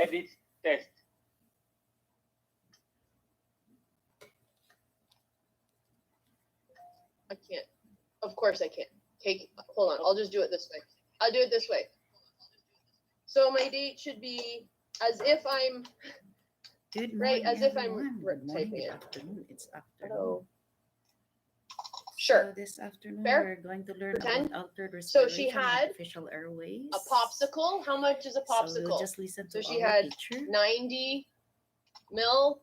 edit test. I can't. Of course I can't. Hold on. I'll just do it this way. I'll do it this way. So my date should be as if I'm Good morning, right, as if I'm everyone. Good morning, typing good it. afternoon. It's afternoon. Hello. Sure. So this afternoon, Fair. we're going to learn Pretend. about altered So respiration she had artificial airways. a popsicle. How much is a popsicle? So we'll just listen to So she our had teacher. 90 mil,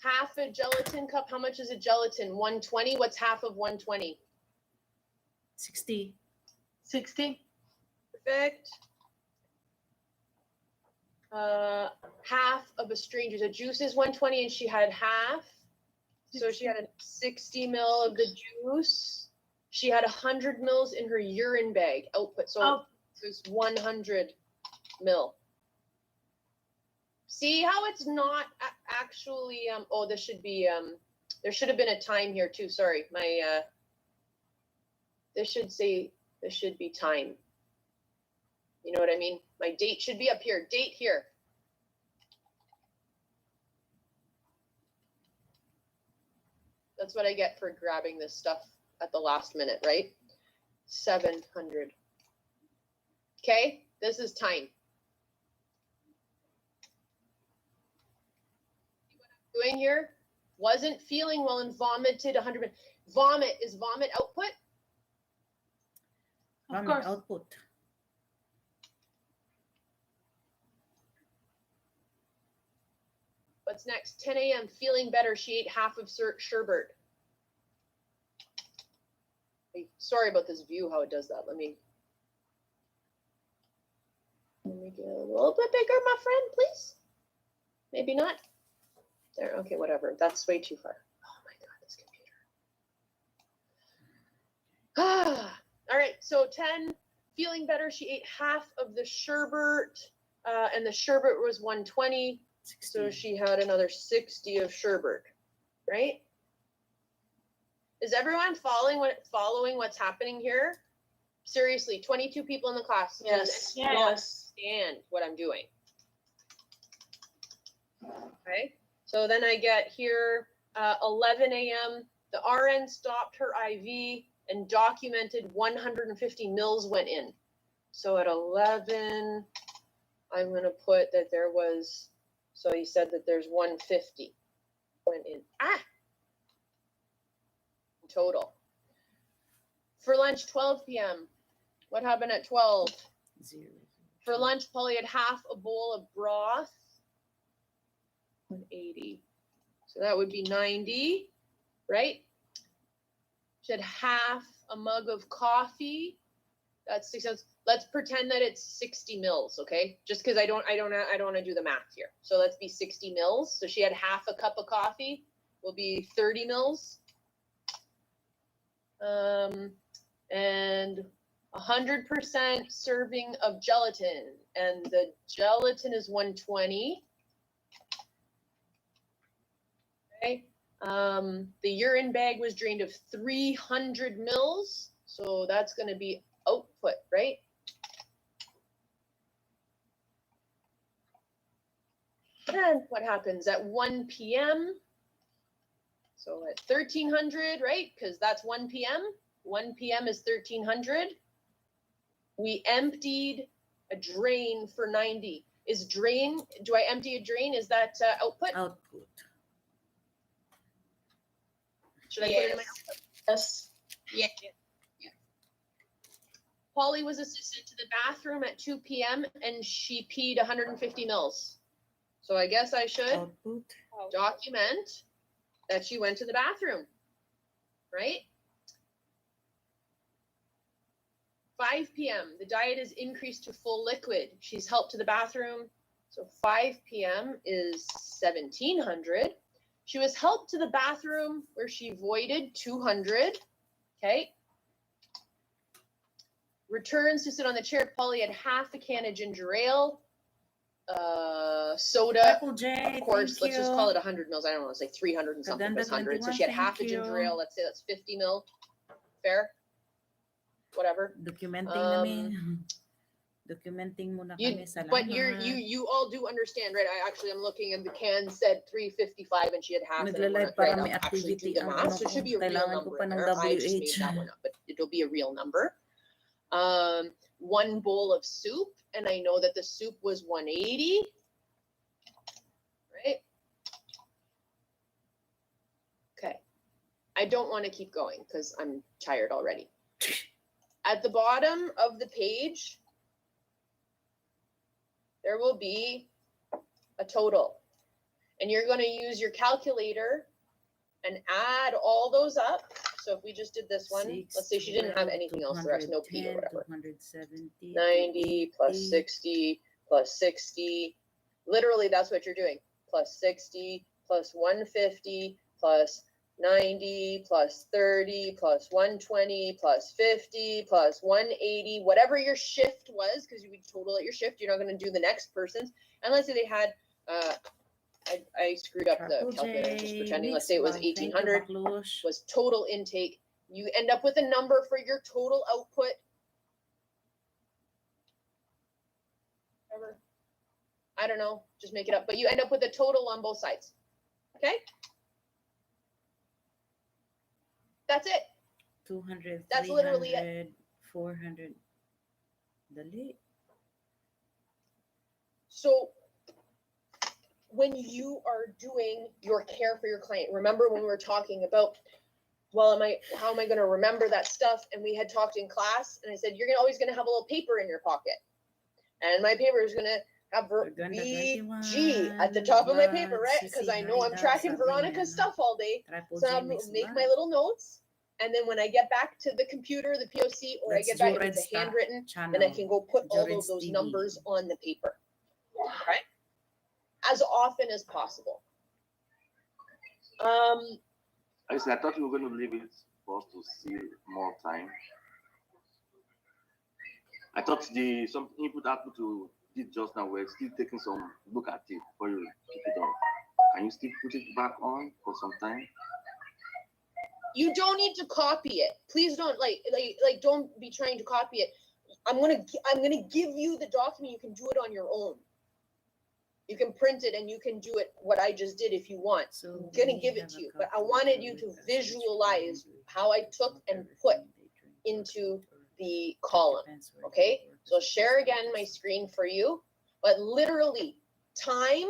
half a gelatin cup. How much is a gelatin? 120. What's half of 120? 60. 60. Perfect. Half of a stranger's. A juice is 120 and she had half. So she had a 60 mil of the juice. She had 100 mils in her urine bag output. So it's 100 mil. See how it's not actually, oh, this should be, there should have been a time here too. Sorry. This should be time. You know what I mean? My date should be up here. Date here. That's what I get for grabbing this stuff at the last minute, right? 700. Okay, this is time. See what I'm doing here? Wasn't feeling well and vomited 100. Vomit, is vomit output? Of course. Output. What's next? 10 a.m. Feeling better. She ate half of sherbet. Hey, sorry about this view, how it does that. Let me get a little bit bigger, my friend, please. Maybe not. There. Okay, whatever. That's way too far. Oh my God, this computer. All right. So 10. Feeling better. She ate half of the sherbet, and the sherbet was 120. 60. So she had another 60 of sherbet, right? Is everyone following what's happening here? Seriously, 22 people in the class. Yes. Yes. Understand what I'm doing. Okay. So then I get here 11 a.m. The RN stopped her IV and documented 150 mils went in. So at 11, I'm going to put that there was. So he said that there's 150 went in. Total. For lunch, 12 p.m. What happened at 12? 0. For lunch, Polly had half a bowl of broth. 180. So that would be 90, right? She had half a mug of coffee. That's 6 ounces. Let's pretend that it's 60 mils, okay? Just because I don't want to do the math here. So let's be 60 mils. So she had half a cup of coffee. Will be 30 mils. And 100% serving of gelatin, and the gelatin is 120. Okay. The urine bag was drained of 300 mils, so that's going to be output, right? Then what happens at 1 p.m.? So at 1300, right? Because that's 1 p.m. 1 p.m. is 1300. We emptied a drain for 90. Is drain, do I empty a drain? Is that output? Output. Should I put it in my output? Yes. Yeah. Polly was assisted to the bathroom at 2 p.m. and she peed 150 mils. So I guess I should Output. document that she went to the bathroom, right? 5 p.m. The diet is increased to full liquid. She's helped to the bathroom. So 5 p.m. is 1700. She was helped to the bathroom where she voided 200. Okay. Returns to sit on the chair. Polly had half a can of ginger ale. Soda. Michael J. Of course, thank let's just you. call it 100 mils. I don't know, it's like 300 and something, but it's 100. So she had half a thank ginger you. ale. Let's say that's 50 mil. Fair? Whatever. Documenting namin. Documenting muna You, kami. Salamat. but you all do understand, right? I'm looking and the can said 355 and she had half. Nagla-live para may activity the ang math, ano so it should ko. be a real Kailangan ko number pa in ng there. I just made WH. that one up, but it'll be a real number. 1 bowl of soup, and I know that the soup was 180, right? Okay. I don't want to keep going because I'm tired already. At the bottom of the page, there will be a total. And you're going to use your calculator and add all those up. So if we just did this one, 6, let's say she didn't have anything else, the rest, no P or whatever. 270, 90 plus 60 plus 60. Literally, that's what you're doing. Plus 60 plus 150 plus 90 plus 30 plus 120 plus 50 plus 180, whatever your shift was, because you would total at your shift. You're not going to do the next person's. And let's say they had, I screwed up the calculator, just pretending. Let's say it was 1800, was total intake. You end up with a number for your total output. Whatever. I don't know, just make it up. But you end up with a total on both sides. Okay? That's it. 200, That's 300, literally it. 400. Dali. So when you are doing your care for your client, remember when we were talking about, well, how am I going to remember that stuff? And we had talked in class, and I said, you're always going to have a little paper in your pocket. And my paper is going to have VG at the top of my paper, right? Because I know I'm tracking Veronica's stuff all day. So I'll make my little notes. And then when I get back to the computer, the POC, or I get back, if it's a handwritten, then I can go put all of those numbers on the paper. Okay? As often as possible. I thought you were going to leave it for us to see more time. I thought some input output you did just now, we're still taking some look at it before you keep it on. Can you still put it back on for some time? You don't need to copy it. Please don't like don't be trying to copy it. I'm gonna give you the document. You can do it on your own. You can print it and you can do it what I just did if you want. So I'm gonna give it to you, but I wanted you to visualize how I took and put into the column. Okay, so share again my screen for you, but literally time,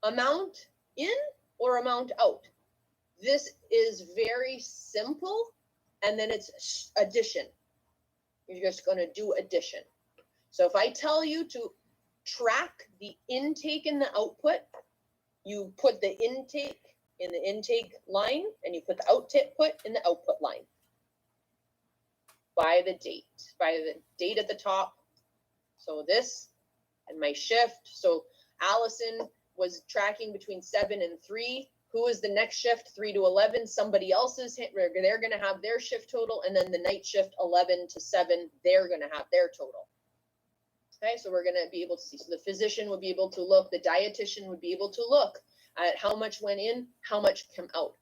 amount in or amount out. This is very simple, and then it's addition. You're just going to do addition. So if I tell you to track the intake and the output, you put the intake in the intake line, and you put the output in the output line. By the date at the top. So this and my shift. So Allison was tracking between 7 and 3. Who is the next shift? 3 to 11. Somebody else's hit. They're going to have their shift total, and then the night shift 11 to 7. They're going to have their total. Okay, so we're going to be able to see. So the physician would be able to look. The dietitian would be able to look at how much went in, how much came out.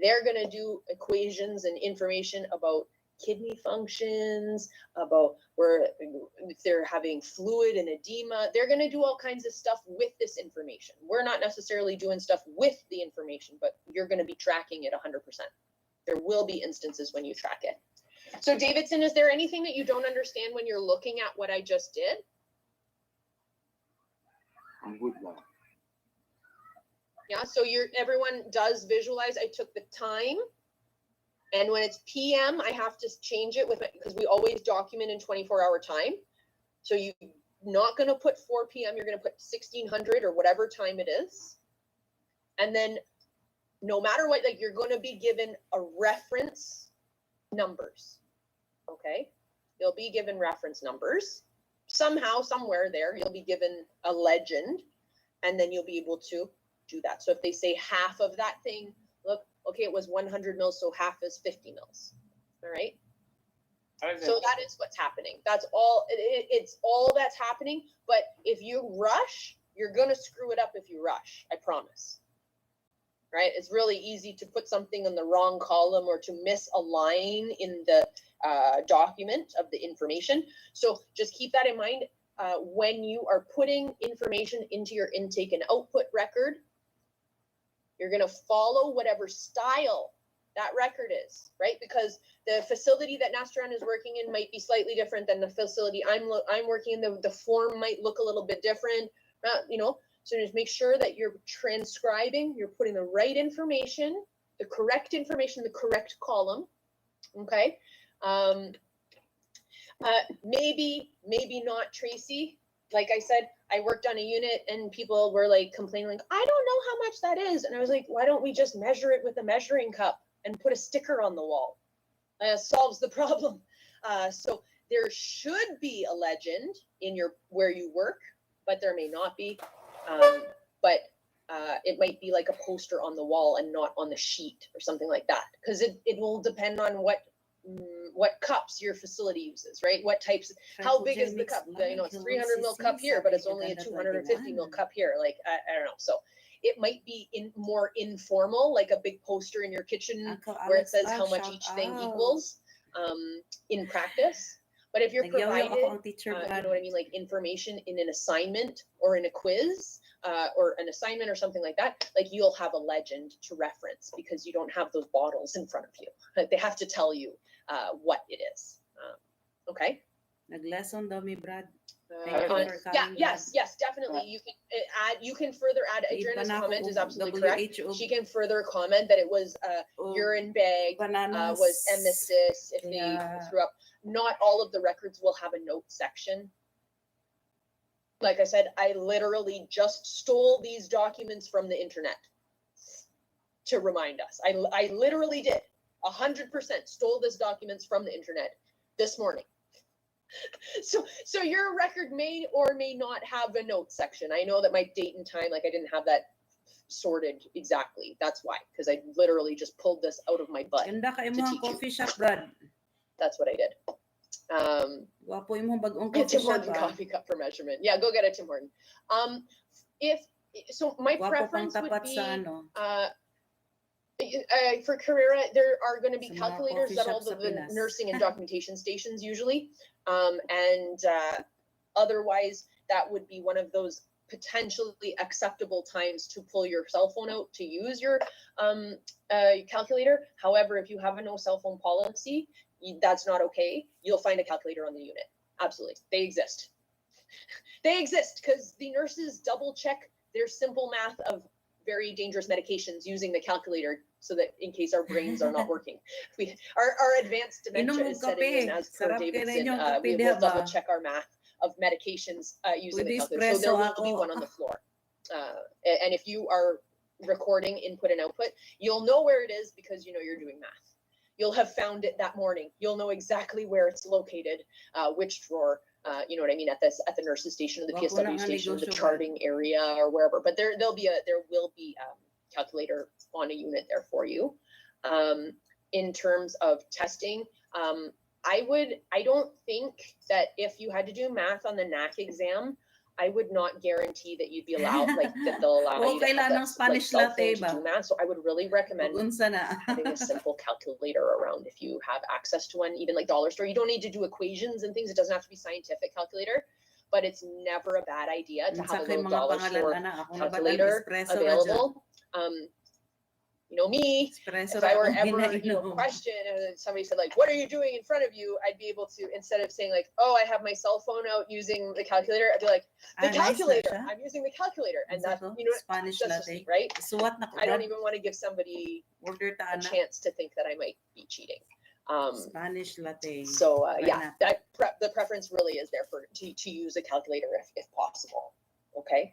They're going to do equations and information about kidney functions, about if they're having fluid and edema. They're going to do all kinds of stuff with this information. We're not necessarily doing stuff with the information, but you're going to be tracking it 100%. There will be instances when you track it. So Davidson, is there anything that you don't understand when you're looking at what I just did? I'm good now. Yeah, so everyone does visualize. I took the time. And when it's PM, I have to change it because we always document in 24-hour time. So you're not going to put 4 PM, you're going to put 1600 or whatever time it is. And then no matter what, like you're going to be given a reference numbers. Okay? You'll be given reference numbers. Somehow, somewhere there, you'll be given a legend, and then you'll be able to do that. So if they say half of that thing, look, okay, it was 100 mils, so half is 50 mils. All right. So that is what's happening. That's all. It's all that's happening. But if you rush, you're gonna screw it up. If you rush, I promise. Right? It's really easy to put something in the wrong column or to miss a line in the document of the information. So just keep that in mind when you are putting information into your intake and output record. You're going to follow whatever style that record is, right? Because the facility that Nastran is working in might be slightly different than the facility I'm working in. The form might look a little bit different, you know. So just make sure that you're transcribing, you're putting the right information, the correct information, the correct column. Okay. Maybe not, Tracy. Like I said, I worked on a unit and people were like complaining, like, I don't know how much that is. And I was like, why don't we just measure it with a measuring cup and put a sticker on the wall? Solves the problem. So there should be a legend in where you work, but there may not be. But it might be like a poster on the wall and not on the sheet or something like that. Because it will depend on what cups your facility uses, right? What types, how big is the cup? You know, it's 300 ml cup here, but it's only a 250 ml cup here. Like, I don't know. So it might be more informal, like a big poster in your kitchen where it says how much each thing equals in practice. But if you're provided, you know what I mean, like information in an assignment or in a quiz, or an assignment or something like that, like you'll have a legend to reference because you don't have those bottles in front of you. They have to tell you what it is. Okay. Nag-lesson daw mi Brad. Yes, definitely. You can further add. Adriana's comment is absolutely correct. She can further comment that it was urine bag, was emesis if they threw up. Not all of the records will have a note section. Like I said, I literally just stole these documents from the internet to remind us. I literally did 100% stole these documents from the internet this morning. So your record may or may not have a note section. I know that my date and time, like I didn't have that sorted exactly. That's why, because I literally just pulled this out of my butt to teach coffee you. shop, Brad. That's what I did. Wapo yung bagong Tim coffee shop. Horton coffee cup for measurement. Yeah, go get a Tim Horton. My preference would be for Carrera, there are going to be calculators at all the nursing and documentation stations usually. And otherwise, that would be one of those potentially acceptable times to pull your cell phone out to use your calculator. However, if you have a no cell phone policy, that's not okay. You'll find a calculator on the unit. Absolutely. They exist. They exist because the nurses double check their simple math of very dangerous medications using the calculator so that in case our brains are not working. Our advanced dementia is setting in as per Davidson. We will double check our math of medications using the calculator. So there will be one on the floor. And if you are recording input and output, you'll know where it is because you know you're doing math. You'll have found it that morning. You'll know exactly where it's located, which drawer, you know what I mean, at the nurses station or the PSW station, the charting area or wherever. But there will be a calculator on a unit there for you. In terms of testing, I don't think that if you had to do math on the NAC exam, I would not guarantee that you'd be allowed, like that they'll allow you to have that, Spanish like, latte to do math. So I would really recommend having a simple calculator around if you have access to one, even like dollar store. You don't need to do equations and things. It doesn't have to be scientific calculator, but it's never a bad idea to have a little dollar store calculator available. You know me, if I were ever, question and somebody said like, what are you doing in front of you? I'd be able to, instead of saying like, oh, I have my cell phone out using the calculator, I'd be like, the calculator, I'm using the calculator. And that, you know, Spanish that's just, right? I don't even want to give somebody a chance to think that I might be cheating. Spanish latte. So yeah, the preference really is there to use a calculator if possible. Okay.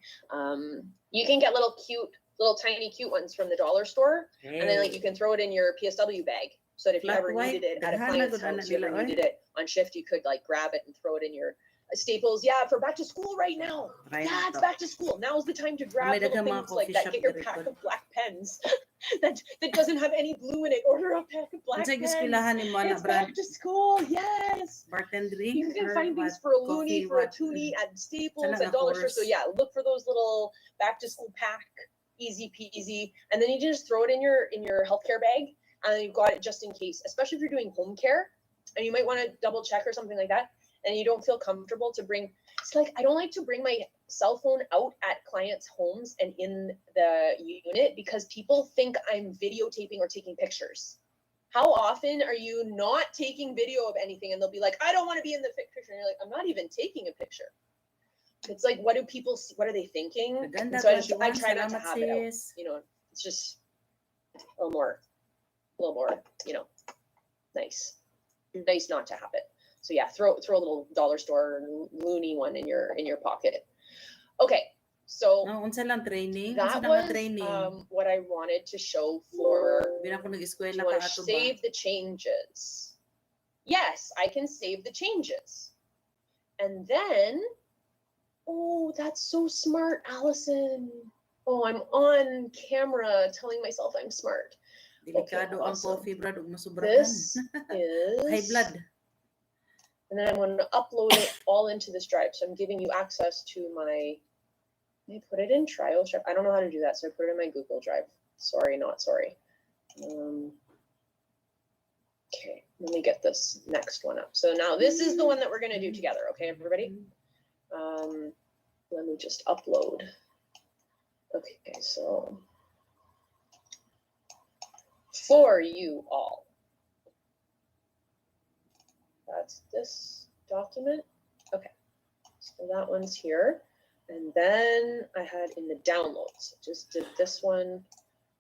You can get little tiny cute ones from the dollar store, and then like you can throw it in your PSW bag so that if you ever needed it at a client's house, you ever needed it on shift, you could like grab it and throw it in your Staples. Yeah, for back to school right now. Yeah, it's back to school. Now's the time to grab little things like that. Get your pack of black pens that doesn't have any glue in it. Order a pack of black pens. It's back to school. Yes. You can find things for a loonie, for a toonie at Staples, at dollar store. So yeah, look for those little back to school pack. Easy peasy, and then you just throw it in your healthcare bag, and then you've got it just in case. Especially if you're doing home care, and you might want to double check or something like that, and you don't feel comfortable to bring, it's like, I don't like to bring my cell phone out at clients' homes and in the unit because people think I'm videotaping or taking pictures. How often are you not taking video of anything and they'll be like, I don't want to be in the picture. And you're like, I'm not even taking a picture. It's like, what do people see? What are they thinking? And so I try not to have it out. You know, it's just a little more, nice. Nice not to have it. So yeah, throw a little dollar store loony one in your pocket. Okay, so training. That was what I wanted to show for. Do you want to save the changes? Yes, I can save the changes. And then, oh, that's so smart, Allison. Oh, I'm on camera telling myself I'm smart. Delikado ang coffee, Brad. This is high blood. And then I'm going to upload it all into this drive. So I'm giving you access to my, I put it in Trial Drive. I don't know how to do that, so I put it in my Google Drive. Sorry, not sorry. Okay, let me get this next one up. So now this is the one that we're going to do together. Okay, everybody? Let me just upload. Okay, so for you all. That's this document. Okay, so that one's here. And then I had in the downloads, just did this one.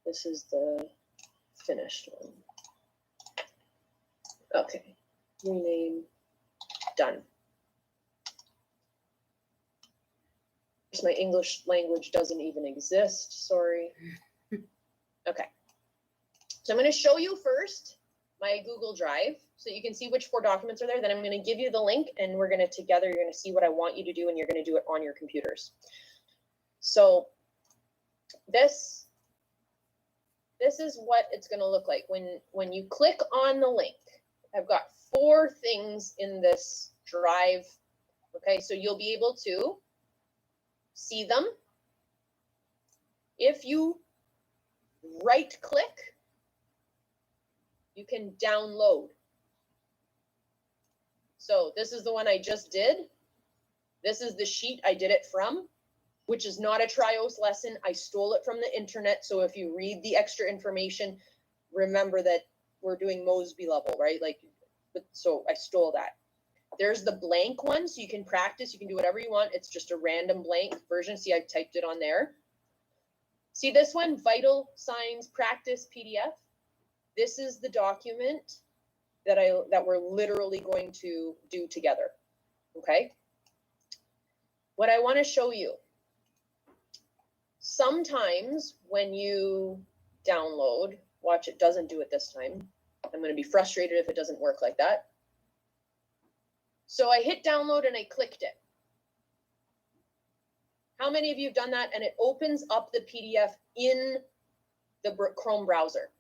This is the finished one. Okay, rename, done. My English language doesn't even exist, sorry. Okay, so I'm gonna show you first my Google Drive so you can see which 4 documents are there. Then I'm going to give you the link and we're going to together, you're going to see what I want you to do and you're going to do it on your computers. So this is what it's going to look like when you click on the link. I've got 4 things in this drive. Okay, so you'll be able to see them. If you right click, you can download. So this is the one I just did. This is the sheet I did it from, which is not a Trios lesson. I stole it from the internet. So if you read the extra information, remember that we're doing Mosby level, right? Like, so I stole that. There's the blank one, so you can practice. You can do whatever you want. It's just a random blank version. See, I typed it on there. See this one, Vital Signs Practice PDF. This is the document that we're literally going to do together, okay? What I want to show you, sometimes when you download, watch, it doesn't do it this time. I'm going to be frustrated if it doesn't work like that. So I hit download and I clicked it. How many of you have done that? And it opens up the PDF in the Chrome browser.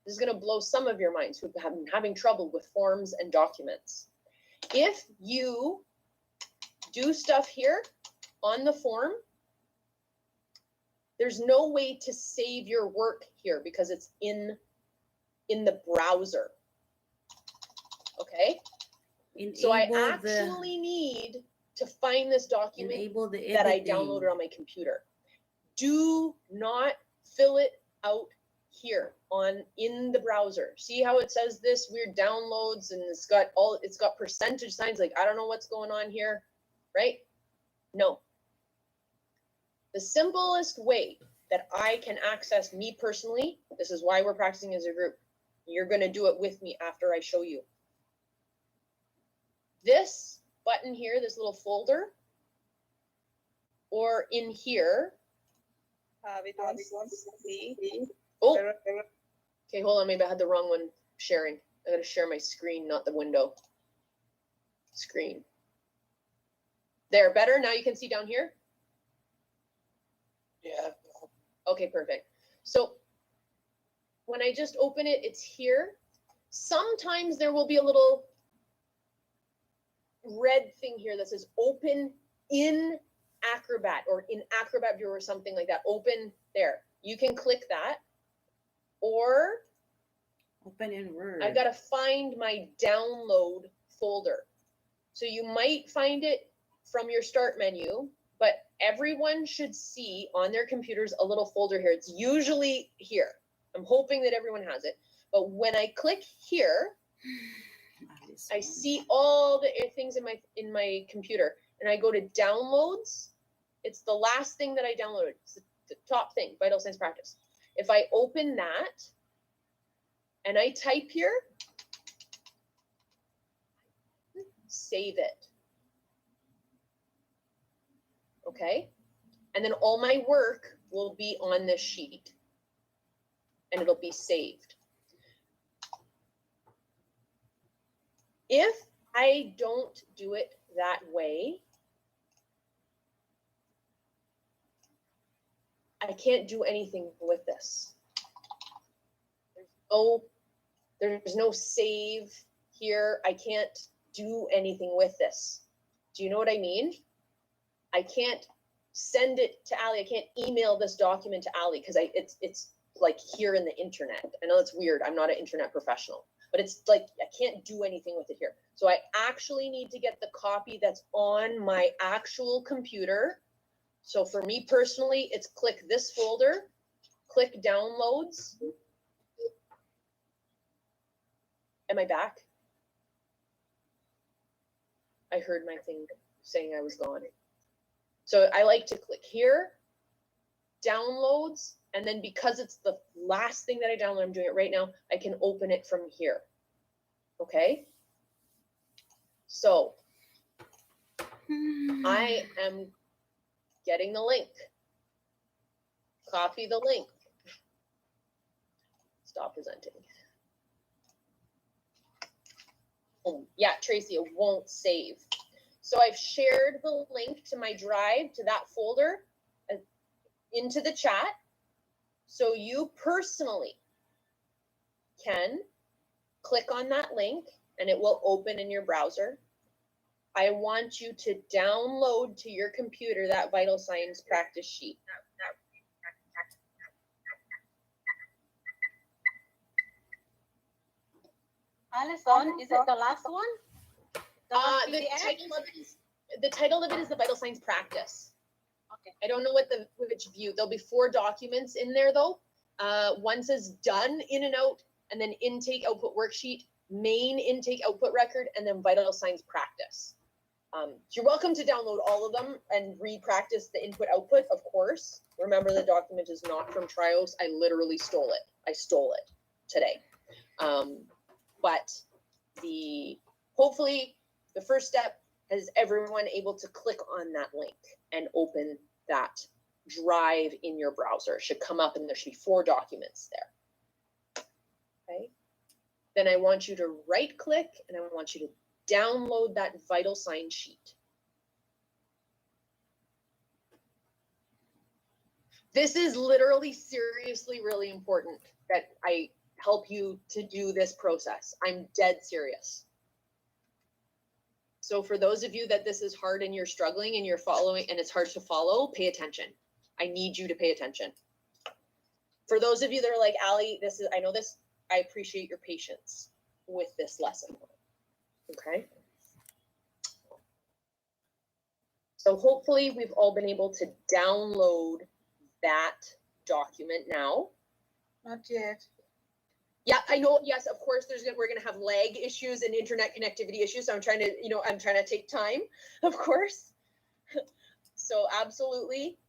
This is going to blow some of your minds who have been having trouble with forms and documents. If you do stuff here on the form, there's no way to save your work here because it's in the browser. Okay? So I actually need to find this document that I downloaded on my computer. Do not fill it out here in the browser. See how it says this weird downloads and it's got percentage signs, like I don't know what's going on here, right? No. The simplest way that I can access me personally, this is why we're practicing as a group. You're going to do it with me after I show you. This button here, this little folder, or in here. Oh, okay, hold on. Maybe I had the wrong one sharing. I got to share my screen, not the window. Screen. There, better? Now you can see down here? Yeah. Okay, perfect. So when I just open it, it's here. Sometimes there will be a little red thing here that says open in Acrobat or in Acrobat Viewer or something like that. Open there. You can click that. Or Open in Word. I gotta find my download folder. So you might find it from your start menu, but everyone should see on their computers a little folder here. It's usually here. I'm hoping that everyone has it. But when I click here, I see all the things in my computer, and I go to downloads. It's the last thing that I downloaded. It's the top thing, Vital Signs Practice. If I open that and I type here, save it. Okay? And then all my work will be on this sheet and it'll be saved. If I don't do it that way, I can't do anything with this. There's no save here. I can't do anything with this. Do you know what I mean? I can't send it to Ali. I can't email this document to Ali because it's like here in the internet. I know it's weird. I'm not an internet professional, but it's like I can't do anything with it here. So I actually need to get the copy that's on my actual computer. So for me personally, it's click this folder, click downloads. Am I back? I heard my thing saying I was gone. So I like to click here, downloads, and then because it's the last thing that I download, I'm doing it right now, I can open it from here. Okay? So I am getting the link. Copy the link. Stop presenting. Oh, yeah, Tracy, it won't save. So I've shared the link to my drive, to that folder, into the chat. So you personally can click on that link and it will open in your browser. I want you to download to your computer that Vital Signs practice sheet. Alison, is it the last one? The title of it is the Vital Signs practice. Okay. I don't know which view. There'll be 4 documents in there though. One says done in and out, and then intake output worksheet, main intake output record, and then Vital Signs practice. You're welcome to download all of them and re-practice the input output, of course. Remember, the document is not from Trios. I literally stole it. I stole it today. But hopefully the first step is everyone able to click on that link and open that drive in your browser. It should come up and there should be 4 documents there. Okay. Then I want you to right click and I want you to download that Vital Sign sheet. This is literally seriously really important that I help you to do this process. I'm dead serious. So for those of you that this is hard and you're struggling and you're following and it's hard to follow, pay attention. I need you to pay attention. For those of you that are like, Ali, I know this, I appreciate your patience with this lesson. Okay. So hopefully we've all been able to download that document now. Not yet. Yeah, I know. Yes, of course. We're going to have lag issues and internet connectivity issues. So I'm trying to take time, of course. So absolutely.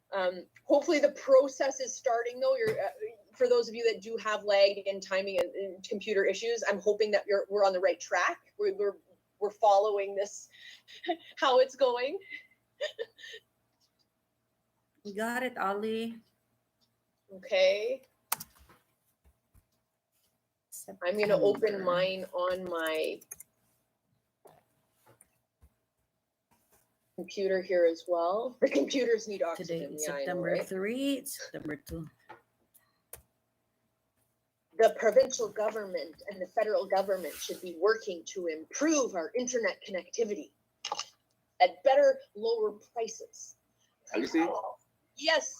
Hopefully the process is starting though. For those of you that do have lag and timing and computer issues, I'm hoping that we're on the right track. We're following this, how it's going. You got it, Ali. Okay. I'm going to open September. mine on my computer here as well. The computers need oxygen. Today is Yeah, I know, September right? 3, it's September 2. The provincial government and the federal government should be working to improve our internet connectivity at better, lower prices. Are you see? Yes,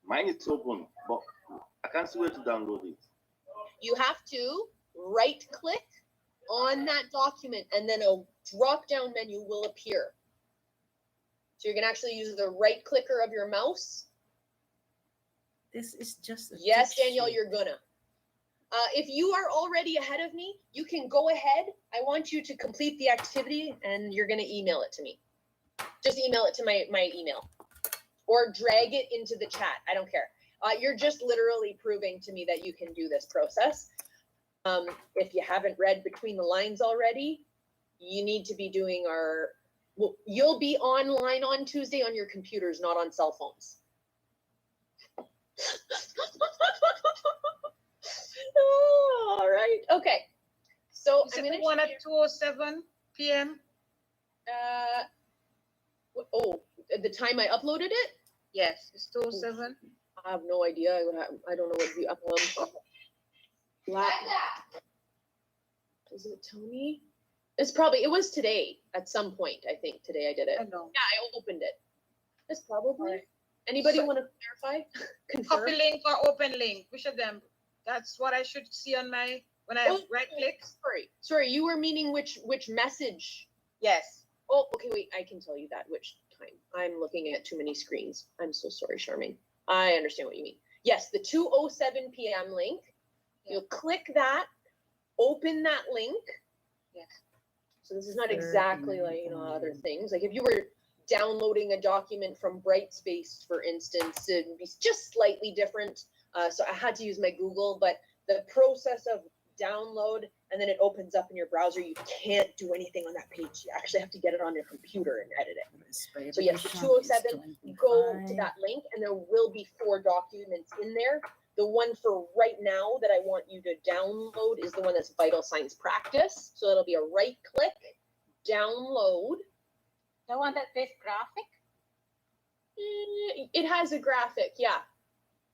Mine is open, but I can't see where to download it. you have to right click on that document, and then a drop down menu will appear. So you're going to actually use the right clicker of your mouse. This is just a Yes, cheat Danielle, sheet. you're gonna. If you are already ahead of me, you can go ahead. I want you to complete the activity, and you're gonna email it to me. Just email it to my email, or drag it into the chat. I don't care. You're just literally proving to me that you can do this process. If you haven't read between the lines already, you need to be doing our. Well, you'll be online on Tuesday on your computers, not on cell phones. All right. Okay. So Is I'm it going the one at 2:07 p.m.? The time I uploaded it? Yes, it's 2:07. I have no idea. I don't know what the upload. Is it Tony? It was today at some point. I think today I did it. I know. Yeah, I opened it. It's probably. Right. Anybody So- want to clarify? Confirm? Copy link or open link? Which of them? That's what I should see on my when I Oh, right click. Sorry. You were meaning which message? Yes. Oh, okay. Wait, I can tell you that which time. I'm looking at too many screens. I'm so sorry, Charmaine. I understand what you mean. Yes, the 2:07 p.m. link. Yeah. You'll click that, open that link. Yes. So this is not exactly like, other things. Like if you were downloading a document from Brightspace, for instance, it'd be just slightly different. So I had to use my Google, but the process of download and then it opens up in your browser, you can't do anything on that page. You actually have to get it on your computer and edit it. So yes, the 207, go to that link and there will be 4 documents in there. The one for right now that I want you to download is the one that's Vital Signs Practice. So it'll be a right click, download. The one that says graphic. It has a graphic, yeah.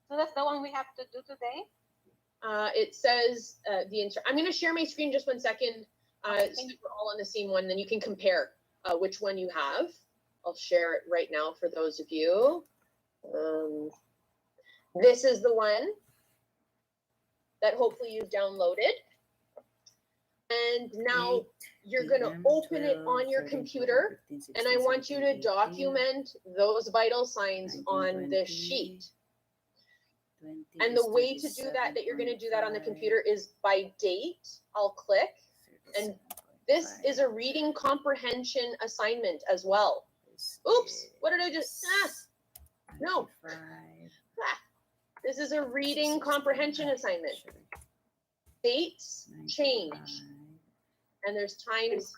So that's the one we have to do today. It says I'm going to share my screen just 1 second. So Okay. we're all on the same one, then you can compare which one you have. I'll share it right now for those of you. This is the one that hopefully you've downloaded. And now you're going to open it on your computer, and I want you to document those vital signs on this sheet. And the way to do that you're going to do that on the computer is by date. I'll click, and this is a reading comprehension assignment as well. Oops, what did I just, no. This is a reading comprehension assignment. Dates change, and there's times.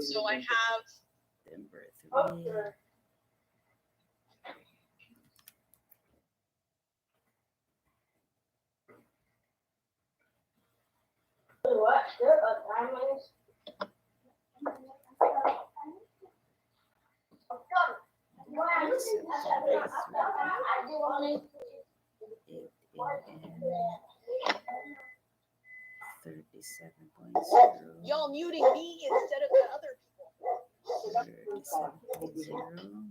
So I have y'all muting me instead of the other people.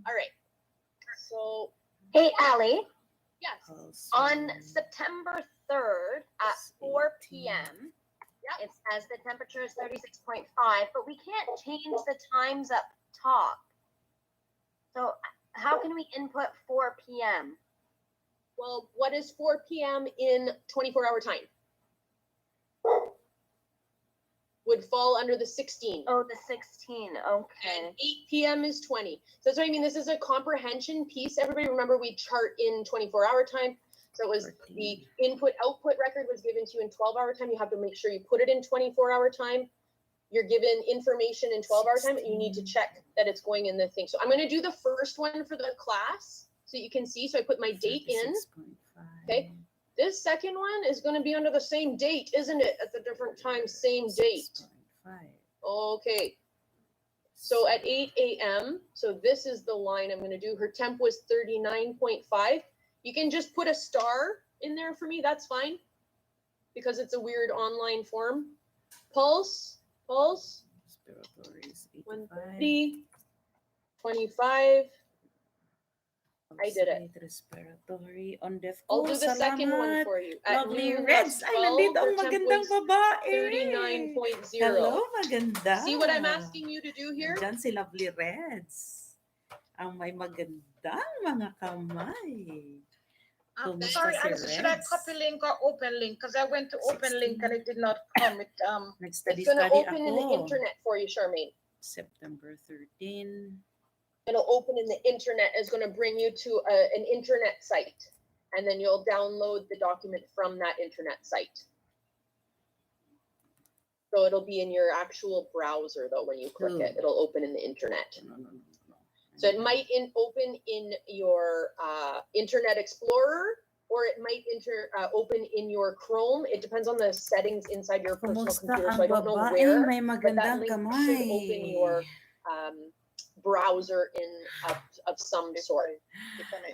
All right. So, Hey, Allie, yes. on September 3rd at 4 p.m., it says the temperature is 36.5, but we can't change the times up top. So how can we input 4 p.m.? Well, what is 4 p.m. in 24-hour time? Would fall under the 16. Oh, the 16. Okay. And 8 p.m. is 20. So that's what I mean. This is a comprehension piece. Everybody remember we chart in 24-hour time. So it was the input-output record was given to you in 12-hour time. You have to make sure you put it in 24-hour time. You're given information in 12-hour time, and you need to check that it's going in the thing. So I'm going to do the first one for the class so you can see. So I put my date in. Okay. This second one is going to be under the same date, isn't it? At the different time, same date. Okay. So at 8 a.m., so this is the line I'm going to do. Her temp was 39.5. You can just put a star in there for me. That's fine because it's a weird online form. Pulse. 130, 25, I did it. Outside respiratory on deaf. I'll Oh, do the second one salamat. for you. At Lovely noon, Reds. that's Ay, 12. nandito Their ang temp magandang was babae. 39.0. Hello, maganda. See what I'm asking you to do here? Diyan si Lovely Reds. Ang may magandang mga kamay. Kumusta Sorry, si should I Reds? copy link or open link? Because I went to open link and it did not come. It's gonna Nag-study open in the ako. internet for you, Charmaine. September 13. It'll open in the internet. Is going to bring you to an internet site, and then you'll download the document from that internet site. So it'll be in your actual browser, though. When you click it, it'll open in the internet. No. So it might open in your Internet Explorer, or it might open in your Chrome. It depends on the settings inside your personal Kumusta computer. ang So I don't know babae? where, May but that magandang link should open kamay. your browser of some sort.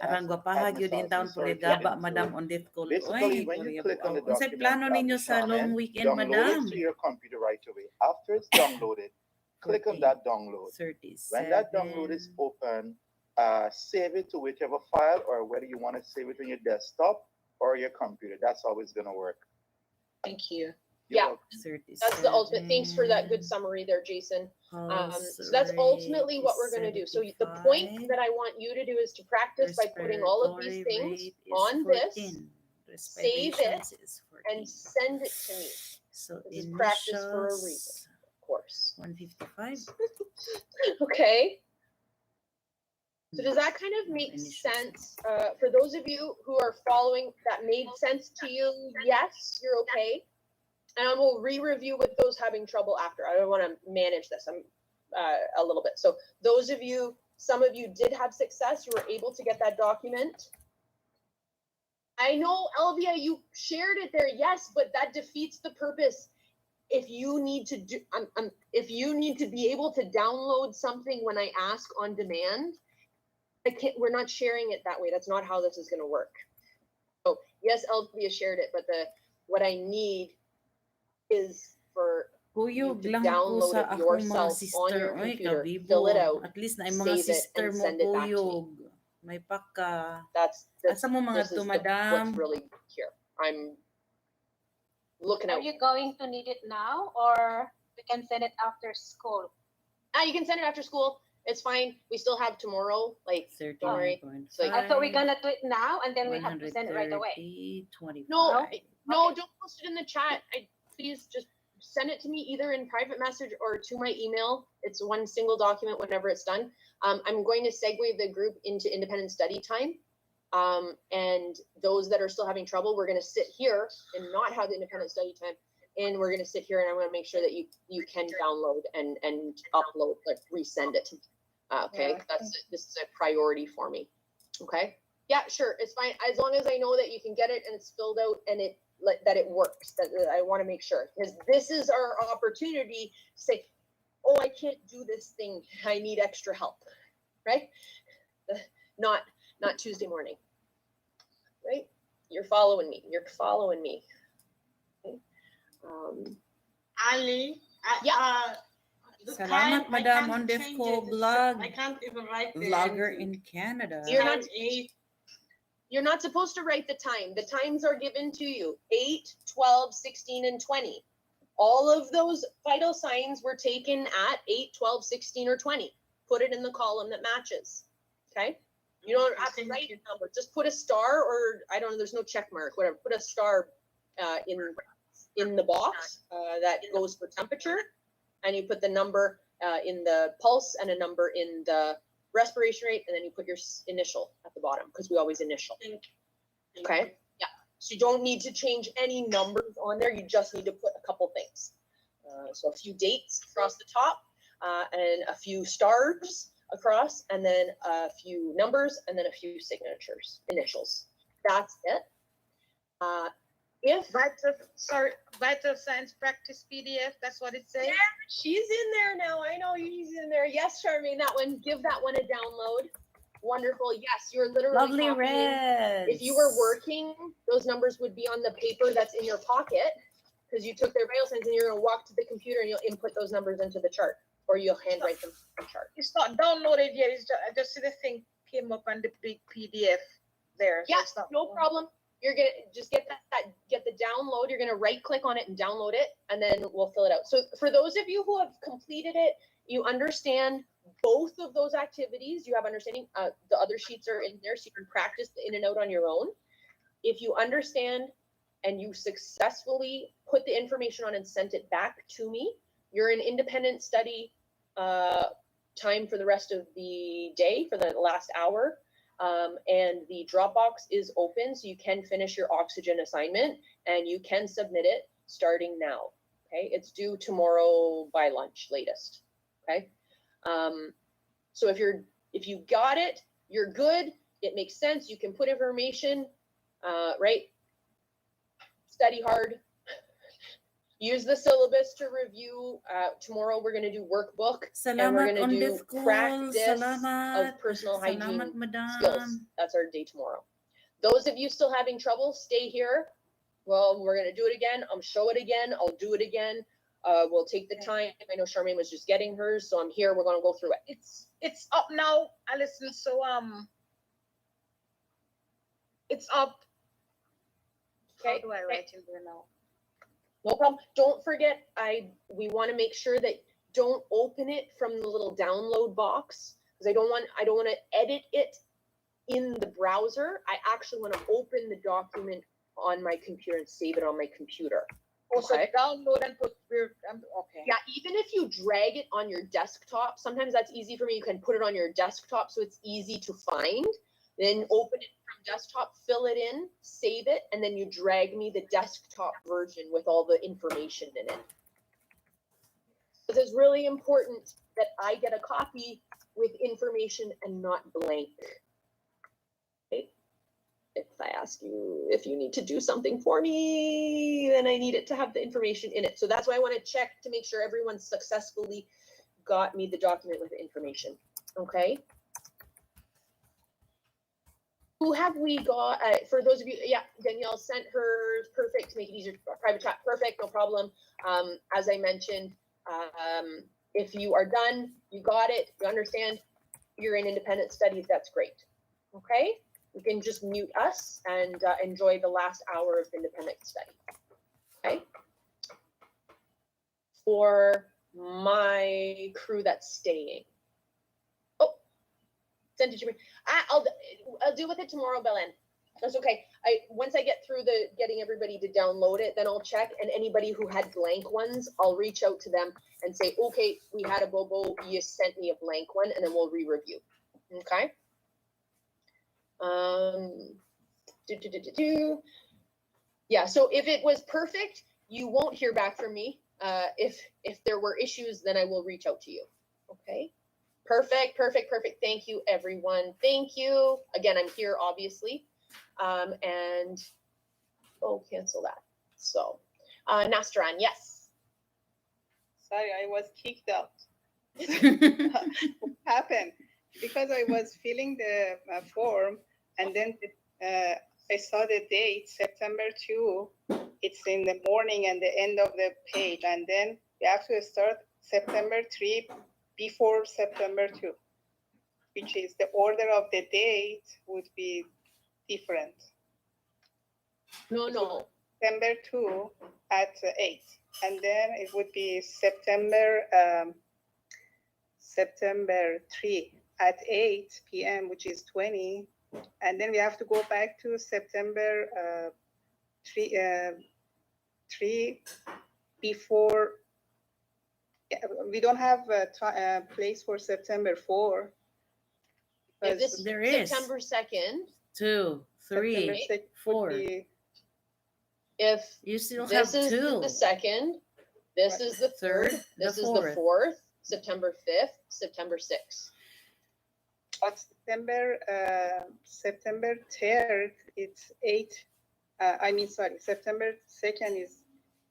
Arang gwapaha gyud din taon gaba madam on death call. Basically, Oy, when you Korea click on the buaw. Unsay document, plano ninyo sa Shaman, long weekend, download madam? it to your computer right away. After it's downloaded, click on that download. 37. When that download is open, save it to whichever file, or whether you want to save it on your desktop or your computer. That's always going to work. Thank you. Yeah. 37. That's the ultimate. Thanks for that good summary there, Jason. So that's ultimately what we're going to do. So the point that I want you to do is to practice by putting all of these things on this, save it, and send it to me. So This is practice for a reason, initials, of course. 155. Okay. So does that kind of make Initials. sense? For those of you who are following, that made sense to you? Yes, you're okay. And I will re-review with those having trouble after. I don't want to manage this. I'm a little bit. So those of you, some of you did have success. You were able to get that document. I know, Elvia, you shared it there. Yes, but that defeats the purpose. If you need to do, if you need to be able to download something when I ask on demand, I can't. We're not sharing it that way. That's not how this is going to work. So yes, Elvia shared it, but what I need is for Kuyog you to lang po download sa it akong mga yourself on sister. your Oy, computer, kabibo. fill it out, At least na yung mga save it, sister and mo send it back to me. kuyog. May paka. That's Asa mo mga this is to, what's madam? really here. I'm looking Are out. you going to need it now, or we can send it after school? You can send it after school. It's fine. We still have tomorrow. Like, don't worry. 39.5. So, I thought we're gonna do it now, and then we have to send it right away. 130, 25. no, no, Okay. don't post it in the chat. Please just send it to me either in private message or to my email. It's one single document whenever it's done. I'm going to segue the group into independent study time. And those that are still having trouble, we're going to sit here and not have the independent study time. And we're going to sit here and I'm going to make sure that you can download and upload, like resend it. Okay. Yeah. This is a priority for me. Okay. Yeah, sure. It's fine. As long as I know that you can get it and it's filled out and that it works, that I want to make sure, because this is our opportunity to say, oh, I can't do this thing. I need extra help. Right. Not Tuesday morning. Right. You're following me. Okay. Ali, Yeah. the Salamat, time, I madam, can't on change Defco it. blog. I can't even write the Vlogger answer. in Canada. You're not- Time 8. You're not supposed to write the time. The times are given to you. 8, 12, 16, and 20. All of those vital signs were taken at 8, 12, 16, or 20. Put it in the column that matches. Okay? You don't have to write a number. Just put a star, or I don't know, there's no check mark, whatever. Put a star in the box that goes for temperature, and you put the number in the pulse and a number in the respiration rate, and then you put your initial at the bottom, because we always initial. Okay? Yeah. So you don't need to change any numbers on there. You just need to put a couple things. So a few dates across the top, and a few stars across, and then a few numbers, and then a few signatures, initials. That's it. If Vital Signs Practice PDF, that's what it says. Yeah, she's in there now. I know she's in there. Yes, Charmaine, that one. Give that one a download. Wonderful. Yes, you're literally Lovely copying. Reds. If you were working, those numbers would be on the paper that's in your pocket, because you took their vital signs and you're going to walk to the computer and you'll input those numbers into the chart, or you'll handwrite them in the chart. It's not downloaded yet. It's just, I just see the thing came up on the big PDF there. So Yeah, it's not- no problem. You're gonna just get get the download. You're gonna right click on it and download it, and then we'll fill it out. So for those of you who have completed it, you understand both of those activities. You have understanding. The other sheets are in there, so you can practice the in and out on your own. If you understand and you successfully put the information on and sent it back to me, you're in independent study time for the rest of the day, for the last hour. And the Dropbox is open, so you can finish your oxygen assignment and you can submit it starting now. Okay, it's due tomorrow by lunch latest. Okay, so if you got it, you're good. It makes sense. You can put information, right? Study hard. Use the syllabus to review. Tomorrow we're going to do workbook and we're Salamat going on to the do school. practice Salamat. of personal hygiene Salamat, skills. madam. That's our day tomorrow. Those of you still having trouble, stay here. Well, we're going to do it again. I'll show it again. I'll do it again. We'll take the time. I know Charmaine was just getting hers, so I'm here. We're going to go through it. It's up now, Alison. So it's up. How Okay. do I write in there now? No problem. Don't forget, we want to make sure that don't open it from the little download box because I don't want to edit it in the browser. I actually want to open the document on my computer and save it on my computer. Also Okay. download and put okay. Yeah, even if you drag it on your desktop, sometimes that's easy for me. You can put it on your desktop so it's easy to find. Then open it from desktop, fill it in, save it, and then you drag me the desktop version with all the information in it. This is really important that I get a copy with information and not blank. Okay? If I ask you if you need to do something for me, then I need it to have the information in it. So that's why I want to check to make sure everyone successfully got me the document with the information. Okay. Who have we got? For those of you, yeah, Danielle sent hers. Perfect. To make it easier, private chat. Perfect. No problem. As I mentioned, if you are done, you got it, you understand, you're in independent studies, that's great. Okay? You can just mute us and enjoy the last hour of independent study. Okay? For my crew that's staying. Oh, send it to me. I'll deal with it tomorrow, Belen. That's okay. Once I get through the getting everybody to download it, then I'll check. And anybody who had blank ones, I'll reach out to them and say, okay, we had a Bobo, you sent me a blank one, and then we'll re-review. Okay. Yeah. So if it was perfect, you won't hear back from me. If there were issues, then I will reach out to you. Okay. Perfect. Perfect. Perfect. Thank you, everyone. Thank you. Again, I'm here, obviously. And cancel that. So, Nastran, yes. Sorry, I was kicked out. What happened? Because I was filling the form and then I saw the date, September 2. It's in the morning and the end of the page. And then we have to start September 3 before September 2, which is the order of the date would be different. No. September 2 at 8. And then it would be September 3 at 8 p.m., which is 20. And then we have to go back to September 3 before. Yeah, we don't have a place for September 4. If this There is. September 2nd, 2, 3, 4. if You still this have is 2. the 2nd, this Right. is the 3rd, this is the 4th, September 5th, September 6th. But September 3rd, it's 8. September 2nd is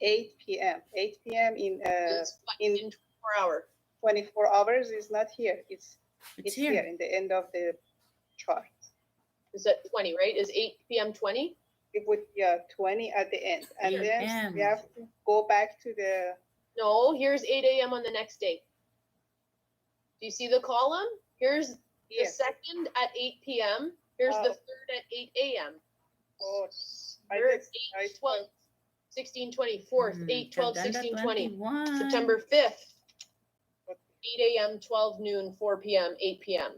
8 p.m. 8 p.m. in It's in 24 hours. 24 hours is not here. It's It's here here. in the end of the chart. Is that 20, right? Is 8 p.m. 20? It would be 20 at the end. And Here. then M. we have to go back to the, No, here's 8 a.m. on the next day. Do you see the column? Here's The Yes. second at 8 p.m. Here's the Oh. third at 8 a.m. Oh, Third, I 8, 12, 16, 20. Fourth, 8, 12, Kaganda 16, 20. 21. September 5th, 8 a.m., 12 noon, 4 p.m., 8 p.m.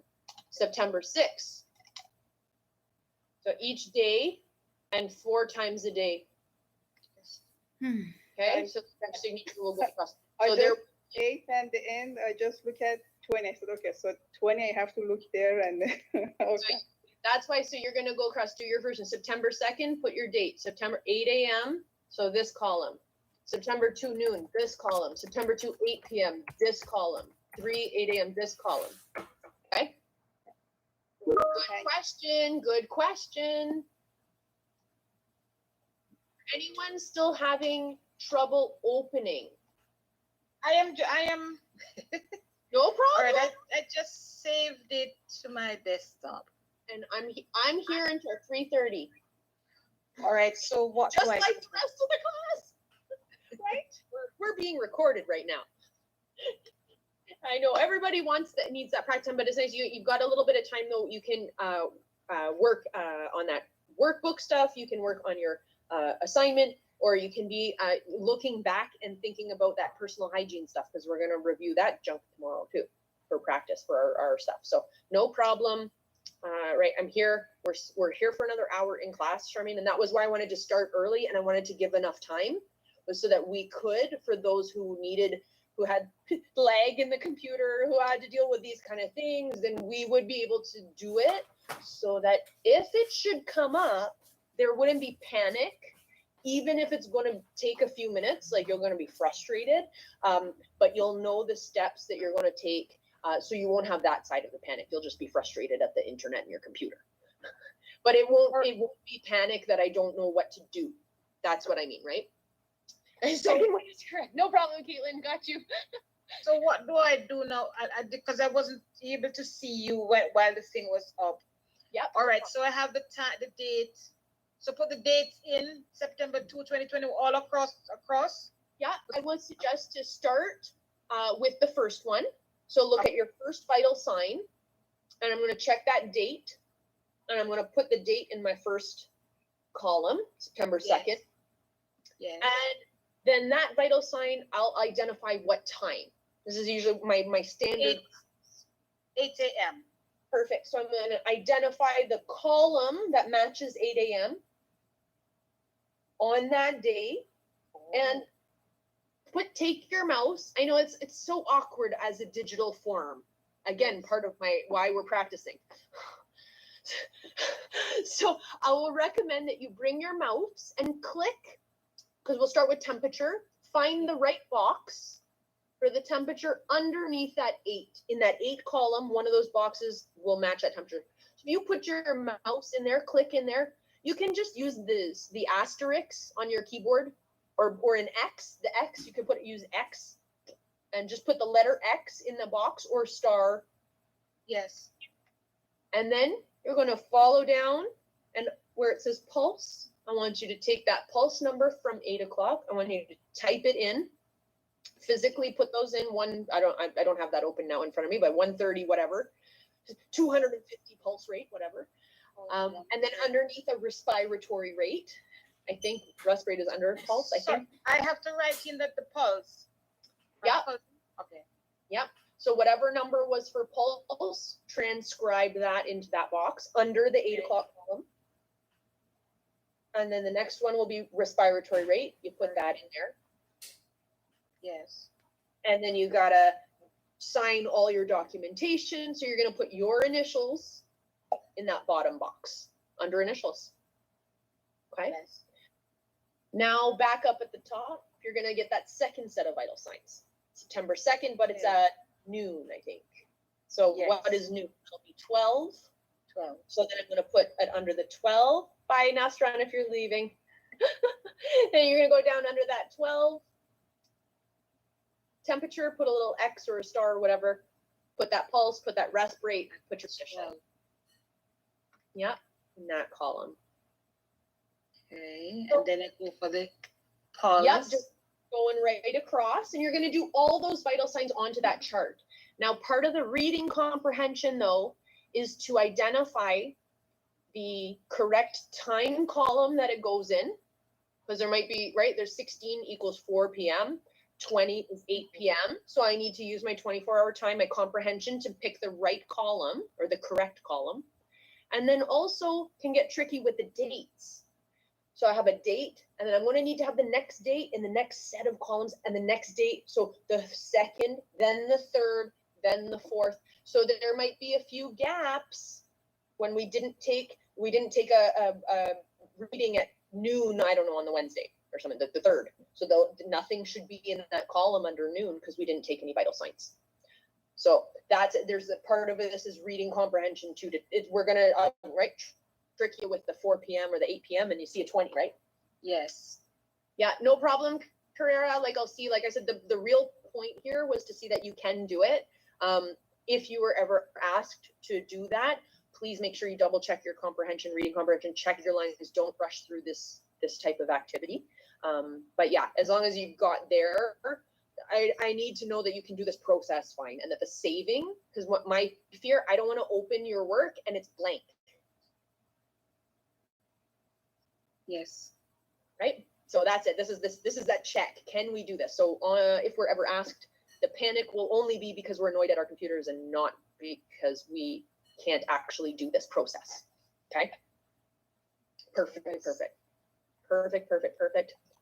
September 6th. So each day and 4 times a day. Hmm. Okay, I- so the signature will go across. I So there, just 8 and the end, I just look at 20. I said, okay, so 20, I have to look there and okay. that's why, so you're gonna go across, do your version. September 2nd, put your date. September 8 a.m., so this column. September 2 noon, this column. September 2, 8 p.m., this column. 3, 8 a.m., this column. Okay? Good Thank- question, good question. Anyone still having trouble opening? I am, No all problem. right, I just saved it to my desktop. And I'm here until 3:30, All right, so what just do I? like the rest of the class, right? We're being recorded right now. I know everybody needs that practice time, but it's nice you've got a little bit of time though. You can work on that workbook stuff. You can work on your assignment, or you can be looking back and thinking about that personal hygiene stuff, because we're going to review that junk tomorrow too for practice for our stuff. So no problem. Right, I'm here. We're here for another hour in class, Charmaine, and that was why I wanted to start early, and I wanted to give enough time, was so that we could, for those who had lag in the computer, who had to deal with these kind of things, then we would be able to do it, so that if it should come up, there wouldn't be panic, even if it's going to take a few minutes. Like, you're going to be frustrated, but you'll know the steps that you're going to take. So you won't have that side of the panic. You'll just be frustrated at the internet and your computer. But it won't be panic that I don't know what to do. That's what I mean, right? The second one is correct. No problem, Caitlin. Got you. So what do I do now? Because I wasn't able to see you while the thing was up. Yep. All right, so I have the time, the date. So put the dates in September 2, 2020, all across. Yeah, I would suggest to start with the first one. So look at your first vital sign, and I'm going to check that date, and I'm going to put the date in my first column, September 2nd. Yes. And then that vital sign, I'll identify what time. This is usually my standard. 8 a.m. Perfect. So I'm going to identify the column that matches 8 a.m. on that day, and take your mouse. I know it's so awkward as a digital form. Again, part of why we're practicing. So I will recommend that you bring your mouse and click, because we'll start with temperature. Find the right box for the temperature underneath that 8. In that 8 column, one of those boxes will match that temperature. So if you put your mouse in there, click in there, you can just use the asterisk on your keyboard, or an X. The X, you could use X and just put the letter X in the box, or star. Yes. And then you're going to follow down, and where it says pulse, I want you to take that pulse number from 8 o'clock. I want you to type it in, physically put those in. I don't have that open now in front of me, but 130, whatever, 250 pulse rate, whatever. And then underneath a respiratory rate, I think respirate is under pulse, I think. I have to write in that the pulse. Yeah. Okay. Yep. So whatever number was for pulse, transcribe that into that box under the 8 o'clock column. And then the next one will be respiratory rate. You put that in there. Yes. And then you gotta sign all your documentation. So you're gonna put your initials in that bottom box under initials. Okay. Yes. Now back up at the top, you're gonna get that second set of vital signs. September 2nd, but it's at noon, I think. So Yes. what is noon? It'll be 12. 12. So then I'm gonna put it under the 12. Bye, Nastran, if you're leaving. And you're gonna go down under that 12. Temperature, put a little X or a star or whatever. Put that pulse, put that rest rate, put your initial. Yep, in that column. Okay. And then I go for the pulse. Yep, just going right across, and you're going to do all those vital signs onto that chart. Now, part of the reading comprehension, though, is to identify the correct time column that it goes in, because there might be, right, there's 16 equals 4 p.m., 20 is 8 p.m. So I need to use my 24-hour time, my comprehension, to pick the right column or the correct column. And then also can get tricky with the dates. So I have a date, and then I'm going to need to have the next date in the next set of columns and the next date. So the second, then the third, then the fourth. So that there might be a few gaps when we didn't take a reading at noon, I don't know, on the Wednesday or something, the third. So nothing should be in that column under noon because we didn't take any vital signs. So there's a part of it. This is reading comprehension too. We're gonna right trick you with the 4 p.m. or the 8 p.m. and you see a 20, right? Yes. Yeah, no problem, Carrera. Like I'll see, like I said, the real point here was to see that you can do it. If you were ever asked to do that, please make sure you double check your comprehension, reading comprehension, check your lines, don't rush through this type of activity. But yeah, as long as you got there, I need to know that you can do this process fine and that the saving, because what my fear, I don't want to open your work and it's blank. Yes. Right? So that's it. This is that check. Can we do this? So if we're ever asked, the panic will only be because we're annoyed at our computers and not because we can't actually do this process. Okay? Perfect.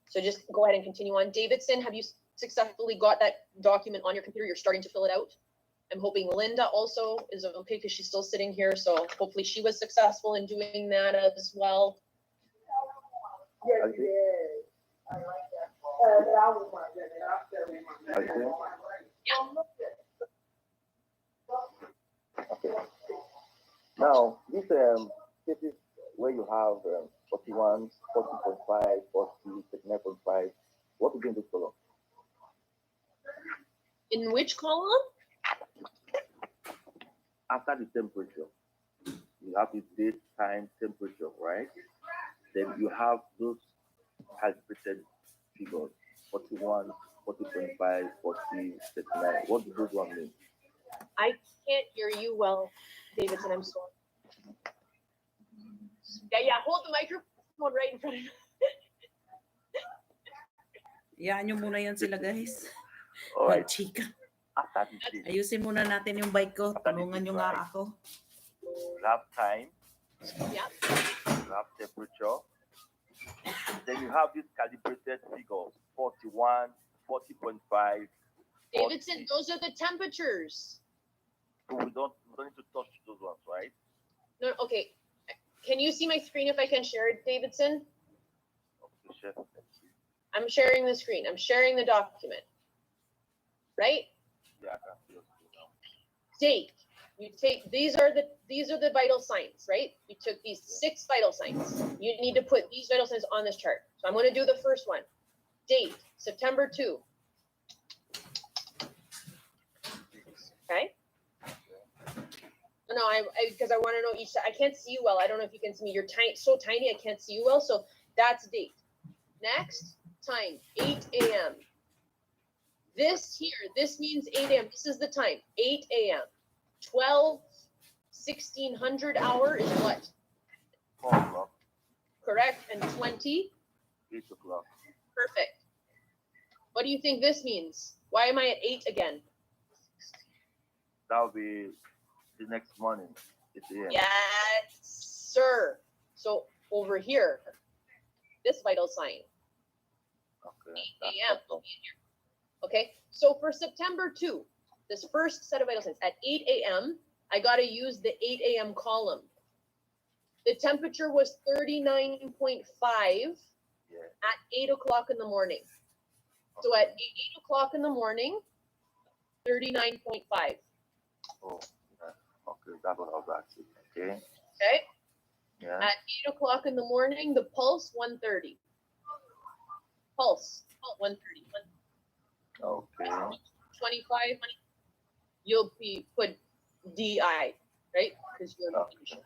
So just go ahead and continue on. Davidson, have you successfully got that document on your computer? You're starting to fill it out. I'm hoping Linda also is okay because she's still sitting here. So hopefully she was successful in doing that as well. Yes, you did. I like that. That was my goodness. Okay. Now, this is where you have 41, 40.5, 40, 39.5. What is in this column? In which column? After the temperature, you have the date, time, temperature, right? Then you have those calibrated figures, 41, 40.5, 40, 39. What does those one mean? I can't hear you well, Davidson. I'm sorry. Yeah. Hold the microphone right in front of you. Yan nyo muna yan sila, guys. Alright. Chika. After the date, Ayusin muna natin yung bike ko. Tulungan nyo nga ako. you have time, Yeah. you have temperature, then you have these calibrated figures, 41, 40.5. Davidson, those are the temperatures. So we don't need to touch those ones, right? No, okay. Can you see my screen if I can share it, Davidson? Okay, chef. I'm sharing the screen. I'm sharing the document. Right? Yeah, I can see your screen now. Date. You take these are the vital signs, right? You took these 6 vital signs. You need to put these vital signs on this chart. So I'm going to do the first one. Date, September 2. Okay? No, because I want to know each side. I can't see you well. I don't know if you can see me. You're so tiny, I can't see you well. So that's date. Next, time, 8 a.m. This means 8 a.m. This is the time, 8 a.m. 12, 1600 hour is what? 4 o'clock, Correct. And 20? 8 o'clock. Perfect. What do you think this means? Why am I at 8 again? That will be the next morning, 8 a.m. Yes, sir. So over here, this vital sign, Okay. 8 a.m. will be in here. Okay, so for September 2, this first set of vital signs, at 8 a.m., I got to use the 8 a.m. column. The temperature was 39.5 Yeah. at 8 o'clock in the morning. So at 8 o'clock in the morning, 39.5. Oh, yeah. Okay, that's what I was asking. Okay. Okay, Yeah. at 8 o'clock in the morning, the pulse 130. Pulse 130. Okay. 25, you'll put DI, right? Because you're Okay.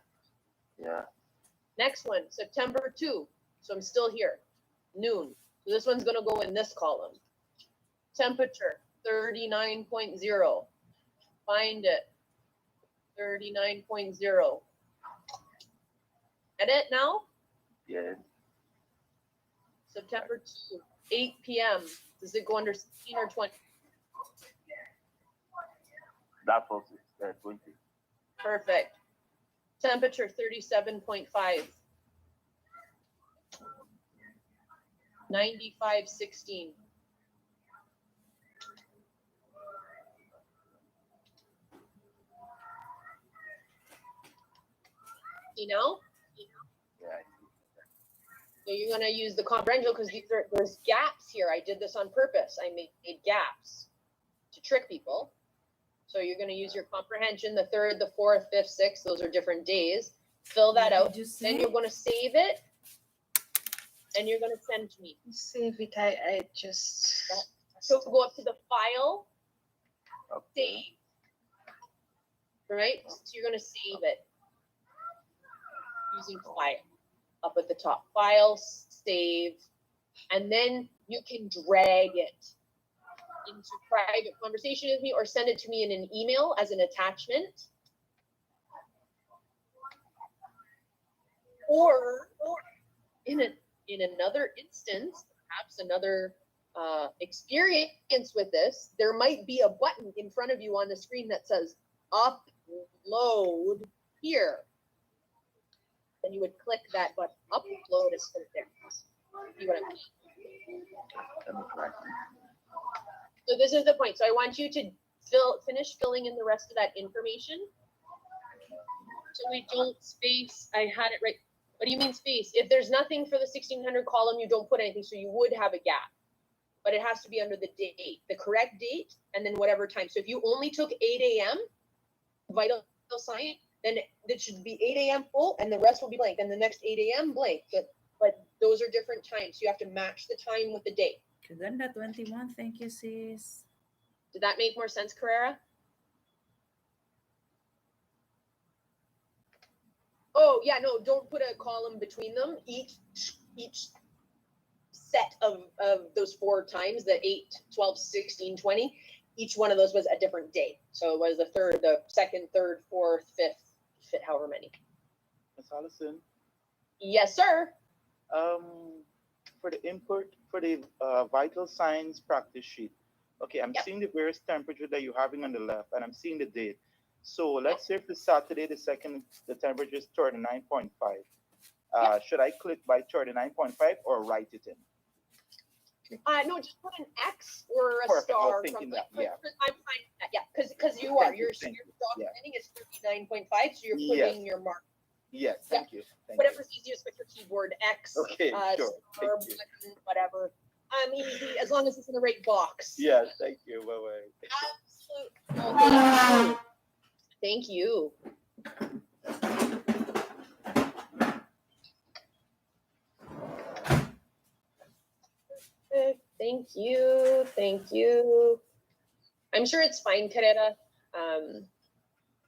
Yeah. Next one, September 2. So I'm still here. Noon. So this one's going to go in this column. Temperature 39.0. Find it. 39.0. Edit now? Yes. September 2, 8 p.m. Does it go under 16 or 20? That was 20. Perfect. Temperature 37.5. 95.16. You know? Yeah. So you're gonna use the comprehension because there's gaps here. I did this on purpose. I made gaps to trick people. So you're gonna use your comprehension, the 3rd, the 4th, 5th, 6th, those are different days. Fill that out. Then you're gonna save it and you're gonna send to me. Save it. I just. So go up to the file, Okay. save. Right? So you're gonna save it using file. Up at the top, file, save, and then you can drag it into private conversation with me or send it to me in an email as an attachment. Or in another instance, perhaps another experience with this, there might be a button in front of you on the screen that says upload here. Then you would click that button, upload, and put it there. See what I mean? Let me try. So this is the point. So I want you to finish filling in the rest of that information. So we don't space. I had it right. What do you mean space? If there's nothing for the 1600 column, you don't put anything. So you would have a gap, but it has to be under the date, the correct date, and then whatever time. So if you only took 8 a.m. vital sign, then it should be 8 a.m. full, and the rest will be blank. And the next 8 a.m. blank. But those are different times. So you have to match the time with the date. Kaganda 21. Thank you, sis. Did that make more sense, Carrera? Oh, yeah, no, don't put a column between them. Each set of those 4 times, the 8, 12, 16, 20, each one of those was a different day. So it was the 3rd, the 2nd, 3rd, 4th, 5th, however many. Ms. Allison, Yes, sir. for the input, for the vital signs practice sheet, okay, I'm Yep. seeing the various temperature that you're having on the left, and I'm seeing the date. So let's say for Saturday the 2nd, the temperature is 39.5. Should I click by 39.5 or write it in? No, just put an X or a Perfect. I was star. thinking from, that, yeah. I'm fine with that, yeah, because you are. Thank you, Your thank you. documenting is 39.5, so you're putting Yes. your mark. Yes, thank you. Thank Whatever's easiest with your keyboard, X, Okay, sure. star, Thank you. button, whatever. I'm easy, as long as it's in the right box. you. Yes, thank you. Bye-bye. Absolutely. Oh, thank you. Thank you. Thank you. I'm sure it's fine, Carrera.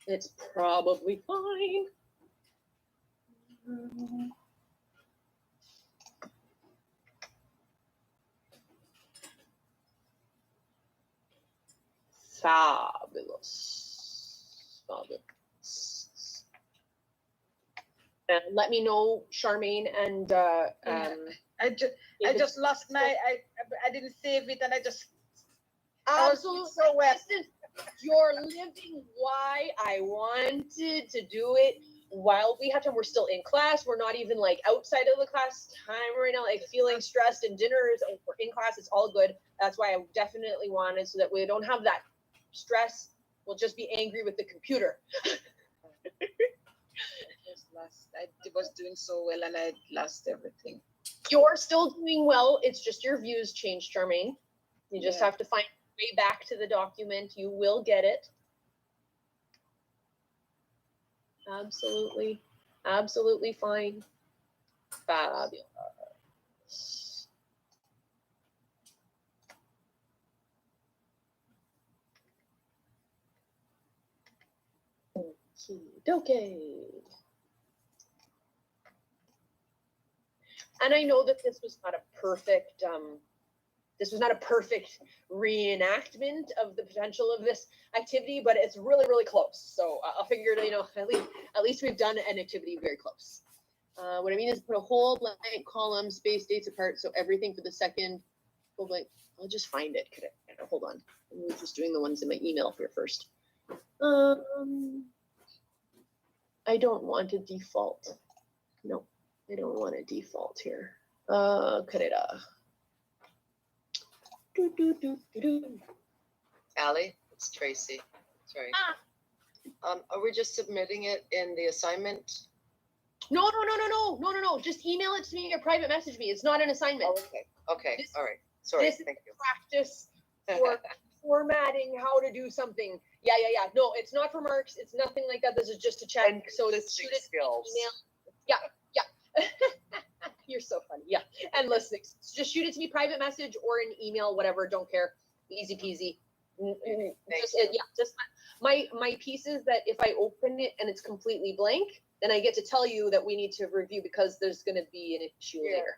It's probably fine. Fabulous. Fabulous. And let me know, Charmaine and I just lost my. I didn't save it, and I just. absolutely so wet. This is you're living why I wanted to do it while we have time. We're still in class. We're not even like outside of the class time right now, like feeling stressed, and dinner is we're in class. It's all good. That's why I definitely wanted, so that we don't have that stress. We'll just be angry with the computer. I was doing so well, and I lost everything. You're still doing well. It's just your views changed, Charmaine. You just have to find your way back to the document. You will get it. Absolutely. Absolutely fine. Fabulous. Okay. And I know that this was not a perfect this was not a perfect reenactment of the potential of this activity, but it's really, really close. So I figured, at least we've done an activity very close. What I mean is put a whole blank column, space dates apart, so everything for the second whole blank. I'll just find it. Hold on. I'm just doing the ones in my email here first. I don't want a default. No, I don't want a default here. Carrera. Allie, it's Tracy. Sorry. Are we just submitting it in the assignment? No. Just email it to me or private message me. It's not an assignment. Oh, okay. All right. Sorry. This Thank is practice for formatting how to do something. Yeah. No, it's not for marks. It's nothing like that. This is just to check. And so shoot it skills. Email. Yeah. You're so funny. Yeah. And listening. Just shoot it to me, private message or an email, whatever. Don't care. Easy peasy. Just my piece is that if I open it and it's completely blank, then I get to tell you that we need to review because there's going to be an issue later.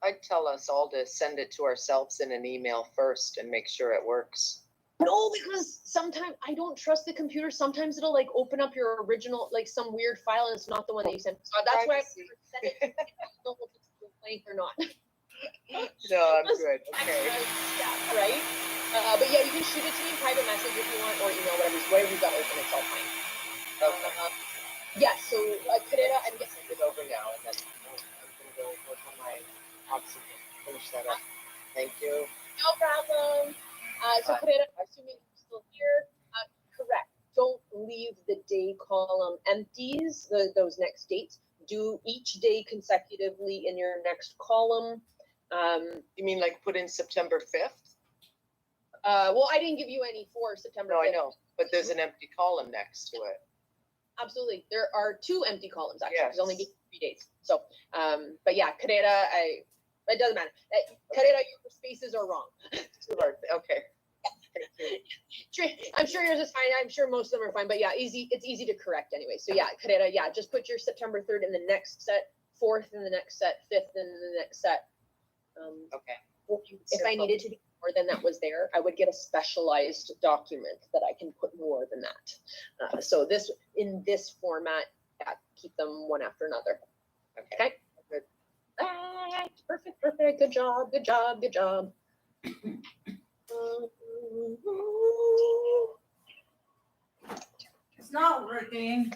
I'd tell us all to send it to ourselves in an email first and make sure it works. No, because sometimes I don't trust the computer. Sometimes it'll like open up your original, like some weird file and it's not the one that you sent. So that's why I send it. I don't know if it's blank or not. No, I'm good. Okay. Yeah, right? But yeah, you can shoot it to me in private message if you want or email, whatever you got open, it's all fine. Okay. Yeah, so Carrera, I'm guessing. Send it over now and then I'm going to go work on my oxygen. Finish that up. Thank you. No problem. So Carrera, assuming you're still here, correct. Don't leave the day column empties, those next dates. Do each day consecutively in your next column. You mean like put in September 5th? Well, I didn't give you any for September 5th. No, I know, but there's an empty column next to it. Absolutely. There are 2 empty columns, actually. Yes. There's only 3 days. So, but yeah, Carrera, it doesn't matter. Carrera, your spaces are wrong. Okay. I'm sure yours is fine. I'm sure most of them are fine, but yeah, it's easy to correct anyway. So yeah, Carrera, just put your September 3rd in the next set, 4th in the next set, 5th in the next set. Okay. If I needed to do more than that was there, I would get a specialized document that I can put more than that. So this, in this format, keep them one after another. Okay. Good. Perfect. Good job. It's not working.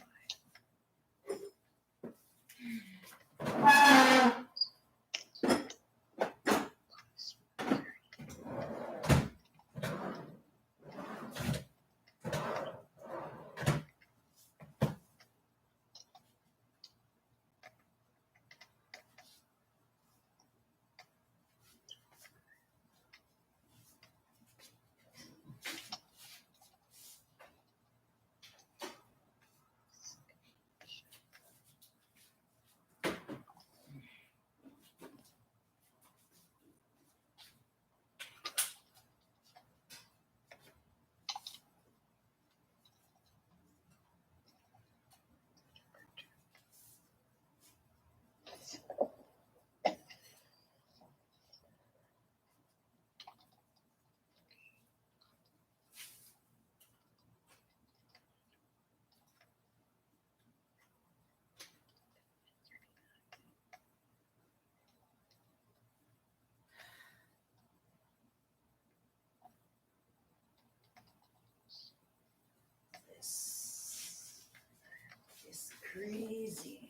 It's crazy.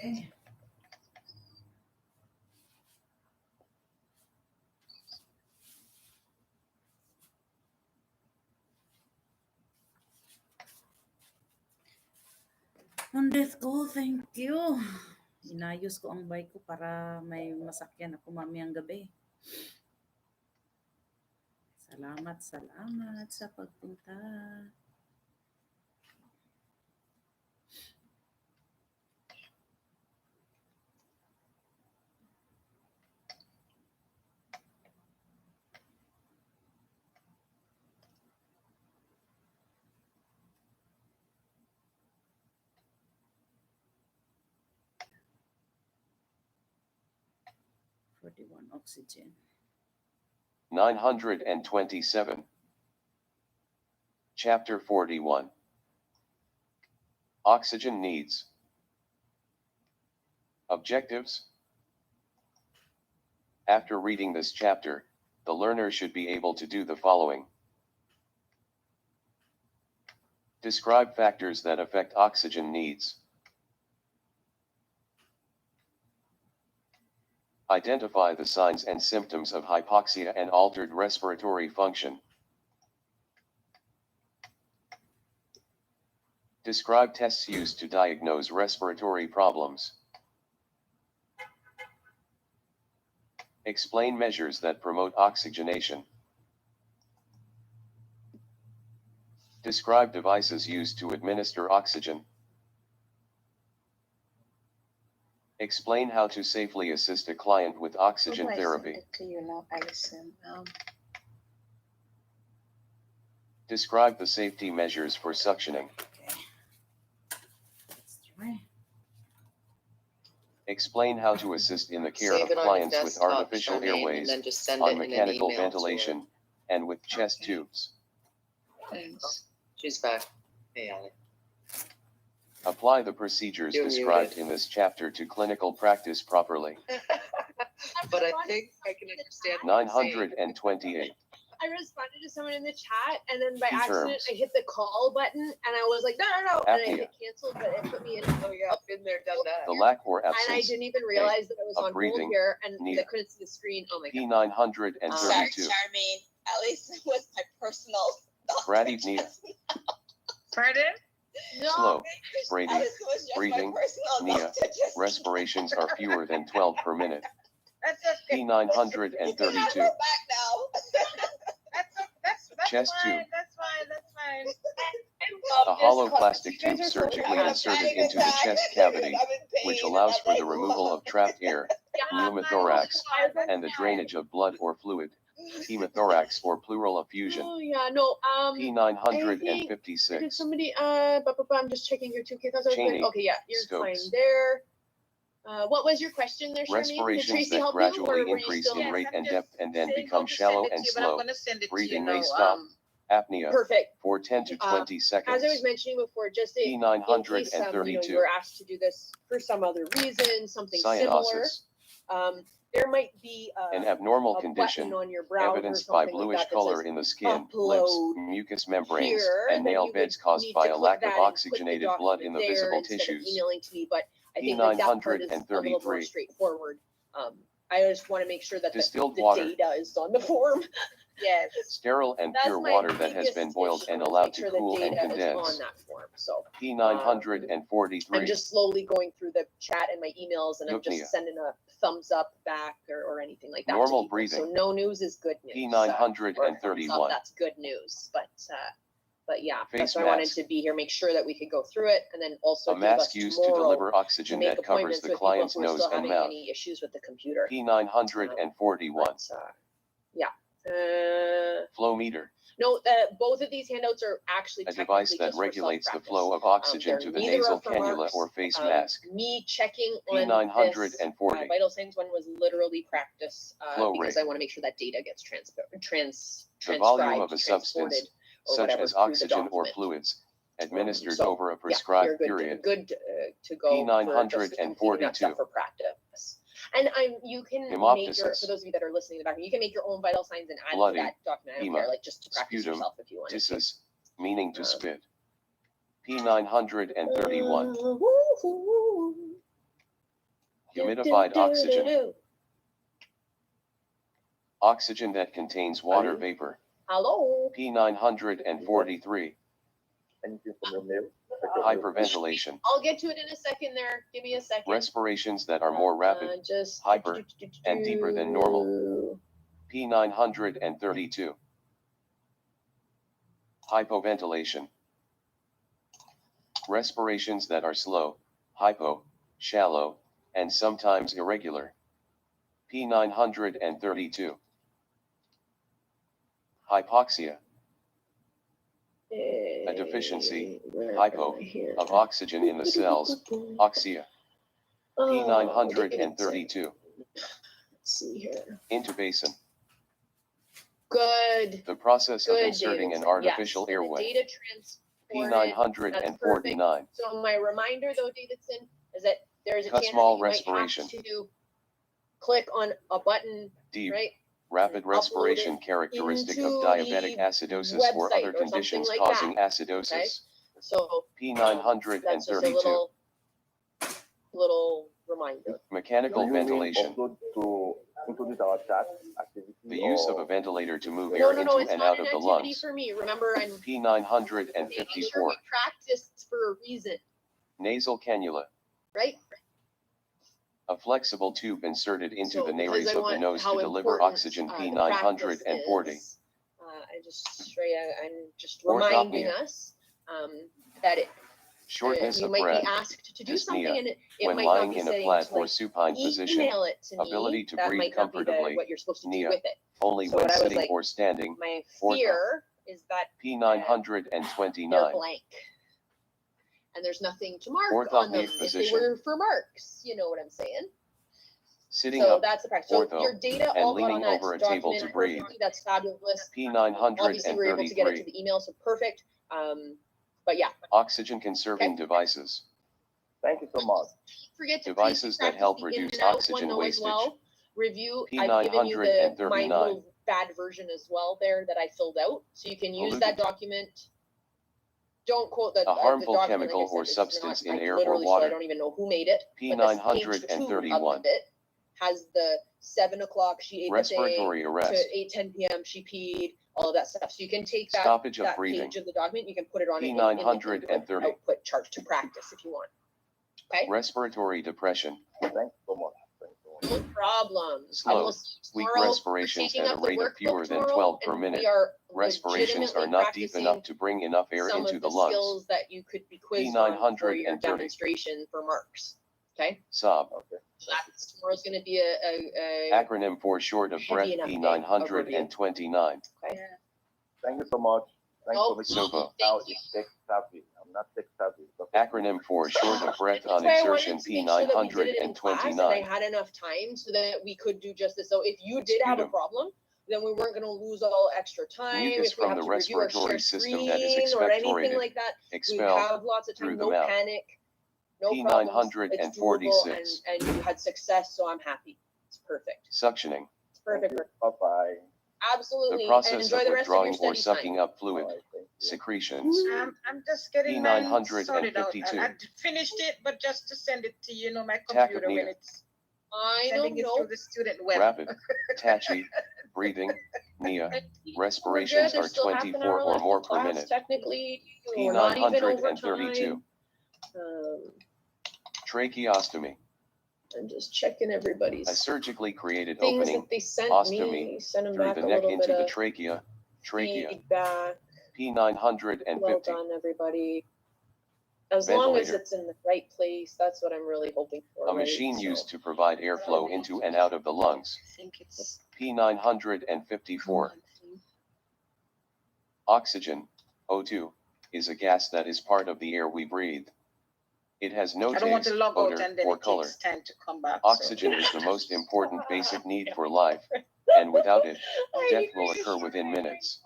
Okay. Nandit ko, thank you. Inayos ko ang bike ko para may masakyan ako mamayang gabi. Salamat sa pagpunta. Oxygen. 927. Chapter 41. Oxygen needs. Objectives. After reading this chapter, the learner should be able to do the following. Describe factors that affect oxygen needs. Identify the signs and symptoms of hypoxia and altered respiratory function. Describe tests used to diagnose respiratory problems. Explain measures that promote oxygenation. Describe devices used to administer oxygen. Explain how to safely assist a client with oxygen therapy. To you now, Alison. Describe the safety measures for suctioning. Explain how to assist in the care Save of it on your clients with desktop, artificial Charmaine, airways, and then just send on it in an mechanical email to her. ventilation, and with chest tubes. Thanks. She's back. Hey, Ali. Apply the procedures You're described muted. in this chapter to clinical practice properly. But I think I can understand. 928. I responded to someone in the chat, and then by Key accident terms. I hit the call button, and I was like, no, and I Apnea. hit cancel, but it put me in. Oh yeah, I've been there, done that. The lack or And I absence didn't even realize that I was of on hold breathing, here, and Nia. I couldn't see the screen. Oh my god. P932. Charmaine, Alison was my personal Brady Nia. Pardon? Slow. Brady. Alison was just Breathing. my personal Nia. doctor. Just Respirations are fewer than 12 per minute. That's okay. P932. back now. That's Chest fine. tube. That's fine. A hollow plastic tube surgically inserted into the chest cavity, which allows for the removal of trapped air, pneumothorax, and the drainage of blood or fluid, hemothorax or pleural effusion. Oh yeah, no. Did P956. somebody? I'm just checking here too. Okay, that's okay. Cheney, Okay, yeah, you're Stokes. fine there. What was your question there, Charmaine? Did Respirations Tracy that help you, or gradually were you increase still? in rate and just depth and then saying become how to shallow send it and to you, but I'm slow. gonna send it to Breathing you may now. stop. Apnea Perfect. for 10 to 20 As seconds. I was mentioning before, just in case P932. you were asked to do this for some other reason, something similar. Cyanosis. There might be An abnormal a condition, button on your browser, evidenced by something like bluish that that color says in the skin, lips, upload mucous membranes, here, and then nail you beds would caused need by to a click lack of that and put the oxygenated blood in the document visible there instead of tissues. emailing to me, but I think like that part is a little more P933. straightforward. I just want to make sure that Distilled the water. data is on the form. Yes. Sterile and That's pure my water that has biggest been boiled issue, and is allowed make to sure the cool and data is condense. on that form. So P943. I'm just slowly going through the chat and my emails, and I'm Eupnea. just sending a thumbs up back or anything like that. to Normal people. breathing. So no news is good news. P931. Or a thumbs up, that's good news. But yeah, that's Face why I wanted mask. to be here, make sure that we could go through it, and then also A give mask us used to tomorrow deliver oxygen make that covers appointments the with people client's who are nose still and having mouth. any issues with the computer. P941. Yeah. Flow meter. No, both of these handouts are actually A technically device that just for regulates the self-practice. flow of oxygen to the neither nasal are for cannula marks. or face mask. Me checking on this P940. vital signs one was literally practice Flow because rate. I want to make sure that data gets The volume of a transcribed, substance, transported, or such whatever as through the oxygen or document. fluids, administered So, over a yeah, prescribed you're good, period. good to go for just completing that stuff P942. for practice. And you can make your, Hemoptysis. for those of you that are listening in the background, you can make your own vital signs and add Bloody, to that document. I don't hema, care, like just to practice sputum, yourself if you want to. Dysis, meaning to spit. P931. Humidified oxygen. Oxygen that contains water vapor. Hello. P943. Anything from your mail? Hyperventilation. I'll get to it in a second there. Give me a second. Respirations that are more rapid, hyper, and deeper than normal. P932. Hypoventilation. Respirations that are slow, hypo, shallow, and sometimes irregular. P932. Hypoxia. A deficiency, hypo, of oxygen in the cells, oxia. P932. Let's see here. Intubation. Good. The process of Good, inserting Davidson. an artificial Yes. And the airway. data transported. That's perfect. P949. So my reminder though, Davidson, is that there is a chance that Small you respiration. might have to click on a button, Deep, right? rapid Upload respiration it characteristic of into diabetic the acidosis or website other or something conditions like causing that, acidosis. Okay. So that's just a P932. little reminder. Mechanical ventilation. Into this our chat activity. The use of a ventilator to move No, air no, no, into it's and not out an of the activity lungs. for me. Remember, I'm P954. we practiced for a reason, Nasal cannula. right? A flexible tube inserted into So, the because nares I of the want nose how to deliver important, oxygen the practice P940. is, I'm just reminding Orthopnea. us that Shortness you of might breath. be asked to do dyspnea. something, and it When might not lying be in a saying flat to, or like, supine position. email it to me. Ability to that breathe might not be comfortably. what you're supposed to do Nia. with it. Only So when what I was sitting like, or standing. My Ortho. fear is that they're P929. blank, and there's nothing to mark on them Orthopneic if position. they were for marks. You know what I'm saying? Sitting So up, that's the practice. So ortho, your data and all got on leaning that over a table document to breathe. perfectly. That's fabulous. Obviously, we're able to get it to P933. the email, so perfect. But yeah. Oxygen conserving devices. Thank you so much. Forget to Devices that help reduce oxygen as wastage. well. Review. I've given you my P939. little bad version as well there that I filled out, so you can use that document. Don't quote the A harmful the document, chemical like I said, or it's substance not, in air or literally, so water. I don't even know who made it. But the page 2 P931. of it has the 7 o'clock she ate Respiratory the arrest. to 8:10 p.m. she peed, all of that stuff. So you can take that, Stoppage of that breathing. page of the document, you can put it on an P930. output chart to practice if you want. Okay. Respiratory depression. Thanks so much. No problem. Slow, weak respirations at a rate of fewer than 12 per minute. Respirations are not deep enough to bring enough air into the lungs. Skills that you could be quizzed on for your demonstration for marks. Okay. SOB. Okay. So that's tomorrow's going to be a Acronym for short of breath heavy enough P929. Okay. Thank you so much. Thanks for the SOBA. Now it's tech savvy. I'm not tech savvy. Acronym for short of breath on That's why I exertion wanted to make sure that we did it in class and I P929. had enough time so that we could do justice. So if you did have a problem, then we weren't going to lose all extra time. Mucus If we from have the to review our respiratory share system that is screen or anything expectorated, like that, we expelled have lots of through time. the No mouth. panic. No problems. It's doable, P946. and you had success, so I'm happy. It's perfect. Suctioning. It's perfect. Bye-bye. Absolutely. The process and enjoy of the rest of your withdrawing or study sucking time. up fluid. Secretions. I'm just getting mine sorted out. P952. I finished it, but just to send it to you know my Tachypnea. computer when it's I sending don't it know. through the student web. Rapid. Tachy. Breathing. Nia. Respirations are 24 or more per minute. Technically, we're not even P932. overtime. Tracheostomy. I'm just checking everybody's A surgically created things opening, that they sent ostomy, me. Send them through back the a neck little into bit the of trachea. feedback. P950. Well done, everybody. As long as Ventilator. it's in the right place, that's what I'm really hoping for. A machine used to provide airflow into and out of the lungs. I think it's P954. Oxygen, O2, is a gas that is part of the air we breathe. It has no I don't want taste, to log out odor, and then or it color. takes time to come back. Oxygen is the most important basic need for life, and without it, death will occur within minutes.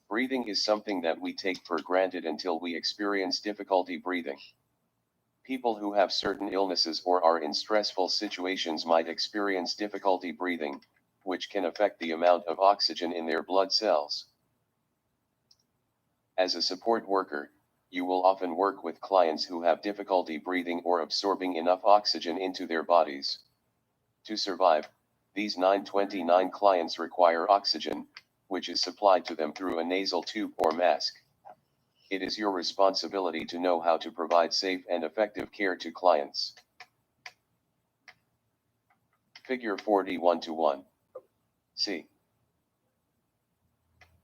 Breathing is something that we take for granted until we experience difficulty breathing. People who have certain illnesses or are in stressful situations might experience difficulty breathing, which can affect the amount of oxygen in their blood cells. As a support worker, You will often work with clients who have difficulty breathing or absorbing enough oxygen into their bodies. To survive, these 929 clients require oxygen, which is supplied to them through a nasal tube or mask. It is your responsibility to know how to provide safe and effective care to clients. Figure 41-1. C.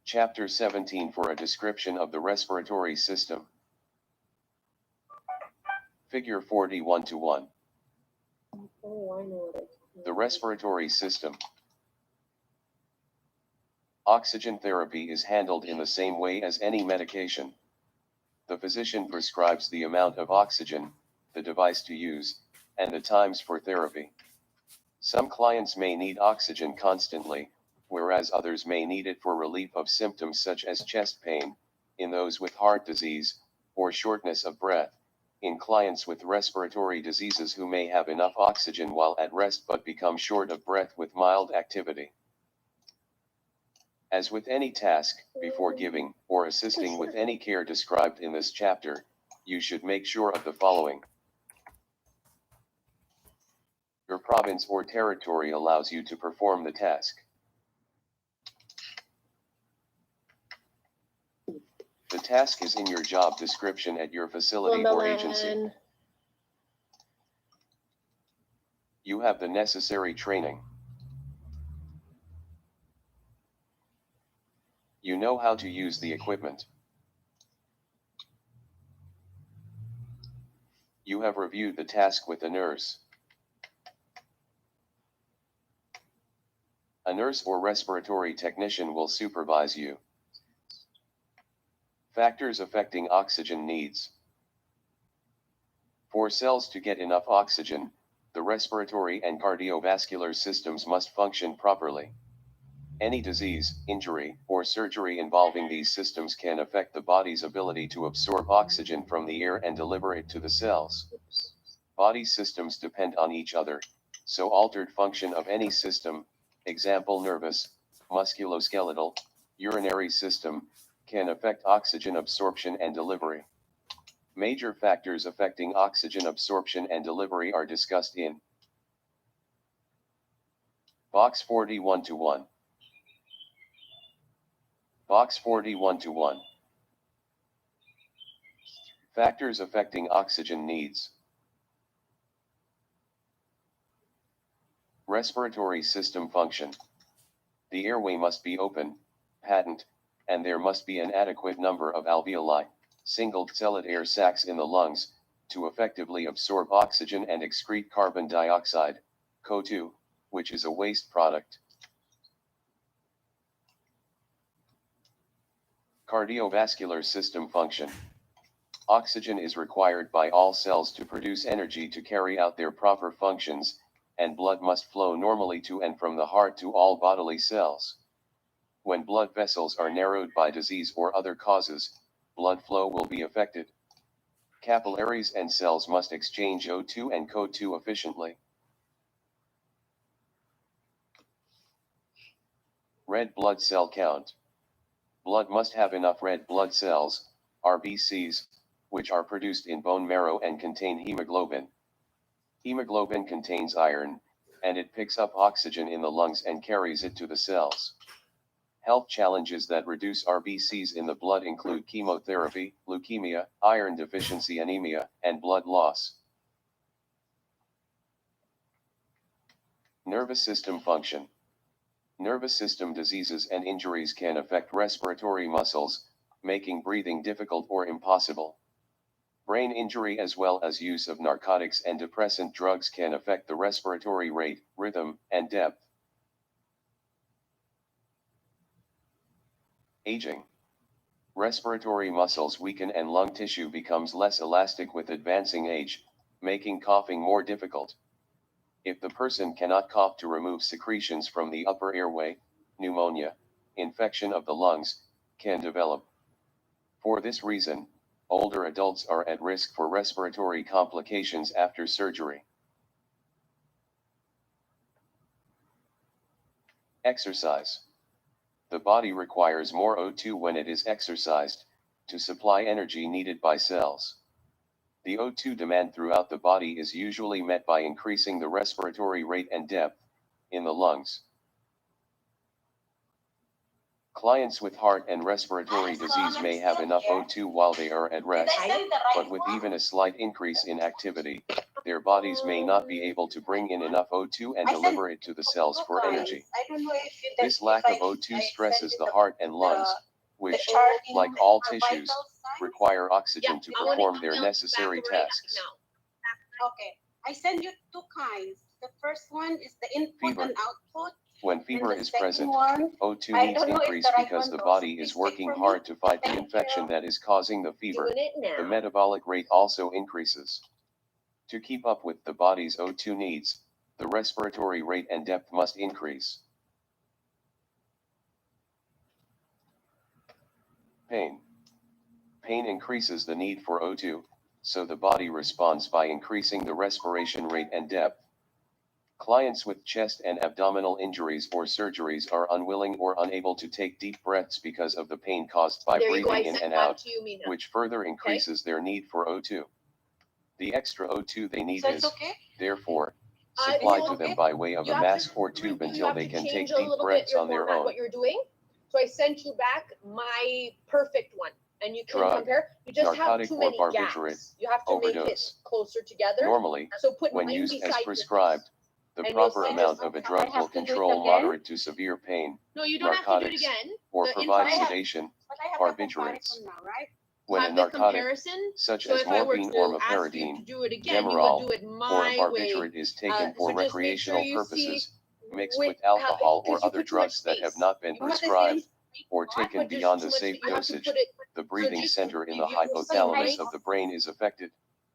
Chapter 17 for a description of the respiratory system. Figure 41-1. Oh, I know it. The respiratory system. Oxygen therapy is handled in the same way as any medication. The physician prescribes the amount of oxygen, the device to use, and the times for therapy. Some clients may need oxygen constantly, whereas others may need it for relief of symptoms such as chest pain, in those with heart disease, or shortness of breath, in clients with respiratory diseases who may have enough oxygen while at rest but become short of breath with mild activity. As with any task, before giving or assisting with any care described in this chapter, you should make sure of the following. Your province or territory allows you to perform the task. The task is in your job description at your facility or agency. You have the necessary training. You know how to use the equipment. You have reviewed the task with a nurse. A nurse or respiratory technician will supervise you. Factors affecting oxygen needs. For cells to get enough oxygen, the respiratory and cardiovascular systems must function properly. Any disease, injury, or surgery involving these systems can affect the body's ability to absorb oxygen from the air and deliver it to the cells. Body systems depend on each other, so altered function of any system, example nervous, musculoskeletal, urinary system, can affect oxygen absorption and delivery. Major factors affecting oxygen absorption and delivery are discussed in Box 41-1. Box 41-1. Factors affecting oxygen needs. Respiratory system function. The airway must be open, patent, and there must be an adequate number of alveoli, single-celled air sacs in the lungs, to effectively absorb oxygen and excrete carbon dioxide, CO2, which is a waste product. Cardiovascular system function. Oxygen is required by all cells to produce energy to carry out their proper functions, and blood must flow normally to and from the heart to all bodily cells. When blood vessels are narrowed by disease or other causes, blood flow will be affected. Capillaries and cells must exchange O2 and CO2 efficiently. Red blood cell count. Blood must have enough red blood cells, RBCs, which are produced in bone marrow and contain hemoglobin. Hemoglobin contains iron, and it picks up oxygen in the lungs and carries it to the cells. Health challenges that reduce RBCs in the blood include chemotherapy, leukemia, iron deficiency anemia, and blood loss. Nervous system function. Nervous system diseases and injuries can affect respiratory muscles, making breathing difficult or impossible. Brain injury as well as use of narcotics and depressant drugs can affect the respiratory rate, rhythm, and depth. Aging. Respiratory muscles weaken and lung tissue becomes less elastic with advancing age, making coughing more difficult. If the person cannot cough to remove secretions from the upper airway, pneumonia, infection of the lungs, can develop. For this reason, older adults are at risk for respiratory complications after surgery. Exercise. The body requires more O2 when it is exercised, to supply energy needed by cells. The O2 demand throughout the body is usually met by increasing the respiratory rate and depth in the lungs. Clients with heart and respiratory disease may have enough O2 while they are at rest, but with even a slight increase in activity, their bodies may not be able to bring in enough O2 and deliver it to the cells for energy. This lack of O2 stresses the heart and lungs, which, like all tissues, require oxygen to perform their necessary tasks. Okay, I send you two kinds. The first one is the input Fever. and output. When fever is present, One, O2 I needs don't know if increase the right because one the goes. body is Please working take for hard me. to fight the Thank infection you. that is causing the fever. Doing it now. The metabolic rate also increases. To keep up with the body's O2 needs, the respiratory rate and depth must increase. Pain. Pain increases the need for O2, so the body responds by increasing the respiration rate and depth. Clients with chest and abdominal injuries or surgeries are unwilling or unable to take deep breaths because of the pain caused by There you go. I breathing in sent and that out, to you, Mina. which further increases their need for O2. The extra O2 they need So it's is, okay? therefore, Is supplied it to them okay? by way of You a have to mask or tube you until have they to can take change a deep little bit breaths your on their format, own. what you're doing. So I sent you back my perfect one, and you can Drug, compare. You just have narcotic too or many barbiturate, gaps. You have to make it overdose. closer together. Normally, So put when mine used beside as yours. prescribed, the And you'll proper see amount this- of a I drug have will to do it control again? moderate to severe pain, No, you don't have to do it narcotics, again. or The provide info- sedation, But I have the barbiturates. comparison now, right? When a have the narcotic, comparison. such So as if I were morphine to or ask you meperidine, to do it again, you Demerol, would do it or a my way. barbiturate is taken for So just make sure recreational you purposes, see mixed which- with alcohol how- or 'cause you other put too much drugs that have space. not been You want the prescribed same- or but taken there's beyond too a much- safe you have to dosage, put it- the breathing just center in the review some hypothalamus nice- of the brain is affected.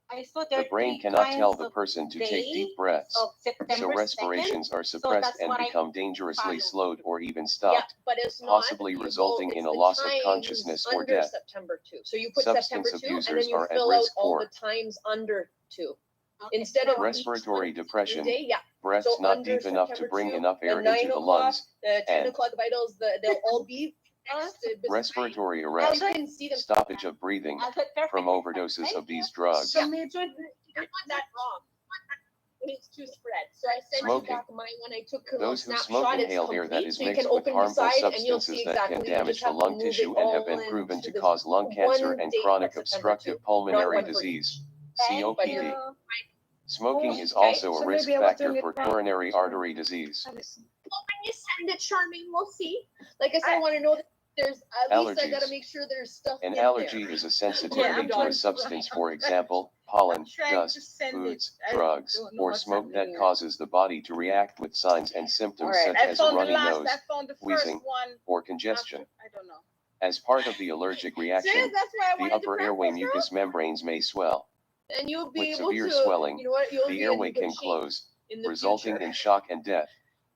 I saw there The are brain 3 cannot tell kinds the of person to take day deep breaths, of so September 2nd. respirations are suppressed that's and what I become dangerously follow. slowed or even Yeah, stopped, but it's not. possibly You go- resulting it's in a the loss of times consciousness or under death. September 2. So you put Substance September 2, and abusers then you are at fill out risk all for the times under 2. Okay. Instead of respiratory each depression, day, yeah. breaths So not under deep enough to September bring 2, enough air the into 9 the o'clock, lungs, the 10 and o'clock vitals, they'll all be next to beside. respiratory You arrest, can see them. stoppage of breathing I'll put perfect. from overdoses of these drugs. So major, you're not that wrong. It's too spread. So I sent Smoking. you back my one. I took a Those who snapshot. smoke It's inhale air that complete, is so you mixed can with open the harmful side and you'll see substances that can exactly. You damage just the have to lung move tissue it and have all been proven to into this cause lung cancer one and date chronic of September 2, obstructive not pulmonary one for disease, each. But COPD. you- Smoking is Okay, also so a risk maybe I was factor doing it for wrong. coronary artery disease. Well, when you send it, Charmaine, we'll see. Like I said, I want to know that there's at least I gotta Allergies. make sure there's stuff An in allergy there. is a sensitivity to a substance, for example, pollen, trying to dust, send it. foods, I drugs, don't know or what's smoke that happening here. causes the body to react with signs and All symptoms right, such I as a found the runny last. nose, I found the first wheezing, one. or congestion. I don't know. As part of the allergic See, reaction, that's why I the wanted to upper airway practice, mucus membranes may swell. And you'll be With able severe to, swelling, you know what, you'll the be airway in good can shape close, in the resulting future. in shock and death.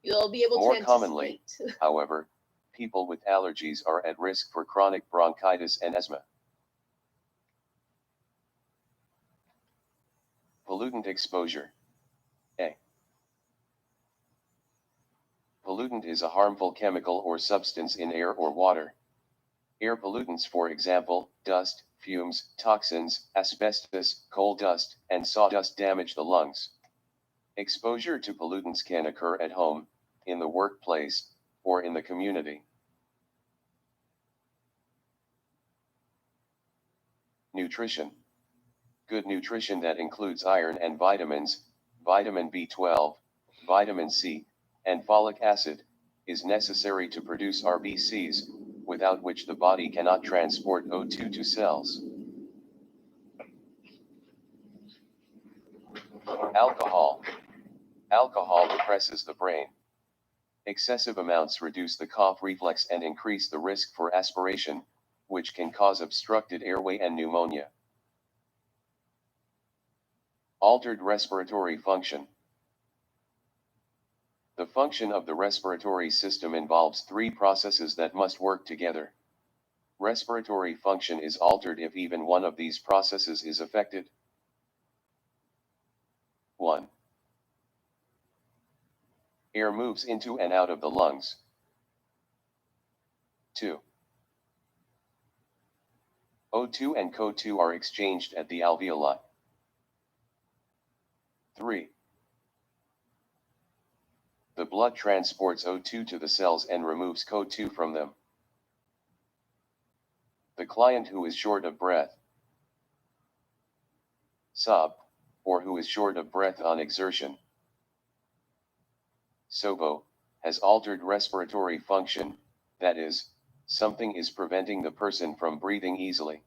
You'll be able More to commonly, anticipate. however, people with allergies are at risk for chronic bronchitis and asthma. Pollutant exposure. A. Pollutant is a harmful chemical or substance in air or water. Air pollutants, for example, dust, fumes, toxins, asbestos, coal dust, and sawdust damage the lungs. Exposure to pollutants can occur at home, in the workplace, or in the community. Nutrition. Good nutrition that includes iron and vitamins, vitamin B12, vitamin C, and folic acid, is necessary to produce RBCs, without which the body cannot transport O2 to cells. Alcohol. Alcohol depresses the brain. Excessive amounts reduce the cough reflex and increase the risk for aspiration, which can cause obstructed airway and pneumonia. Altered respiratory function. The function of the respiratory system involves 3 processes that must work together. Respiratory function is altered if even one of these processes is affected. 1. Air moves into and out of the lungs. 2. O2 and CO2 are exchanged at the alveoli. 3. The blood transports O2 to the cells and removes CO2 from them. The client who is short of breath, sob, or who is short of breath on exertion, SOBO, has altered respiratory function, that is, something is preventing the person from breathing easily.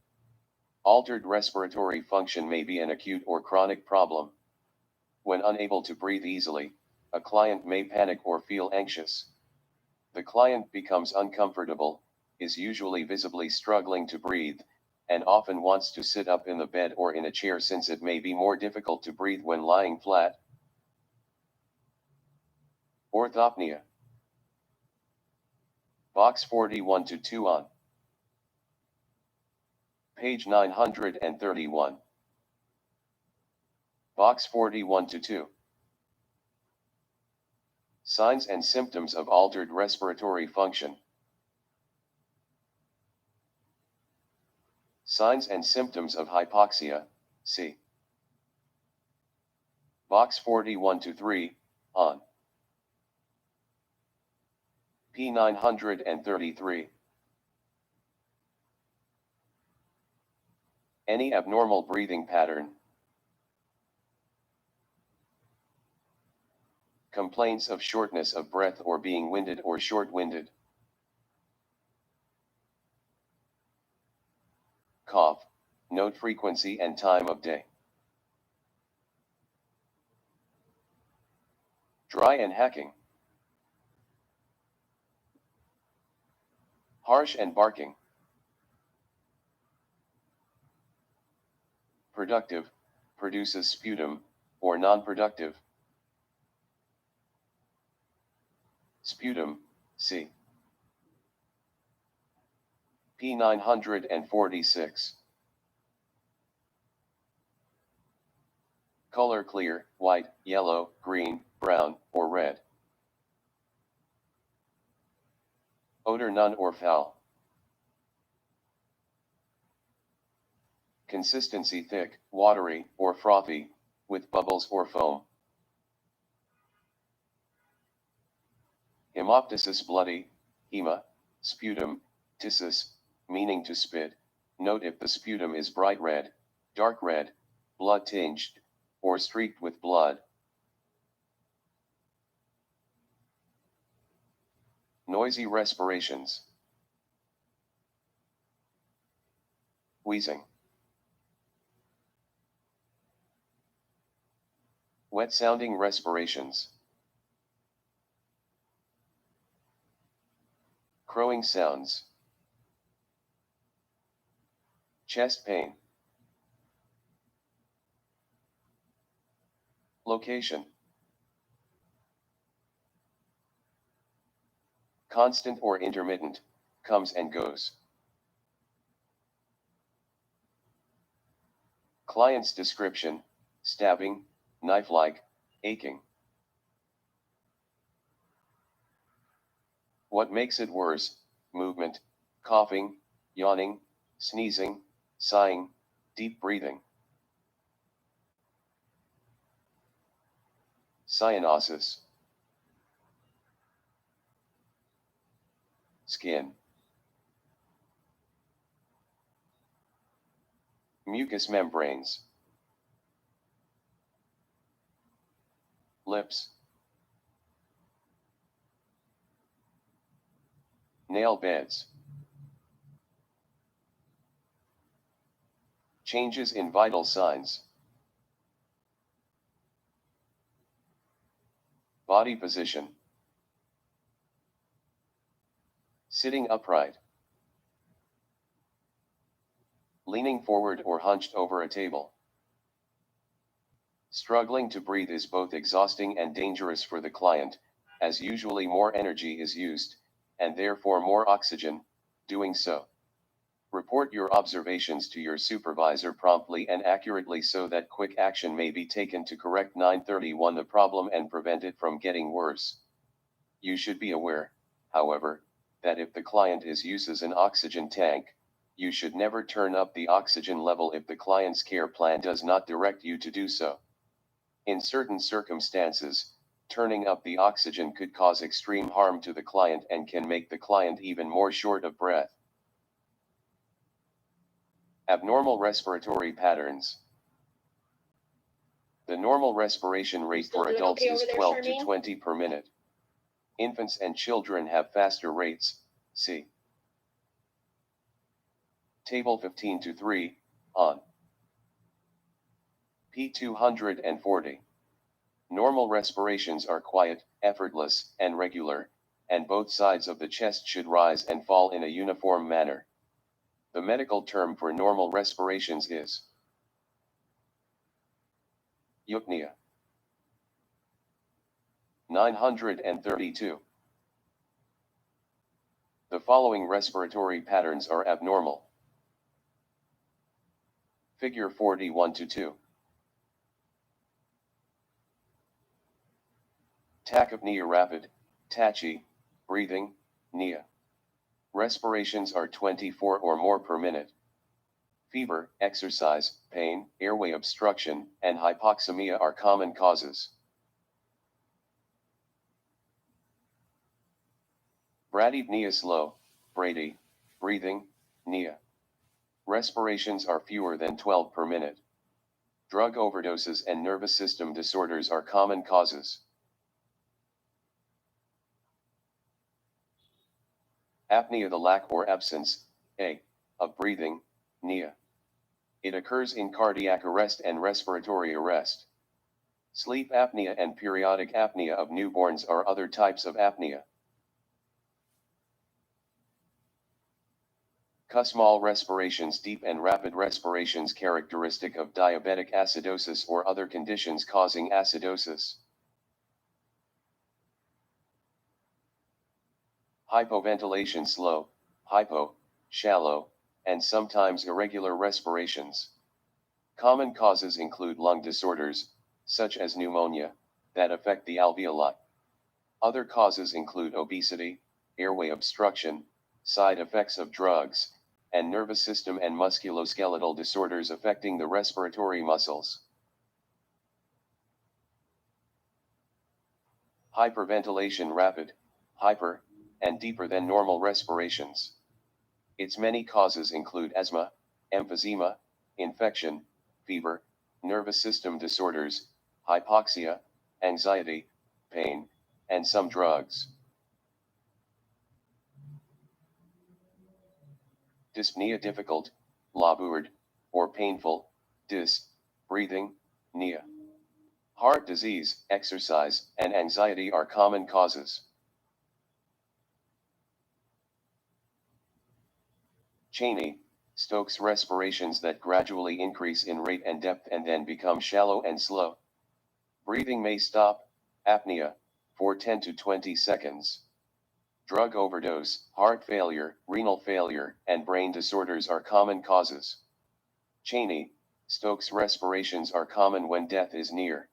Altered respiratory function may be an acute or chronic problem. When unable to breathe easily, a client may panic or feel anxious. The client becomes uncomfortable, is usually visibly struggling to breathe, and often wants to sit up in the bed or in a chair since it may be more difficult to breathe when lying flat. Orthopnea. Box 41 to 2 on. Page 931. Box 41 to 2. Signs and symptoms of altered respiratory function. Signs and symptoms of hypoxia, C. Box 41 to 3, on. P 933. Any abnormal breathing pattern. Complaints of shortness of breath or being winded or short-winded. Cough, note frequency and time of day. Dry and hacking. Harsh and barking. Productive, produces sputum, or non-productive. Sputum, C. P 946. Color clear, white, yellow, green, brown, or red. Odor none or foul. Consistency thick, watery, or frothy, with bubbles or foam. Hemoptysis bloody, hema, sputum, ptysis, meaning to spit. Note if the sputum is bright red, dark red, blood tinged, or streaked with blood. Noisy respirations. Wheezing. Wet sounding respirations. Crowing sounds. Chest pain. Location. Constant or intermittent, comes and goes. Client's description, stabbing, knife-like, aching. What makes it worse? Movement, coughing, yawning, sneezing, sighing, deep breathing. Cyanosis. Skin. Mucous membranes. Lips. Nail beds. Changes in vital signs. Body position. Sitting upright. Leaning forward or hunched over a table. Struggling to breathe is both exhausting and dangerous for the client, as usually more energy is used, and therefore more oxygen, doing so. Report your observations to your supervisor promptly and accurately so that quick action may be taken to correct 931 the problem and prevent it from getting worse. You should be aware, however, that if the client uses an oxygen tank, You should never turn up the oxygen level if the client's care plan does not direct you to do so. In certain circumstances, turning up the oxygen could cause extreme harm to the client and can make the client even more short of breath. Abnormal respiratory patterns. The normal respiration rate still for doing adults okay is over there, 12 to Charmaine? 20 per minute. Infants and children have faster rates, see Table 15 to 3, on P240. Normal respirations are quiet, effortless, and regular, and both sides of the chest should rise and fall in a uniform manner. The medical term for normal respirations is eupnea. 932. The following respiratory patterns are abnormal. Figure 41-2. Tachypnea rapid, tachy, breathing, pnea. Respirations are 24 or more per minute. Fever, exercise, pain, airway obstruction, and hypoxemia are common causes. Bradypnea slow, brady, breathing, pnea. Respirations are fewer than 12 per minute. Drug overdoses and nervous system disorders are common causes. Apnea, the lack or absence, of breathing, pnea. It occurs in cardiac arrest and respiratory arrest. Sleep apnea and periodic apnea of newborns are other types of apnea. Small respirations, deep and rapid respirations characteristic of diabetic acidosis or other conditions causing acidosis. Hypoventilation, slow, hypo, shallow, and sometimes irregular respirations. Common causes include lung disorders, such as pneumonia, that affect the alveoli. Other causes include obesity, airway obstruction, side effects of drugs, and nervous system and musculoskeletal disorders affecting the respiratory muscles. Hyperventilation, rapid, hyper, and deeper than normal respirations. Its many causes include asthma, emphysema, infection, fever, nervous system disorders, hypoxia, anxiety, pain, and some drugs. Dyspnea, difficult, labored, or painful, breathing, pnea. Heart disease, exercise, and anxiety are common causes. Cheney-Stokes respirations that gradually increase in rate and depth and then become shallow and slow. Breathing may stop, apnea, for 10 to 20 seconds. Drug overdose, heart failure, renal failure, and brain disorders are common causes. Cheney-Stokes respirations are common when death is near.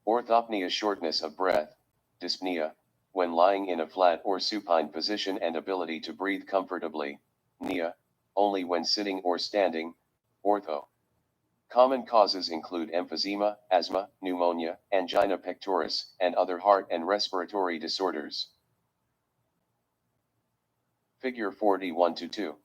Orthopnea, shortness of breath, dyspnea, when lying in a flat or supine position and ability to breathe comfortably, pnea, only when sitting or standing, ortho. Common causes include emphysema, asthma, pneumonia, angina pectoris, and other heart and respiratory disorders. Figure 41-2.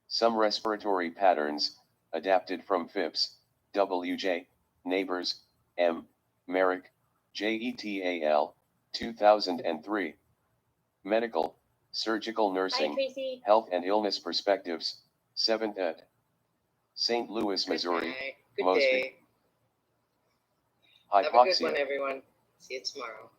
Some respiratory patterns, adapted from Phipps, W.J., Neighbors, M. Merrick, J.E.T.A.L., 2003. Medical, Surgical Nursing, Health and Illness Perspectives, 7th ed. St. Louis, Missouri, Good Mosby. day. Have a good one, Hypoxia. everyone. See you tomorrow.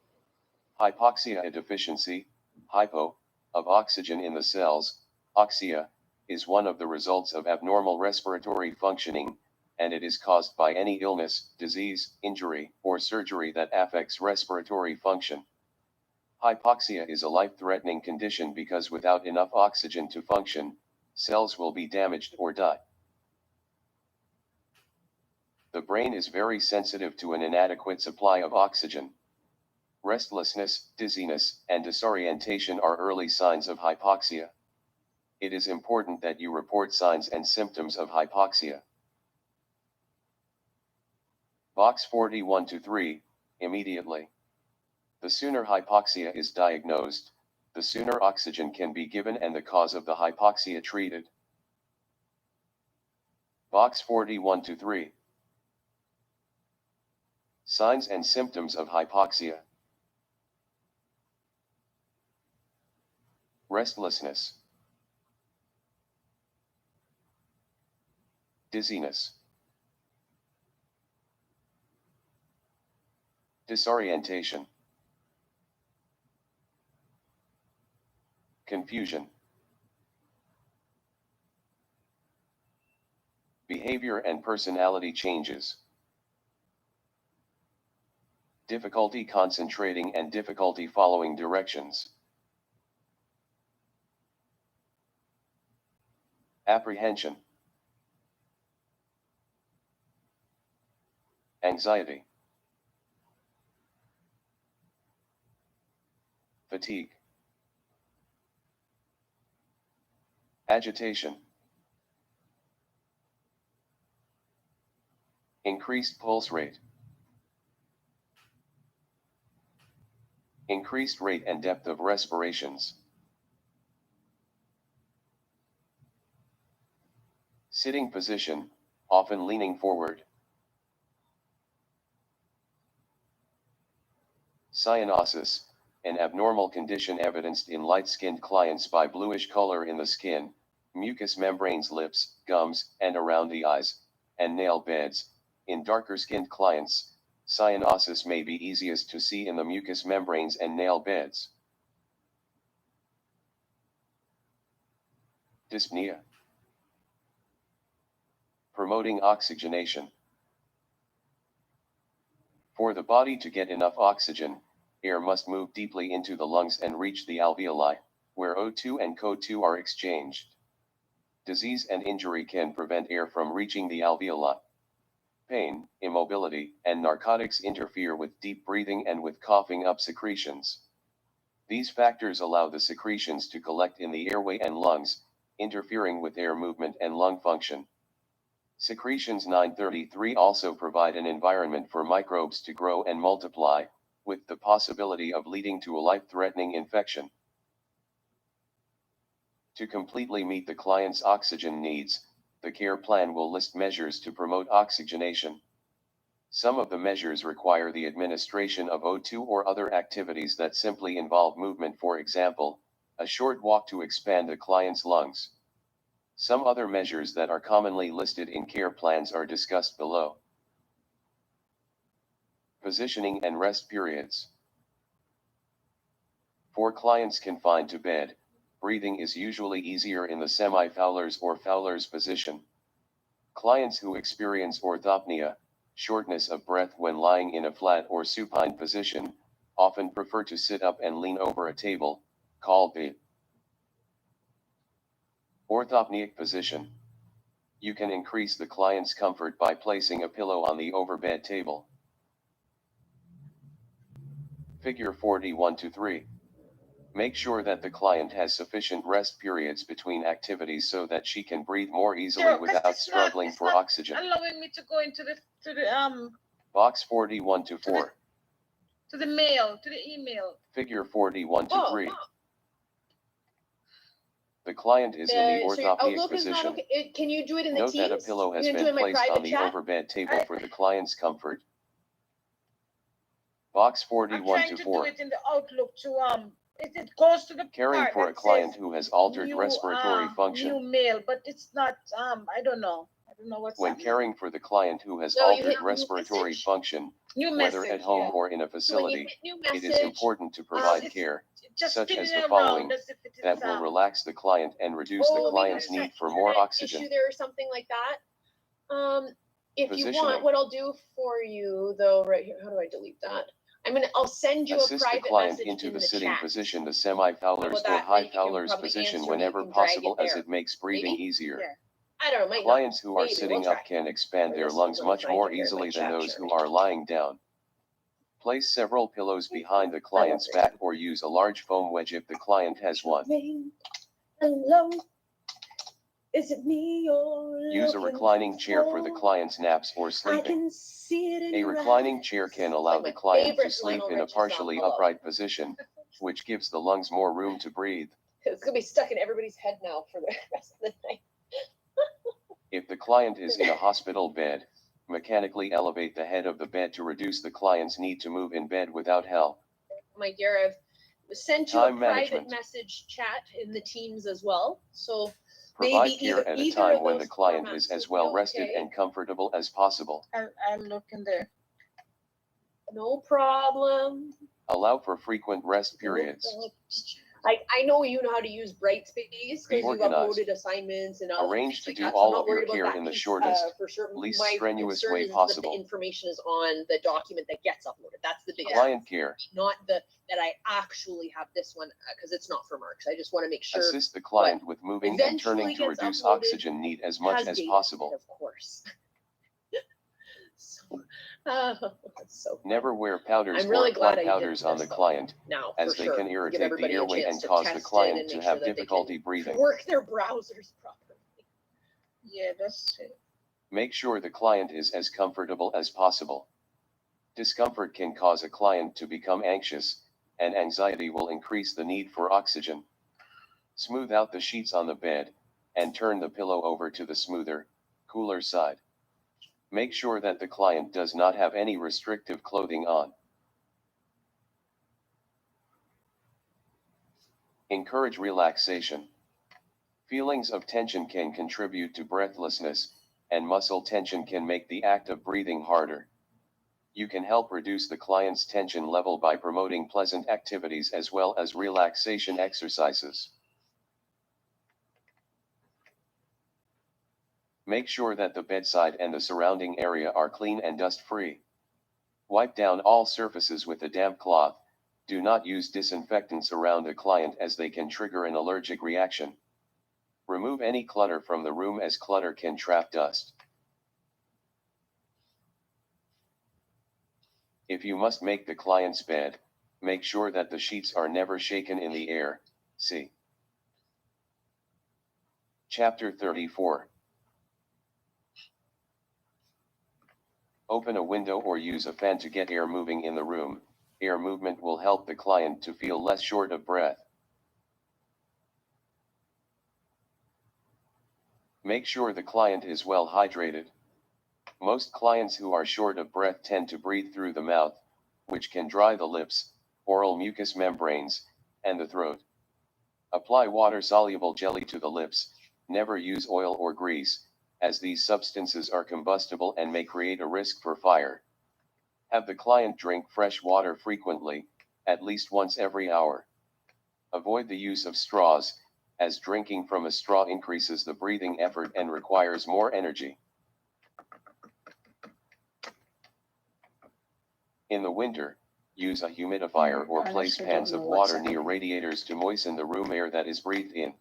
Hypoxia, a deficiency, hypo, of oxygen in the cells, oxia, is one of the results of abnormal respiratory functioning, and it is caused by any illness, disease, injury, or surgery that affects respiratory function. Hypoxia is a life-threatening condition because without enough oxygen to function, cells will be damaged or die. The brain is very sensitive to an inadequate supply of oxygen. Restlessness, dizziness, and disorientation are early signs of hypoxia. It is important that you report signs and symptoms of hypoxia. Box 41-3, immediately. The sooner hypoxia is diagnosed, the sooner oxygen can be given and the cause of the hypoxia treated. Box 41-3. Signs and symptoms of hypoxia. Restlessness. Dizziness. Disorientation. Confusion. Behavior and personality changes. Difficulty concentrating and difficulty following directions. Apprehension. Anxiety. Fatigue. Agitation. Increased pulse rate. Increased rate and depth of respirations. Sitting position, often leaning forward. Cyanosis, an abnormal condition evidenced in light-skinned clients by bluish color in the skin, mucous membranes, lips, gums, and around the eyes, and nail beds. In darker-skinned clients, cyanosis may be easiest to see in the mucous membranes and nail beds. Dyspnea. Promoting oxygenation. For the body to get enough oxygen, air must move deeply into the lungs and reach the alveoli, where O2 and CO2 are exchanged. Disease and injury can prevent air from reaching the alveoli. Pain, immobility, and narcotics interfere with deep breathing and with coughing up secretions. These factors allow the secretions to collect in the airway and lungs, interfering with air movement and lung function. Secretions 933 also provide an environment for microbes to grow and multiply, with the possibility of leading to a life-threatening infection. To completely meet the client's oxygen needs, the care plan will list measures to promote oxygenation. Some of the measures require the administration of O2 or other activities that simply involve movement, for example, a short walk to expand the client's lungs. Some other measures that are commonly listed in care plans are discussed below. Positioning and rest periods. For clients confined to bed, breathing is usually easier in the semi-Fowler's or Fowler's position. Clients who experience orthopnea, shortness of breath when lying in a flat or supine position, often prefer to sit up and lean over a table, called the orthopneic position. You can increase the client's comfort by placing a pillow on the overbed table. Figure 41-3. Make sure that the client has sufficient rest periods between activities so that she can breathe more easily Sure, 'cause without it's struggling it's for not oxygen. allowing me to go into the Box 41-4. to the mail, to the email. Figure 41-3. The client is in the So your orthopneic Outlook is not position. okay. Can you do it in the Note Teams? that a pillow has You can do it been in my placed on private the chat? overbed table for the client's comfort. Box I'm trying to do 41-4. it in the Outlook to it goes to the Caring part for a that client says who has altered new, respiratory function. new mail, but it's not I don't know what's When happening. caring for the client who has No, you altered hit new respiratory message. function, New whether message, at home yeah. or in a So when you facility, hit new it is message, important to provide it's care, just such spinning as the around following, as if it is that will relax the client and reduce the maybe client's there's an need for more internet oxygen. issue there or something like that. If you Positioning. want, what I'll do for you though, right here, how do I delete that? I'll send you Assist a the private client message into in the the sitting chat. position, the semi-Fowler's How or about that? high Then you can Fowler's probably position answer me, whenever you can drag it possible, as there. it makes breathing Maybe? easier. Yeah. I don't know, might Clients who are Maybe, sitting we'll up try. can expand Or their this lungs one's gonna much find more it here in my easily than chat, those who Jeremy. are lying down. Place several pillows behind the client's back or use a large foam wedge if the client has one. Hello, is it me or Use a reclining chair for the client's naps or I sleeping. can see it in A your reclining eyes. chair can allow Like the my client to favorite sleep Lionel in a Richie song, partially Hello. upright position, which gives the lungs more room to breathe. It's gonna be stuck in everybody's head now for the rest of the night. If the client is in a hospital bed, mechanically elevate the head of the bed to reduce the client's need to move in bed without help. My dear, I've sent you a Time private management. message chat in the Teams as well. So Provide maybe care at a either time of when the those client formats is as would be well rested okay. and comfortable as possible. I'll look in there. No problem. Allow for frequent rest periods. I know you know how to use Brightspace because you've Organized. uploaded assignments and other Arrange things to like do that, so all I'm not of your worried about care that in the piece, shortest, for sure. least My strenuous concern way is that possible. the information is on the document that gets uploaded. That's the big Client care. not that I actually have this one because it's not for marks. I just want to make sure Assist the client with moving and turning eventually to gets reduce uploaded oxygen need as much has as data, possible. of course. So Never wear powders I'm really or glad apply I did powders on this, the though. client, now as for they sure. can Give irritate the everybody a airway chance and to cause the test it client and to make have sure that they difficulty can breathing. work their browsers properly. Yeah, that's it. Make sure the client is as comfortable as possible. Discomfort can cause a client to become anxious, and anxiety will increase the need for oxygen. Smooth out the sheets on the bed, and turn the pillow over to the smoother, cooler side. Make sure that the client does not have any restrictive clothing on. Encourage relaxation. Feelings of tension can contribute to breathlessness, and muscle tension can make the act of breathing harder. You can help reduce the client's tension level by promoting pleasant activities as well as relaxation exercises. Make sure that the bedside and the surrounding area are clean and dust-free. Wipe down all surfaces with a damp cloth. Do not use disinfectants around a client as they can trigger an allergic reaction. Remove any clutter from the room as clutter can trap dust. If you must make the client's bed, make sure that the sheets are never shaken in the air. See Chapter 34. Open a window or use a fan to get air moving in the room. Air movement will help the client to feel less short of breath. Make sure the client is well hydrated. Most clients who are short of breath tend to breathe through the mouth, which can dry the lips, oral mucous membranes, and the throat. Apply water-soluble jelly to the lips. Never use oil or grease, as these substances are combustible and may create a risk for fire. Have the client drink fresh water frequently, at least once every hour. Avoid the use of straws, as drinking from a straw increases the breathing effort and requires more energy. In the winter, use a humidifier or place pans of water near radiators to moisten the room air that is breathed in.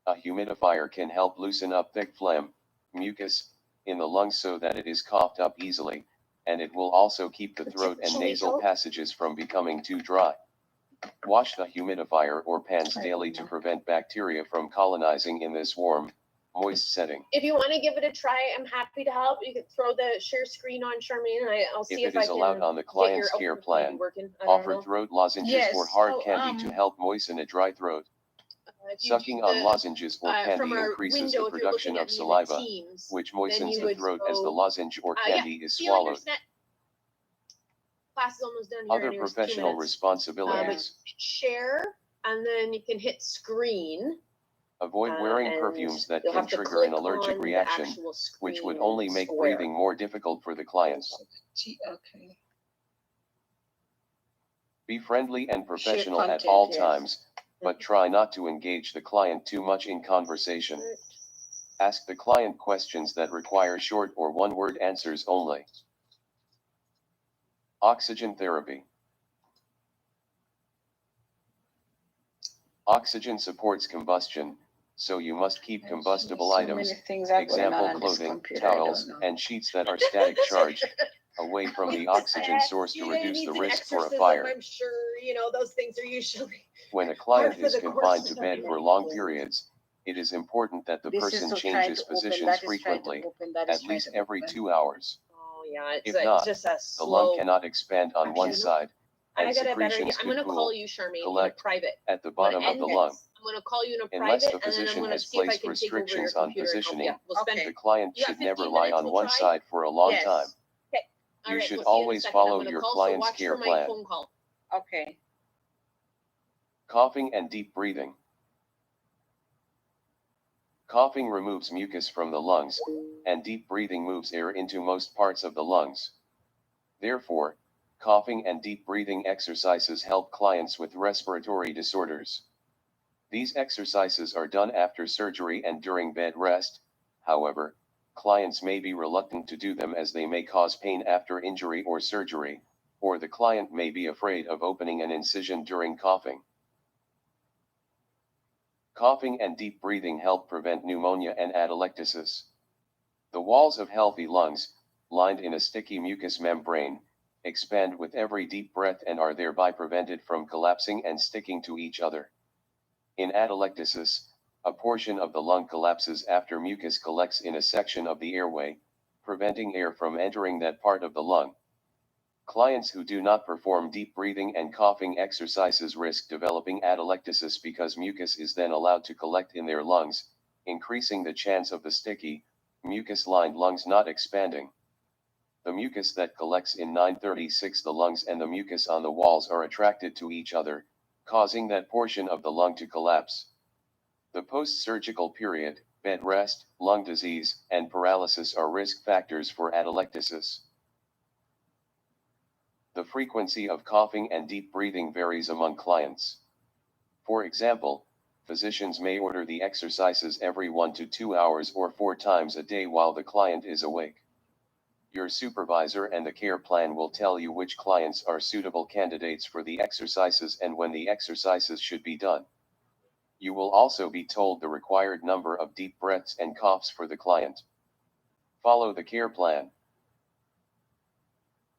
A humidifier can help loosen up thick phlegm, mucus, in the lungs so that it is coughed up easily, and it will also keep the throat and nasal passages from becoming too dry. Wash the humidifier or pans daily to prevent bacteria from colonizing in this warm, moist setting. If you want to give it a try, I'm happy to help. You can throw the share screen on, Charmaine, and I'll see If if it I is can allowed on the get your client's care output plan, working. I don't offer know. throat lozenges Yes, or hard so, candy to help moisten a dry throat. If you Sucking do on the, lozenges or from candy our increases window, the if you're production looking of at me in the saliva, Teams, which then moistens you the would throat as the go, lozenge or candy is see you on your swallowed. snack. Class is almost done here. Other anyways, 2 professional minutes. responsibilities. Share, and then you can hit screen. Avoid wearing and perfumes that you'll can have to trigger an click allergic on the reaction, actual which would screen only make square. breathing more difficult for the clients. Okay. Be friendly and professional at content, all yes. times, but try not to engage the client too much in conversation. Ask the client questions that require short or one-word answers only. Oxygen therapy. Oxygen supports combustion, so you must keep combustible so items, many things are going on example on this clothing, computer, I don't towels, know. and sheets that are static charged, away from the oxygen source to reduce the risk for a exorcism, fire. I'm sure, you know, those things are usually When a client for is the confined course to of bed for long periods, it is important that the This is person to try changes to open, positions that is trying to frequently, open, that is at trying least to every open. 2 hours. Oh yeah, it's, If it's not, just a the lung slow. cannot expand on one Actually, side, I and got a better idea. secretions I'm could gonna pool, call you, Charmaine, in a collect private. at the I'm gonna bottom of end the this. lung. I'm gonna call you in a Unless private, the and then I'm physician gonna has see if I placed can take over your restrictions on computer and help positioning, you. We'll spend. the client You got should never 15 lie minutes, on we'll one try? side for a long Yes. time. Okay. All You right, should we'll see you in a always second. follow I'm gonna your call, so client's watch care for my plan. phone call. Okay. Coughing and deep breathing. Coughing removes mucus from the lungs, and deep breathing moves air into most parts of the lungs. Therefore, coughing and deep breathing exercises help clients with respiratory disorders. These exercises are done after surgery and during bed rest. However, clients may be reluctant to do them as they may cause pain after injury or surgery, or the client may be afraid of opening an incision during coughing. Coughing and deep breathing help prevent pneumonia and atelectasis. The walls of healthy lungs, lined in a sticky mucous membrane, expand with every deep breath and are thereby prevented from collapsing and sticking to each other. In atelectasis, a portion of the lung collapses after mucus collects in a section of the airway, preventing air from entering that part of the lung. Clients who do not perform deep breathing and coughing exercises risk developing atelectasis because mucus is then allowed to collect in their lungs, increasing the chance of the sticky, mucus-lined lungs not expanding. The mucus that collects in 936, the lungs and the mucus on the walls are attracted to each other, causing that portion of the lung to collapse. The post-surgical period, bed rest, lung disease, and paralysis are risk factors for atelectasis. The frequency of coughing and deep breathing varies among clients. For example, physicians may order the exercises every 1 to 2 hours or 4 times a day while the client is awake. Your supervisor and the care plan will tell you which clients are suitable candidates for the exercises and when the exercises should be done. You will also be told the required number of deep breaths and coughs for the client. Follow the care plan.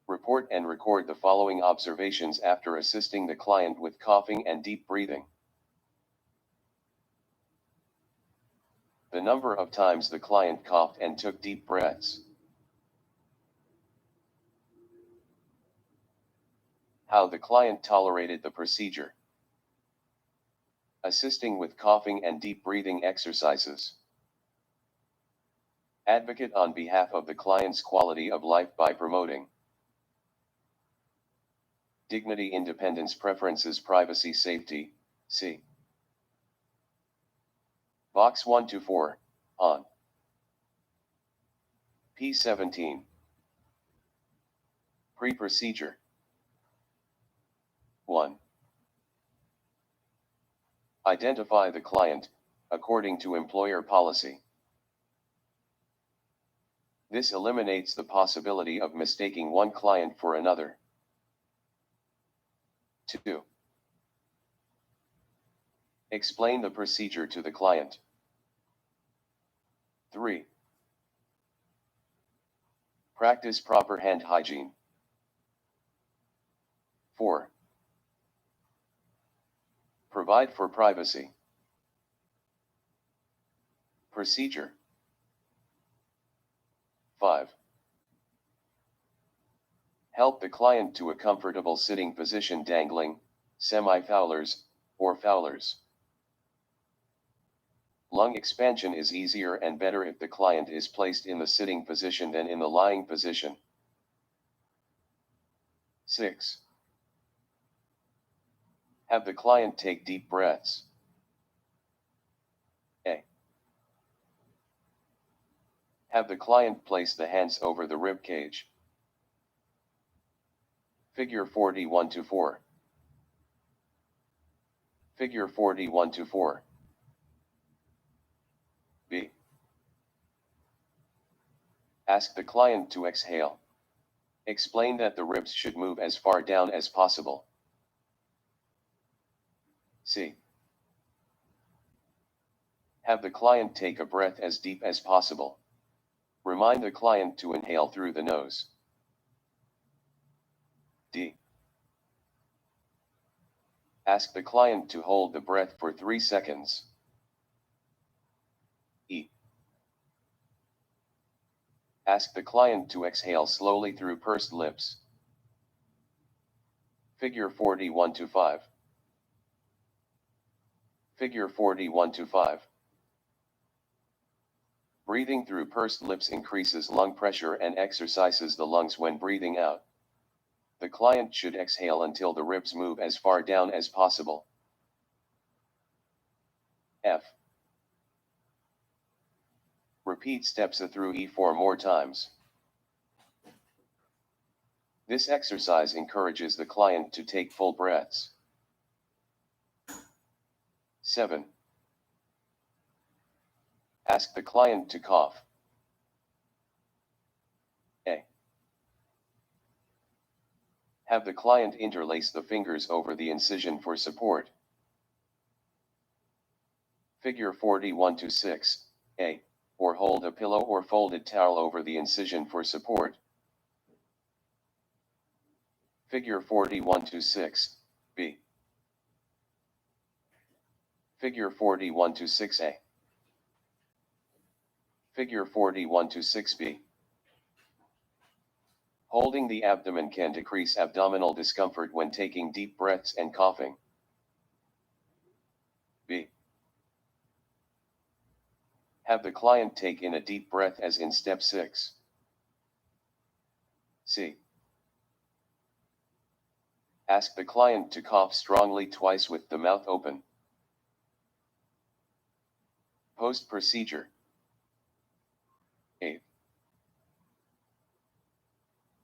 Report and record the following observations after assisting the client with coughing and deep breathing. The number of times the client coughed and took deep breaths. How the client tolerated the procedure. Assisting with coughing and deep breathing exercises. Advocate on behalf of the client's quality of life by promoting dignity, independence, preferences, privacy, safety. C. Box 1 to 4, on. P17. Pre-procedure. 1. Identify the client, according to employer policy. This eliminates the possibility of mistaking one client for another. 2. Explain the procedure to the client. 3. Practice proper hand hygiene. 4. Provide for privacy. Procedure. 5. Help the client to a comfortable sitting position, dangling, semi-fowlers, or fowlers. Lung expansion is easier and better if the client is placed in the sitting position than in the lying position. 6. Have the client take deep breaths. A. Have the client place the hands over the rib cage. Figure 41 to 4. Figure 41 to 4. B. Ask the client to exhale. Explain that the ribs should move as far down as possible. C. Have the client take a breath as deep as possible. Remind the client to inhale through the nose. D. Ask the client to hold the breath for 3 seconds. E. Ask the client to exhale slowly through pursed lips. Figure 41-5. Figure 41-5. Breathing through pursed lips increases lung pressure and exercises the lungs when breathing out. The client should exhale until the ribs move as far down as possible. F. Repeat steps A through E 4 more times. This exercise encourages the client to take full breaths. 7. Ask the client to cough. A. Have the client interlace the fingers over the incision for support. Figure 41-6, A. Or hold a pillow or folded towel over the incision for support. Figure 41-6, B. Figure 41-6A. Figure 41-6B. Holding the abdomen can decrease abdominal discomfort when taking deep breaths and coughing. B. Have the client take in a deep breath as in step 6. C. Ask the client to cough strongly twice with the mouth open. Post-procedure. 8.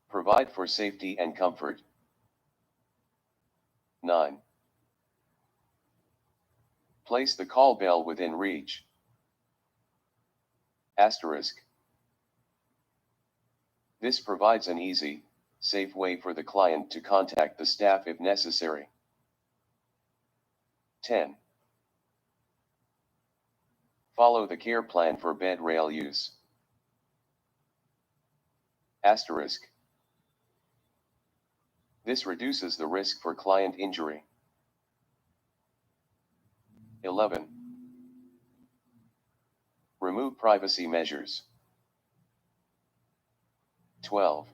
Provide for safety and comfort. 9. Place the call bell within reach. Asterisk. This provides an easy, safe way for the client to contact the staff if necessary. 10. Follow the care plan for bed rail use. Asterisk. This reduces the risk for client injury. 11. Remove privacy measures. 12.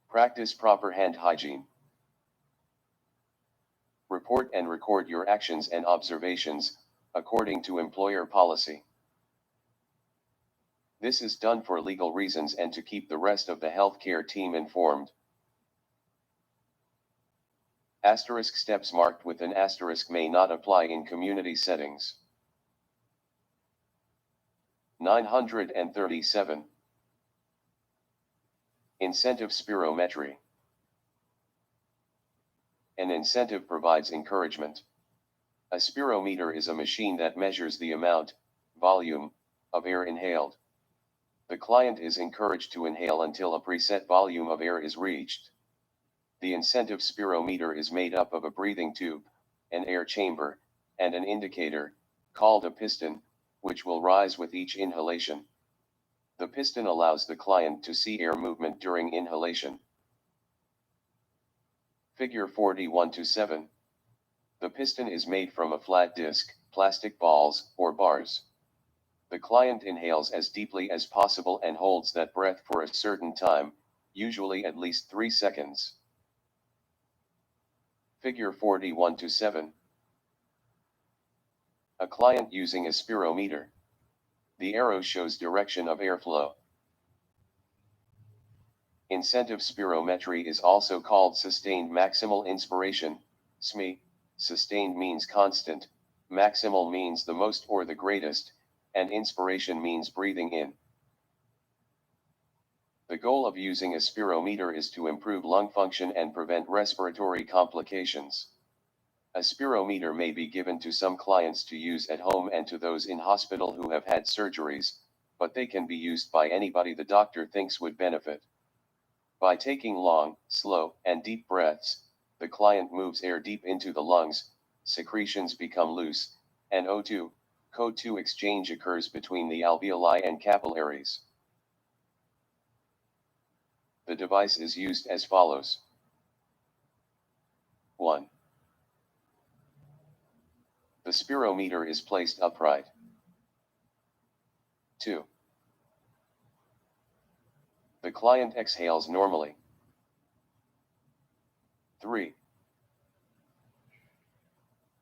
Practice proper hand hygiene. Report and record your actions and observations, according to employer policy. This is done for legal reasons and to keep the rest of the healthcare team informed. Asterisk steps marked with an asterisk may not apply in community settings. 937. Incentive spirometry. An incentive provides encouragement. A spirometer is a machine that measures the amount, volume, of air inhaled. The client is encouraged to inhale until a preset volume of air is reached. The incentive spirometer is made up of a breathing tube, an air chamber, and an indicator, called a piston, which will rise with each inhalation. The piston allows the client to see air movement during inhalation. Figure 41-7. The piston is made from a flat disc, plastic balls, or bars. The client inhales as deeply as possible and holds that breath for a certain time, usually at least 3 seconds. Figure 41-7. A client using a spirometer. The arrow shows direction of airflow. Incentive spirometry is also called sustained maximal inspiration, SMI. Sustained means constant, maximal means the most or the greatest, and inspiration means breathing in. The goal of using a spirometer is to improve lung function and prevent respiratory complications. A spirometer may be given to some clients to use at home and to those in hospital who have had surgeries, but they can be used by anybody the doctor thinks would benefit. By taking long, slow, and deep breaths, the client moves air deep into the lungs, secretions become loose, and O2, CO2 exchange occurs between the alveoli and capillaries. The device is used as follows. 1. The spirometer is placed upright. 2. The client exhales normally. 3.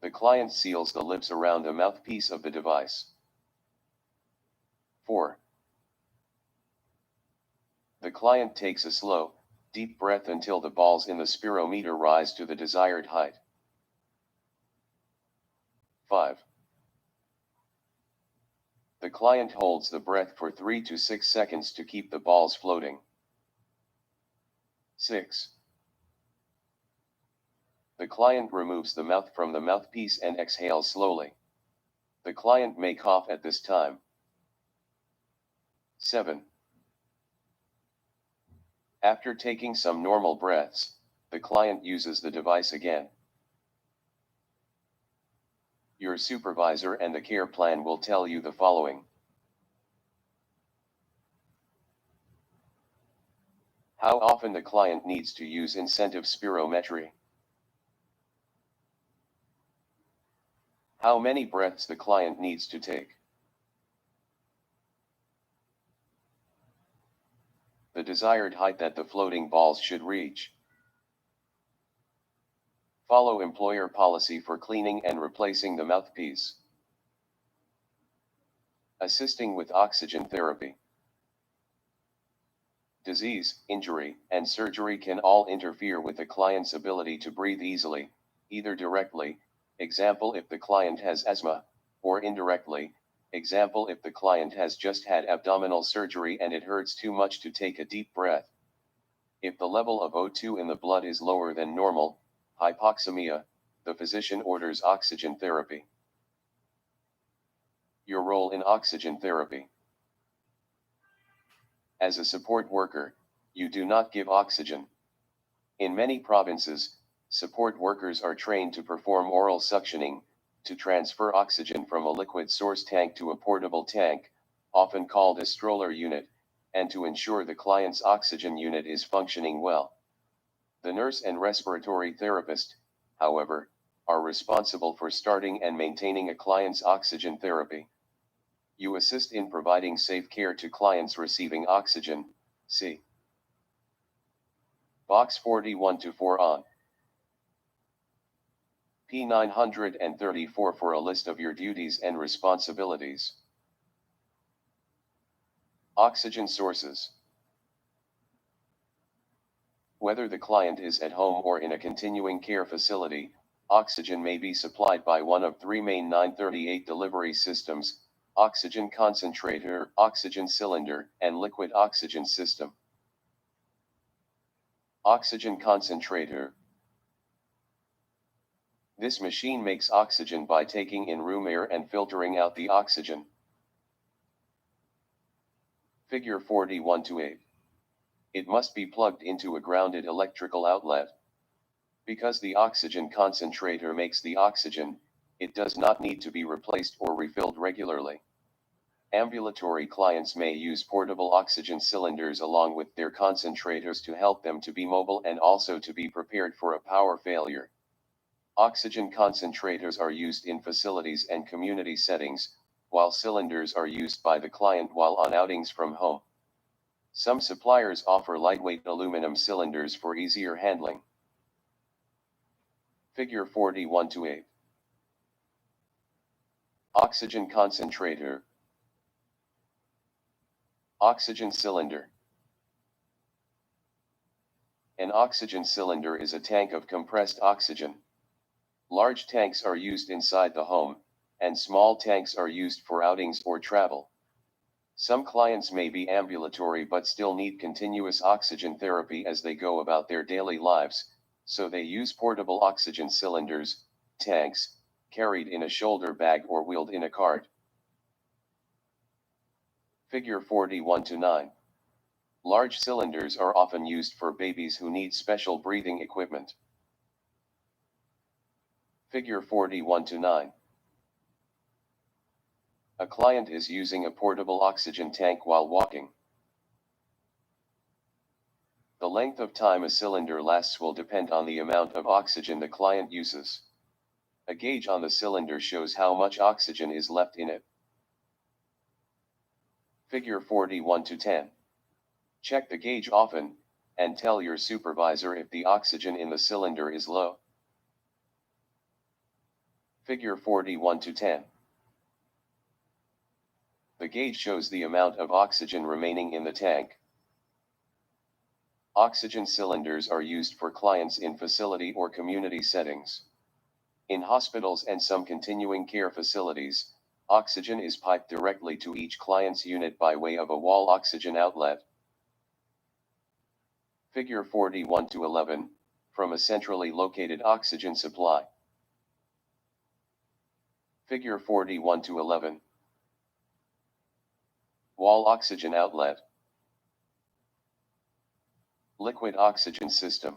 The client seals the lips around the mouthpiece of the device. 4. The client takes a slow, deep breath until the balls in the spirometer rise to the desired height. 5. The client holds the breath for 3 to 6 seconds to keep the balls floating. 6. The client removes the mouth from the mouthpiece and exhales slowly. The client may cough at this time. 7. After taking some normal breaths, the client uses the device again. Your supervisor and the care plan will tell you the following. How often the client needs to use incentive spirometry. How many breaths the client needs to take. The desired height that the floating balls should reach. Follow employer policy for cleaning and replacing the mouthpiece. Assisting with oxygen therapy. Disease, injury, and surgery can all interfere with the client's ability to breathe easily, either directly, example if the client has asthma, or indirectly, example if the client has just had abdominal surgery and it hurts too much to take a deep breath. If the level of O2 in the blood is lower than normal, hypoxemia, the physician orders oxygen therapy. Your role in oxygen therapy. As a support worker, you do not give oxygen. In many provinces, support workers are trained to perform oral suctioning, to transfer oxygen from a liquid source tank to a portable tank, often called a stroller unit, and to ensure the client's oxygen unit is functioning well. The nurse and respiratory therapist, however, are responsible for starting and maintaining a client's oxygen therapy. You assist in providing safe care to clients receiving oxygen. See Box 41-4 on P934 for a list of your duties and responsibilities. Oxygen sources. Whether the client is at home or in a continuing care facility, oxygen may be supplied by one of three main 938 delivery systems: oxygen concentrator, oxygen cylinder, and liquid oxygen system. Oxygen concentrator. This machine makes oxygen by taking in room air and filtering out the oxygen. Figure 41-8. It must be plugged into a grounded electrical outlet. Because the oxygen concentrator makes the oxygen, it does not need to be replaced or refilled regularly. Ambulatory clients may use portable oxygen cylinders along with their concentrators to help them to be mobile and also to be prepared for a power failure. Oxygen concentrators are used in facilities and community settings, while cylinders are used by the client while on outings from home. Some suppliers offer lightweight aluminum cylinders for easier handling. Figure 41-8. Oxygen concentrator. Oxygen cylinder. An oxygen cylinder is a tank of compressed oxygen. Large tanks are used inside the home, and small tanks are used for outings or travel. Some clients may be ambulatory but still need continuous oxygen therapy as they go about their daily lives, so they use portable oxygen cylinders, tanks, carried in a shoulder bag or wheeled in a cart. Figure 41-9. Large cylinders are often used for babies who need special breathing equipment. Figure 41-9. A client is using a portable oxygen tank while walking. The length of time a cylinder lasts will depend on the amount of oxygen the client uses. A gauge on the cylinder shows how much oxygen is left in it. Figure 41 to 10. Check the gauge often, and tell your supervisor if the oxygen in the cylinder is low. Figure 41 to 10. The gauge shows the amount of oxygen remaining in the tank. Oxygen cylinders are used for clients in facility or community settings. In hospitals and some continuing care facilities, oxygen is piped directly to each client's unit by way of a wall oxygen outlet. Figure 41 to 11, from a centrally located oxygen supply. Figure 41 to 11. Wall oxygen outlet. Liquid oxygen system.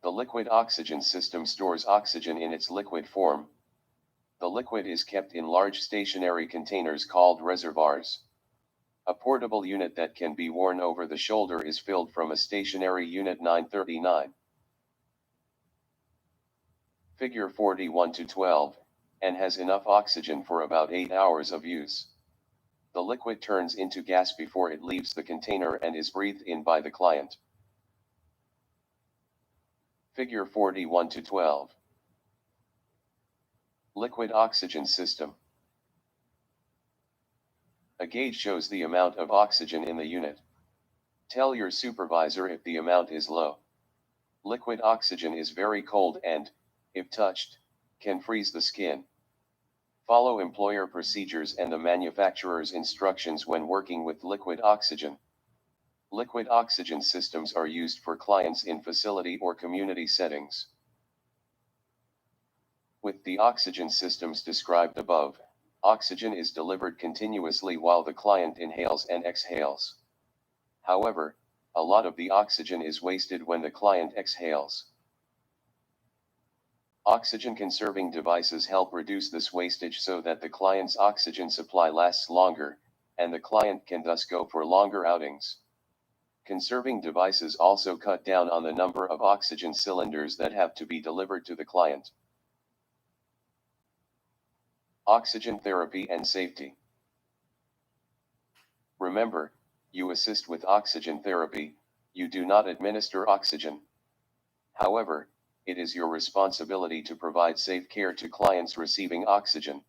The liquid oxygen system stores oxygen in its liquid form. The liquid is kept in large stationary containers called reservoirs. A portable unit that can be worn over the shoulder is filled from a stationary unit 939. Figure 41 to 12, and has enough oxygen for about 8 hours of use. The liquid turns into gas before it leaves the container and is breathed in by the client. Figure 41 to 12. Liquid oxygen system. A gauge shows the amount of oxygen in the unit. Tell your supervisor if the amount is low. Liquid oxygen is very cold and, if touched, can freeze the skin. Follow employer procedures and the manufacturer's instructions when working with liquid oxygen. Liquid oxygen systems are used for clients in facility or community settings. With the oxygen systems described above, oxygen is delivered continuously while the client inhales and exhales. However, a lot of the oxygen is wasted when the client exhales. Oxygen-conserving devices help reduce this wastage so that the client's oxygen supply lasts longer, and the client can thus go for longer outings. Conserving devices also cut down on the number of oxygen cylinders that have to be delivered to the client. Oxygen therapy and safety. Remember, you assist with oxygen therapy, you do not administer oxygen. However, it is your responsibility to provide safe care to clients receiving oxygen.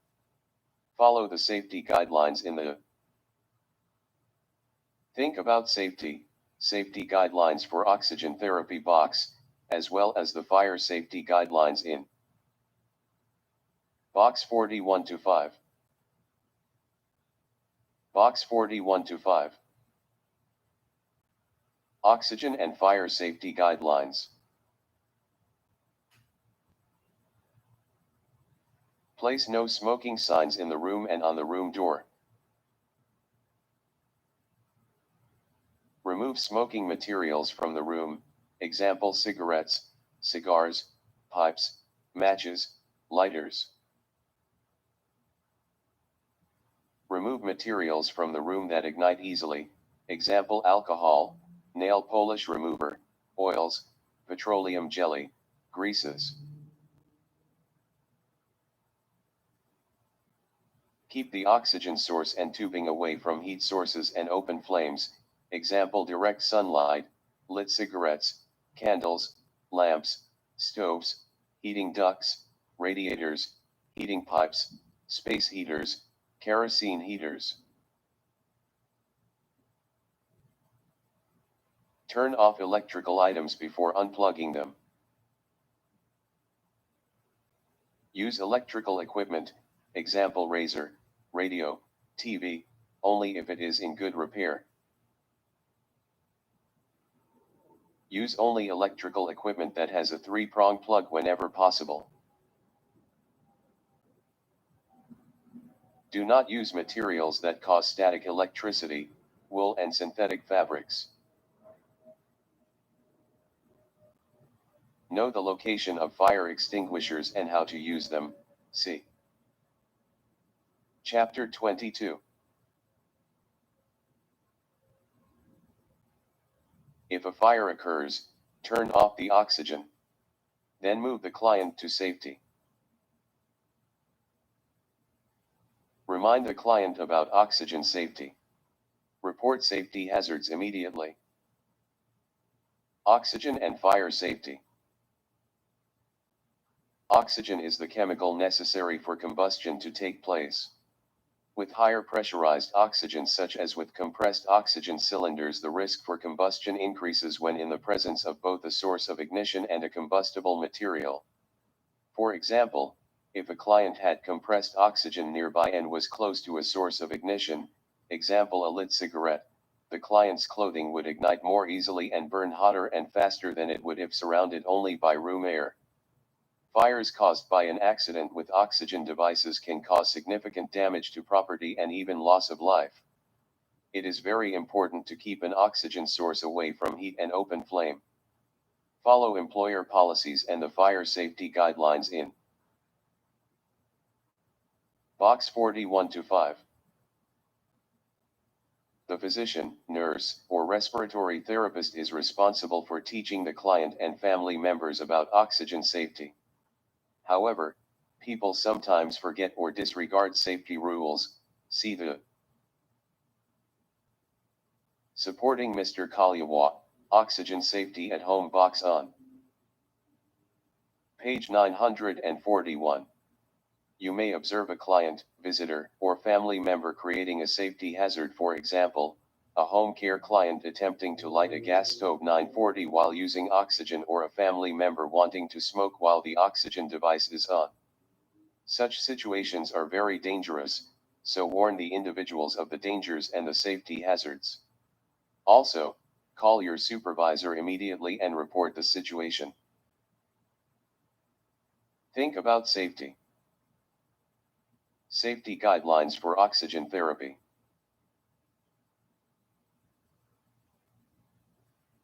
Follow the safety guidelines in the Think About Safety, Safety Guidelines for Oxygen Therapy box, as well as the Fire Safety Guidelines in Box 41 to 5. Box 41 to 5. Oxygen and Fire Safety Guidelines. Place no smoking signs in the room and on the room door. Remove smoking materials from the room, example cigarettes, cigars, pipes, matches, lighters. Remove materials from the room that ignite easily, example alcohol, nail polish remover, oils, petroleum jelly, greases. Keep the oxygen source and tubing away from heat sources and open flames, example direct sunlight, lit cigarettes, candles, lamps, stoves, heating ducts, radiators, heating pipes, space heaters, kerosene heaters. Turn off electrical items before unplugging them. Use electrical equipment, example razor, radio, TV, only if it is in good repair. Use only electrical equipment that has a 3-prong plug whenever possible. Do not use materials that cause static electricity, wool and synthetic fabrics. Know the location of fire extinguishers and how to use them, see Chapter 22. If a fire occurs, turn off the oxygen. Then move the client to safety. Remind the client about oxygen safety. Report safety hazards immediately. Oxygen and fire safety. Oxygen is the chemical necessary for combustion to take place. With higher pressurized oxygen, such as with compressed oxygen cylinders, the risk for combustion increases when in the presence of both a source of ignition and a combustible material. For example, if a client had compressed oxygen nearby and was close to a source of ignition, example a lit cigarette, the client's clothing would ignite more easily and burn hotter and faster than it would if surrounded only by room air. Fires caused by an accident with oxygen devices can cause significant damage to property and even loss of life. It is very important to keep an oxygen source away from heat and open flame. Follow employer policies and the fire safety guidelines in Box 41-5. The physician, nurse, or respiratory therapist is responsible for teaching the client and family members about oxygen safety. However, people sometimes forget or disregard safety rules. See the Supporting Mr. Kalyawa, Oxygen Safety at Home box on page 941. You may observe a client, visitor, or family member creating a safety hazard, for example, a home care client attempting to light a gas stove 940 while using oxygen, or a family member wanting to smoke while the oxygen device is on. Such situations are very dangerous, so warn the individuals of the dangers and the safety hazards. Also, call your supervisor immediately and report the situation. Think about safety. Safety guidelines for oxygen therapy.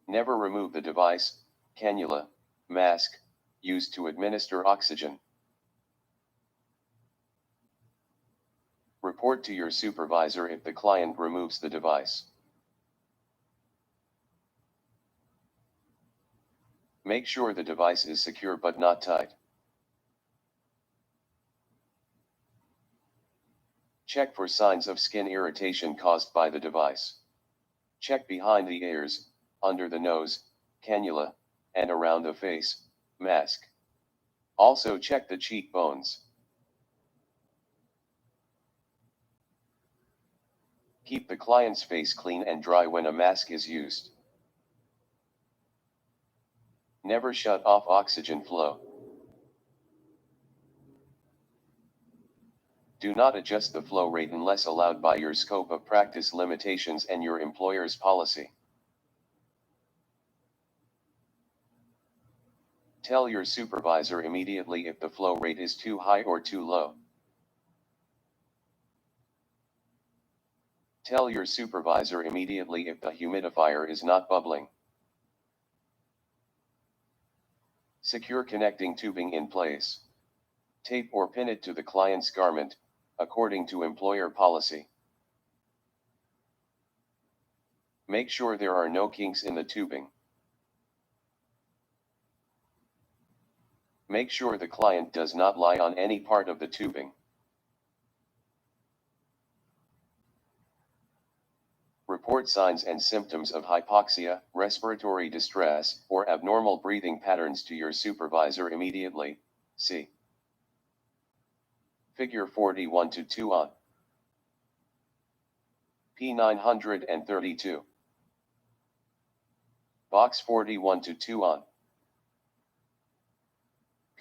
Never remove the device, cannula, mask, used to administer oxygen. Report to your supervisor if the client removes the device. Make sure the device is secure but not tight. Check for signs of skin irritation caused by the device. Check behind the ears, under the nose, cannula, and around the face, mask. Also check the cheekbones. Keep the client's face clean and dry when a mask is used. Never shut off oxygen flow. Do not adjust the flow rate unless allowed by your scope of practice limitations and your employer's policy. Tell your supervisor immediately if the flow rate is too high or too low. Tell your supervisor immediately if the humidifier is not bubbling. Secure connecting tubing in place. Tape or pin it to the client's garment, according to employer policy. Make sure there are no kinks in the tubing. Make sure the client does not lie on any part of the tubing. Report signs and symptoms of hypoxia, respiratory distress, or abnormal breathing patterns to your supervisor immediately. See Figure 41-2 on P932. Box 41-2 on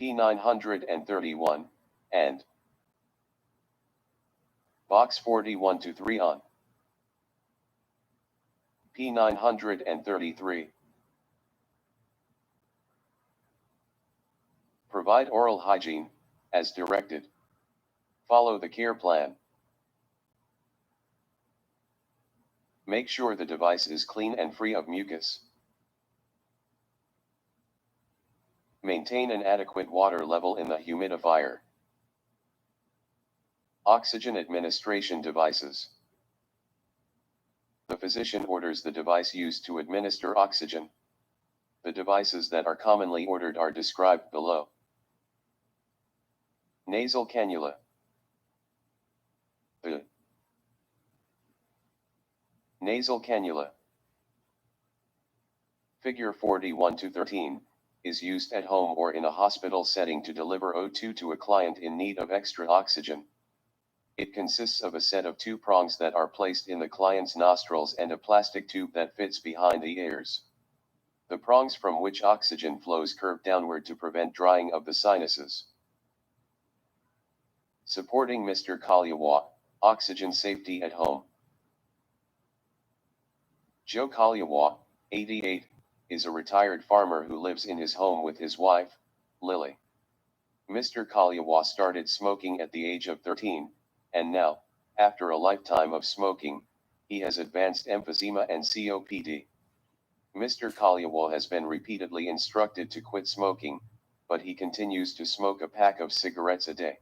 P931, and Box 41-3 on P933. Provide oral hygiene, as directed. Follow the care plan. Make sure the device is clean and free of mucus. Maintain an adequate water level in the humidifier. Oxygen administration devices. The physician orders the device used to administer oxygen. The devices that are commonly ordered are described below. Nasal cannula. The nasal cannula. Figure 41 to 13 is used at home or in a hospital setting to deliver O2 to a client in need of extra oxygen. It consists of a set of two prongs that are placed in the client's nostrils and a plastic tube that fits behind the ears. The prongs from which oxygen flows curve downward to prevent drying of the sinuses. Supporting Mr. Kalyawa, oxygen safety at home. Joe Kalyawa, 88, is a retired farmer who lives in his home with his wife, Lily. Mr. Kalyawa started smoking at the age of 13, and now, after a lifetime of smoking, he has advanced emphysema and COPD. Mr. Kalyawa has been repeatedly instructed to quit smoking, but he continues to smoke a pack of cigarettes a day.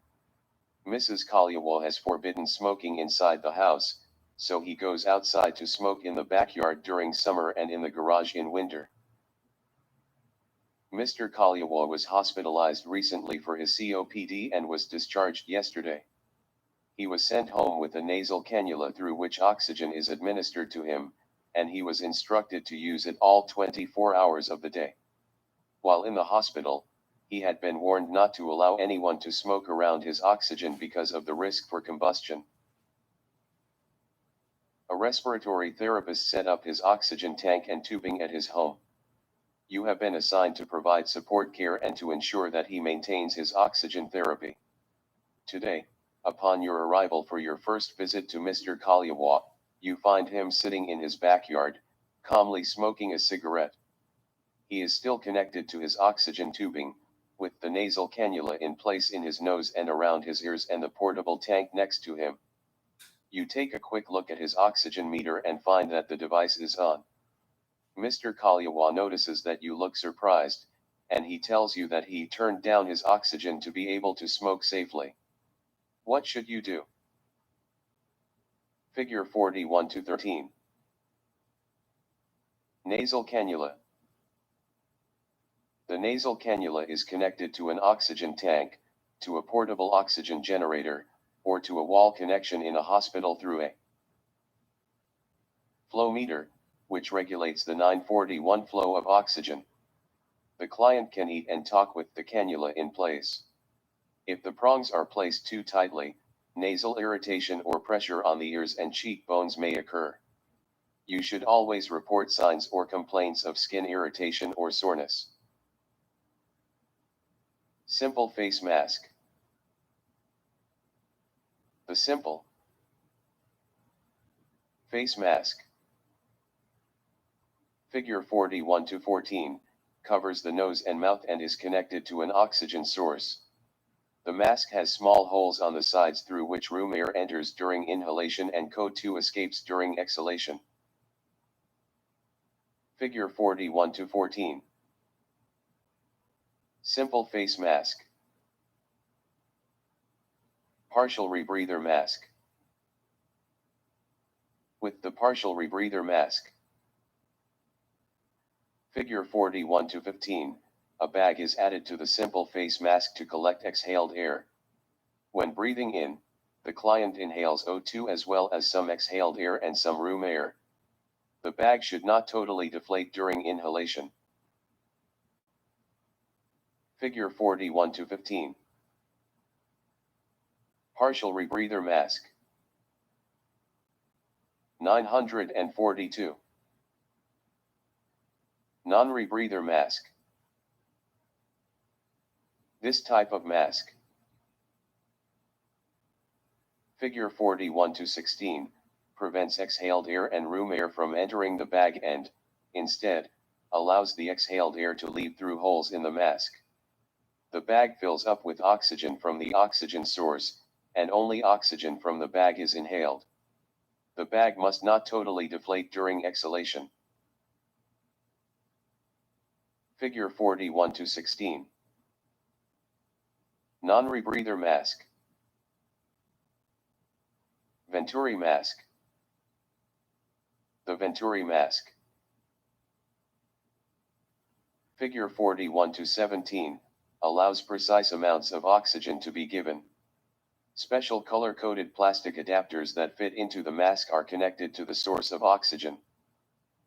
Mrs. Kalyawa has forbidden smoking inside the house, so he goes outside to smoke in the backyard during summer and in the garage in winter. Mr. Kalyawa was hospitalized recently for his COPD and was discharged yesterday. He was sent home with a nasal cannula through which oxygen is administered to him, and he was instructed to use it all 24 hours of the day. While in the hospital, he had been warned not to allow anyone to smoke around his oxygen because of the risk for combustion. A respiratory therapist set up his oxygen tank and tubing at his home. You have been assigned to provide support care and to ensure that he maintains his oxygen therapy. Today, upon your arrival for your first visit to Mr. Kalyawa, you find him sitting in his backyard, calmly smoking a cigarette. He is still connected to his oxygen tubing, with the nasal cannula in place in his nose and around his ears and the portable tank next to him. You take a quick look at his oxygen meter and find that the device is on. Mr. Kalyawa notices that you look surprised, and he tells you that he turned down his oxygen to be able to smoke safely. What should you do? Figure 41 to 13. Nasal cannula. The nasal cannula is connected to an oxygen tank, to a portable oxygen generator, or to a wall connection in a hospital through a flow meter, which regulates the 941 flow of oxygen. The client can eat and talk with the cannula in place. If the prongs are placed too tightly, nasal irritation or pressure on the ears and cheekbones may occur. You should always report signs or complaints of skin irritation or soreness. Simple face mask. The simple face mask. Figure 41 to 14 covers the nose and mouth and is connected to an oxygen source. The mask has small holes on the sides through which room air enters during inhalation and CO2 escapes during exhalation. Figure 41 to 14. Simple face mask. Partial rebreather mask. With the partial rebreather mask. Figure 41 to 15, a bag is added to the simple face mask to collect exhaled air. When breathing in, the client inhales O2 as well as some exhaled air and some room air. The bag should not totally deflate during inhalation. Figure 41 to 15. Partial rebreather mask. 942. Non-rebreather mask. This type of mask. Figure 41 to 16 prevents exhaled air and room air from entering the bag and, instead, allows the exhaled air to leave through holes in the mask. The bag fills up with oxygen from the oxygen source, and only oxygen from the bag is inhaled. The bag must not totally deflate during exhalation. Figure 41 to 16. Non-rebreather mask. Venturi mask. The Venturi mask. Figure 41 to 17 allows precise amounts of oxygen to be given. Special color-coded plastic adapters that fit into the mask are connected to the source of oxygen.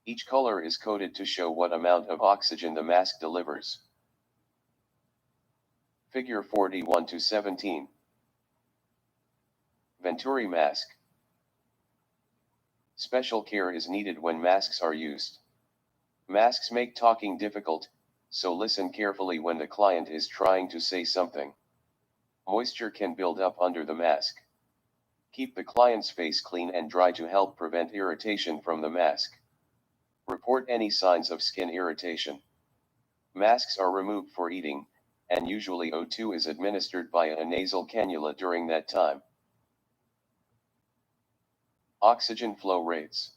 Each color is coded to show what amount of oxygen the mask delivers. Figure 41 to 17. Venturi mask. Special care is needed when masks are used. Masks make talking difficult, so listen carefully when the client is trying to say something. Moisture can build up under the mask. Keep the client's face clean and dry to help prevent irritation from the mask. Report any signs of skin irritation. Masks are removed for eating, and usually O2 is administered via a nasal cannula during that time. Oxygen flow rates.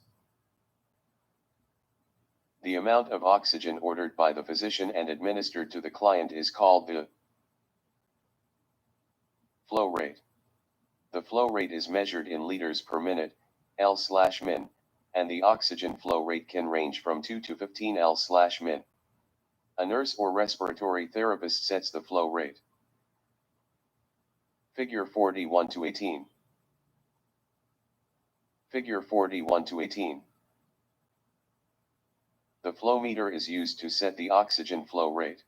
The amount of oxygen ordered by the physician and administered to the client is called the flow rate. The flow rate is measured in liters per minute, L/min, and the oxygen flow rate can range from 2 to 15 L/min. A nurse or respiratory therapist sets the flow rate. Figure 41 to 18. Figure 41 to 18. The flow meter is used to set the oxygen flow rate.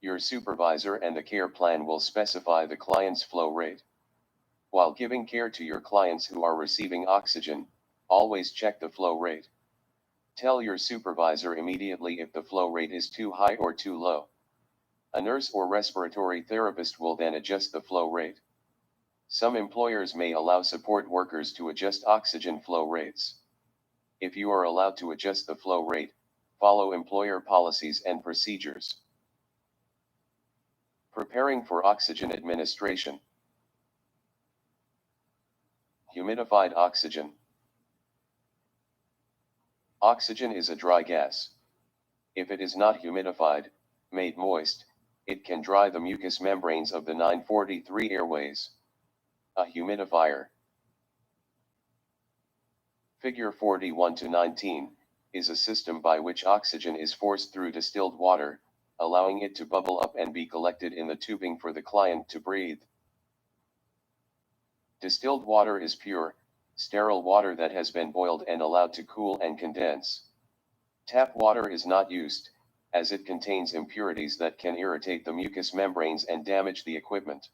Your supervisor and the care plan will specify the client's flow rate. While giving care to your clients who are receiving oxygen, always check the flow rate. Tell your supervisor immediately if the flow rate is too high or too low. A nurse or respiratory therapist will then adjust the flow rate. Some employers may allow support workers to adjust oxygen flow rates. If you are allowed to adjust the flow rate, follow employer policies and procedures. Preparing for oxygen administration. Humidified oxygen. Oxygen is a dry gas. If it is not humidified, made moist, it can dry the mucous membranes of the 943 airways. A humidifier. Figure 41 to 19 is a system by which oxygen is forced through distilled water, allowing it to bubble up and be collected in the tubing for the client to breathe. Distilled water is pure, sterile water that has been boiled and allowed to cool and condense. Tap water is not used, as it contains impurities that can irritate the mucous membranes and damage the equipment.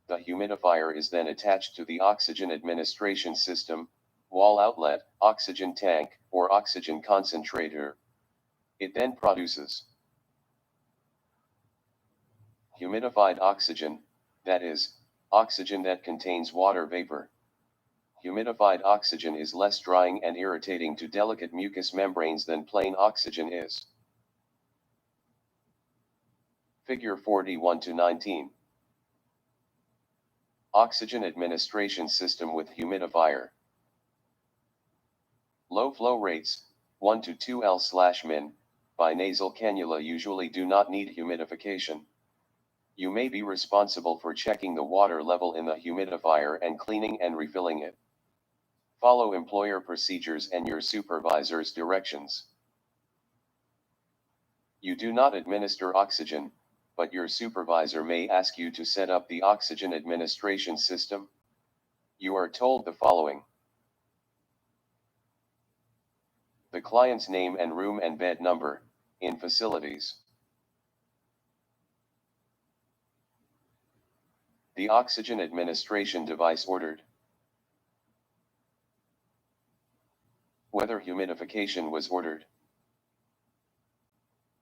The humidifier is then attached to the oxygen administration system, wall outlet, oxygen tank, or oxygen concentrator. It then produces humidified oxygen, that is, oxygen that contains water vapor. Humidified oxygen is less drying and irritating to delicate mucous membranes than plain oxygen is. Figure 41 to 19. Oxygen administration system with humidifier. Low flow rates, 1 to 2 L/min, by nasal cannula usually do not need humidification. You may be responsible for checking the water level in the humidifier and cleaning and refilling it. Follow employer procedures and your supervisor's directions. You do not administer oxygen, but your supervisor may ask you to set up the oxygen administration system. You are told the following: the client's name and room and bed number, in facilities. The oxygen administration device ordered. Whether humidification was ordered.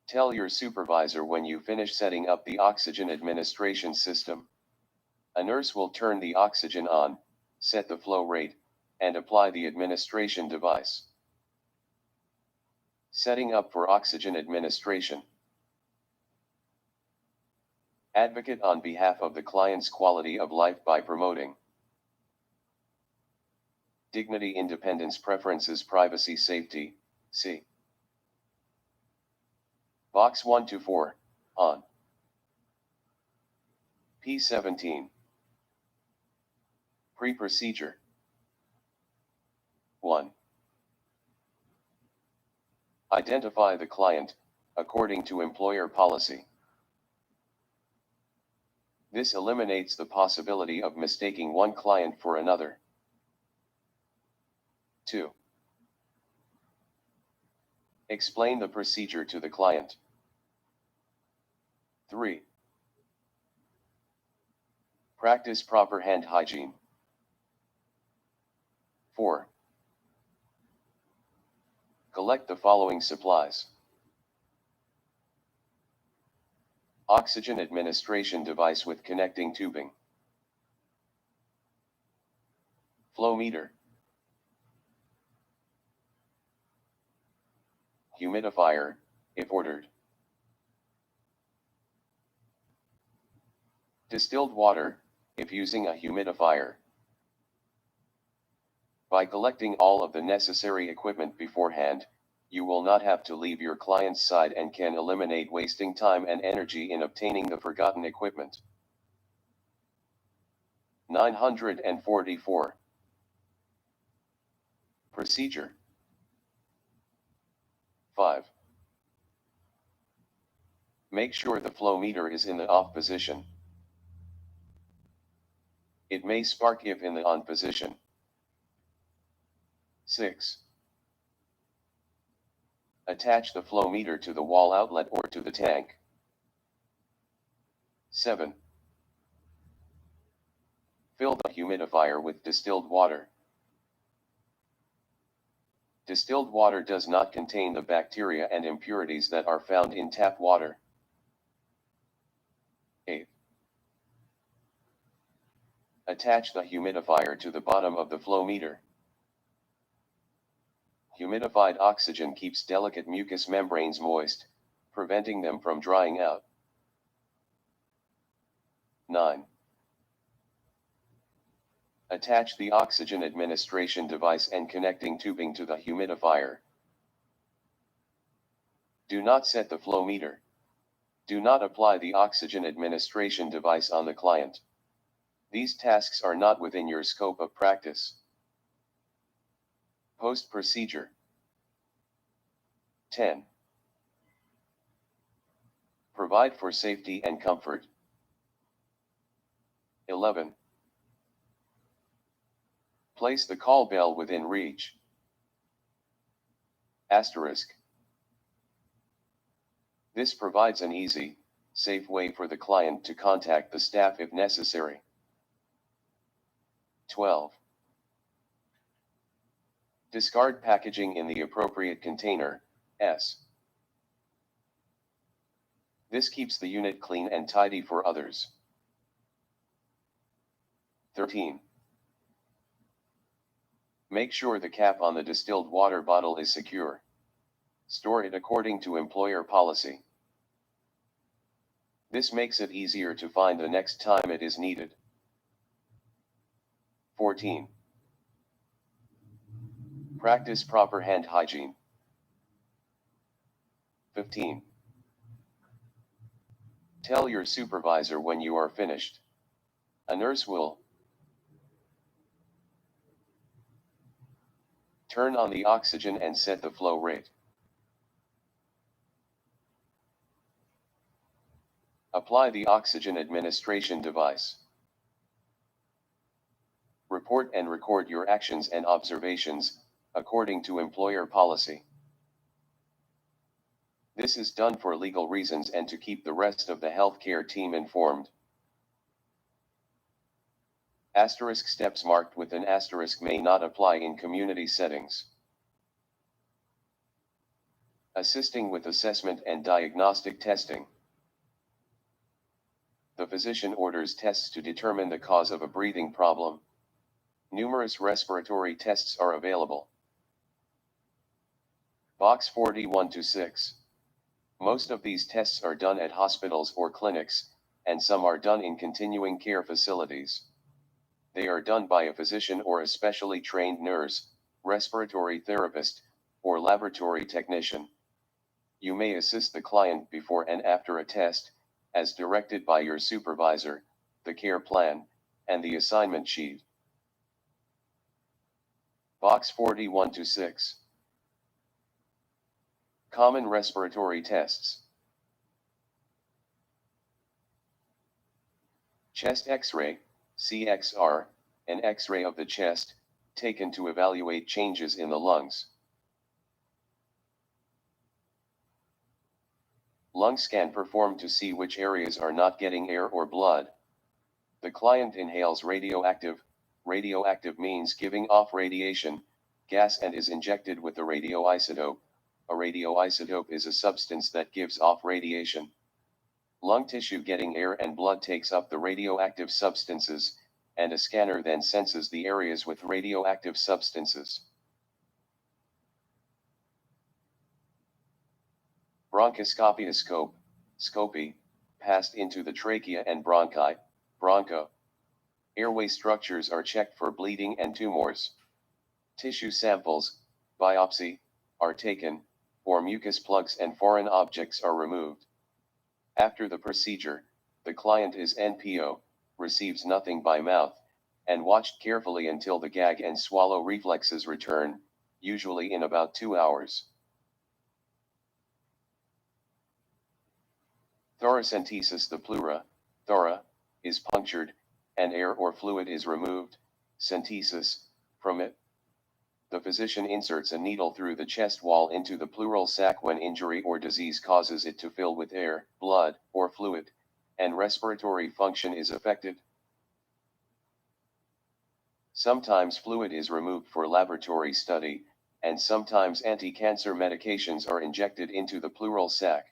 Tell your supervisor when you finish setting up the oxygen administration system. A nurse will turn the oxygen on, set the flow rate, and apply the administration device. Setting up for oxygen administration. Advocate on behalf of the client's quality of life by promoting dignity, independence, preferences, privacy, safety. C. Box 1 to 4, on. P17. Pre-procedure. 1. Identify the client, according to employer policy. This eliminates the possibility of mistaking one client for another. 2. Explain the procedure to the client. 3. Practice proper hand hygiene. 4. Collect the following supplies. Oxygen administration device with connecting tubing. Flow meter. Humidifier, if ordered. Distilled water, if using a humidifier. By collecting all of the necessary equipment beforehand, you will not have to leave your client's side and can eliminate wasting time and energy in obtaining the forgotten equipment. 944. Procedure. 5. Make sure the flow meter is in the off position. It may spark if in the on position. 6. Attach the flow meter to the wall outlet or to the tank. 7. Fill the humidifier with distilled water. Distilled water does not contain the bacteria and impurities that are found in tap water. 8. Attach the humidifier to the bottom of the flow meter. Humidified oxygen keeps delicate mucous membranes moist, preventing them from drying out. 9. Attach the oxygen administration device and connecting tubing to the humidifier. Do not set the flow meter. Do not apply the oxygen administration device on the client. These tasks are not within your scope of practice. Post-procedure. 10. Provide for safety and comfort. 11. Place the call bell within reach. Asterisk. This provides an easy, safe way for the client to contact the staff if necessary. 12. Discard packaging in the appropriate container, S. This keeps the unit clean and tidy for others. 13. Make sure the cap on the distilled water bottle is secure. Store it according to employer policy. This makes it easier to find the next time it is needed. 14. Practice proper hand hygiene. 15. Tell your supervisor when you are finished. A nurse will turn on the oxygen and set the flow rate. Apply the oxygen administration device. Report and record your actions and observations, according to employer policy. This is done for legal reasons and to keep the rest of the healthcare team informed. Asterisk steps marked with an asterisk may not apply in community settings. Assisting with assessment and diagnostic testing. The physician orders tests to determine the cause of a breathing problem. Numerous respiratory tests are available. Box 41-6. Most of these tests are done at hospitals or clinics, and some are done in continuing care facilities. They are done by a physician or a specially trained nurse, respiratory therapist, or laboratory technician. You may assist the client before and after a test, as directed by your supervisor, the care plan, and the assignment sheet. Box 41-6. Common respiratory tests. Chest X-ray, CXR, an X-ray of the chest, taken to evaluate changes in the lungs. Lung scan performed to see which areas are not getting air or blood. The client inhales radioactive means giving off radiation, gas, and is injected with the radioisotope. A radioisotope is a substance that gives off radiation. Lung tissue getting air and blood takes up the radioactive substances, and a scanner then senses the areas with radioactive substances. Bronchoscopioscope, scopy, passed into the trachea and bronchi, broncho. Airway structures are checked for bleeding and tumors. Tissue samples, biopsy, are taken, or mucus plugs and foreign objects are removed. After the procedure, the client is NPO, receives nothing by mouth, and watched carefully until the gag and swallow reflexes return, usually in about 2 hours. Thoracentesis. The pleura, thora, is punctured, and air or fluid is removed, centesis, from it. The physician inserts a needle through the chest wall into the pleural sac when injury or disease causes it to fill with air, blood, or fluid, and respiratory function is affected. Sometimes fluid is removed for laboratory study, and sometimes anti-cancer medications are injected into the pleural sac.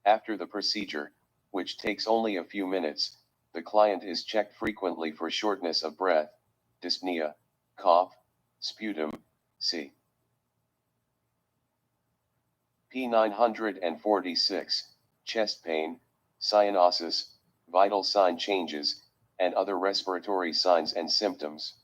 After the procedure, which takes only a few minutes, the client is checked frequently for shortness of breath, dyspnea, cough, sputum, c. P946, chest pain, cyanosis, vital sign changes, and other respiratory signs and symptoms.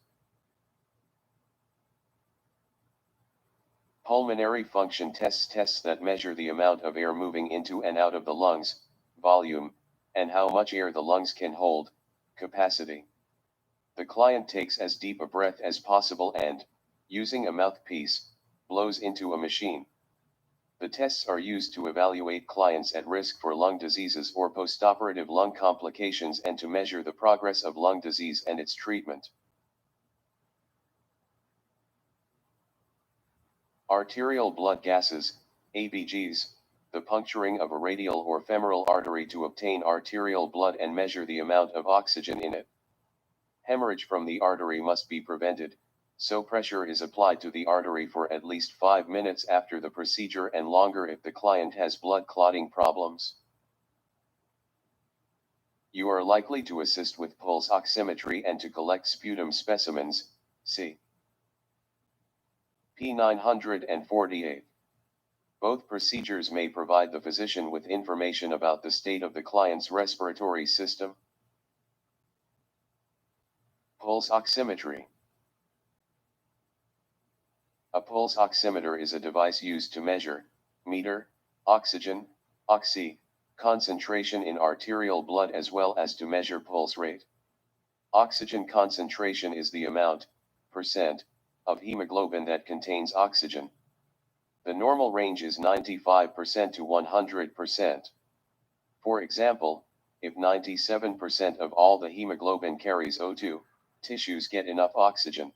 Pulmonary function tests that measure the amount of air moving into and out of the lungs, volume, and how much air the lungs can hold, capacity. The client takes as deep a breath as possible and, using a mouthpiece, blows into a machine. The tests are used to evaluate clients at risk for lung diseases or postoperative lung complications and to measure the progress of lung disease and its treatment. Arterial blood gases, ABGs, the puncturing of a radial or femoral artery to obtain arterial blood and measure the amount of oxygen in it. Hemorrhage from the artery must be prevented, so pressure is applied to the artery for at least 5 minutes after the procedure and longer if the client has blood clotting problems. You are likely to assist with pulse oximetry and to collect sputum specimens, c. P948. Both procedures may provide the physician with information about the state of the client's respiratory system. Pulse oximetry. A pulse oximeter is a device used to measure, meter, oxygen, oxy, concentration in arterial blood as well as to measure pulse rate. Oxygen concentration is the amount, percent, of hemoglobin that contains oxygen. The normal range is 95% to 100%. For example, if 97% of all the hemoglobin carries O2, tissues get enough oxygen.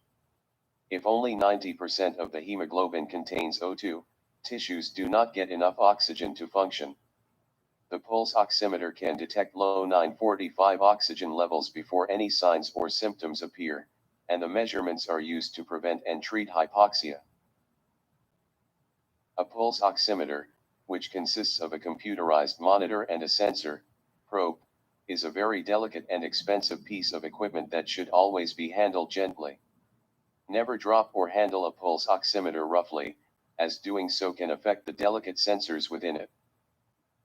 If only 90% of the hemoglobin contains O2, tissues do not get enough oxygen to function. The pulse oximeter can detect low 945 oxygen levels before any signs or symptoms appear, and the measurements are used to prevent and treat hypoxia. A pulse oximeter, which consists of a computerized monitor and a sensor, probe, is a very delicate and expensive piece of equipment that should always be handled gently. Never drop or handle a pulse oximeter roughly, as doing so can affect the delicate sensors within it.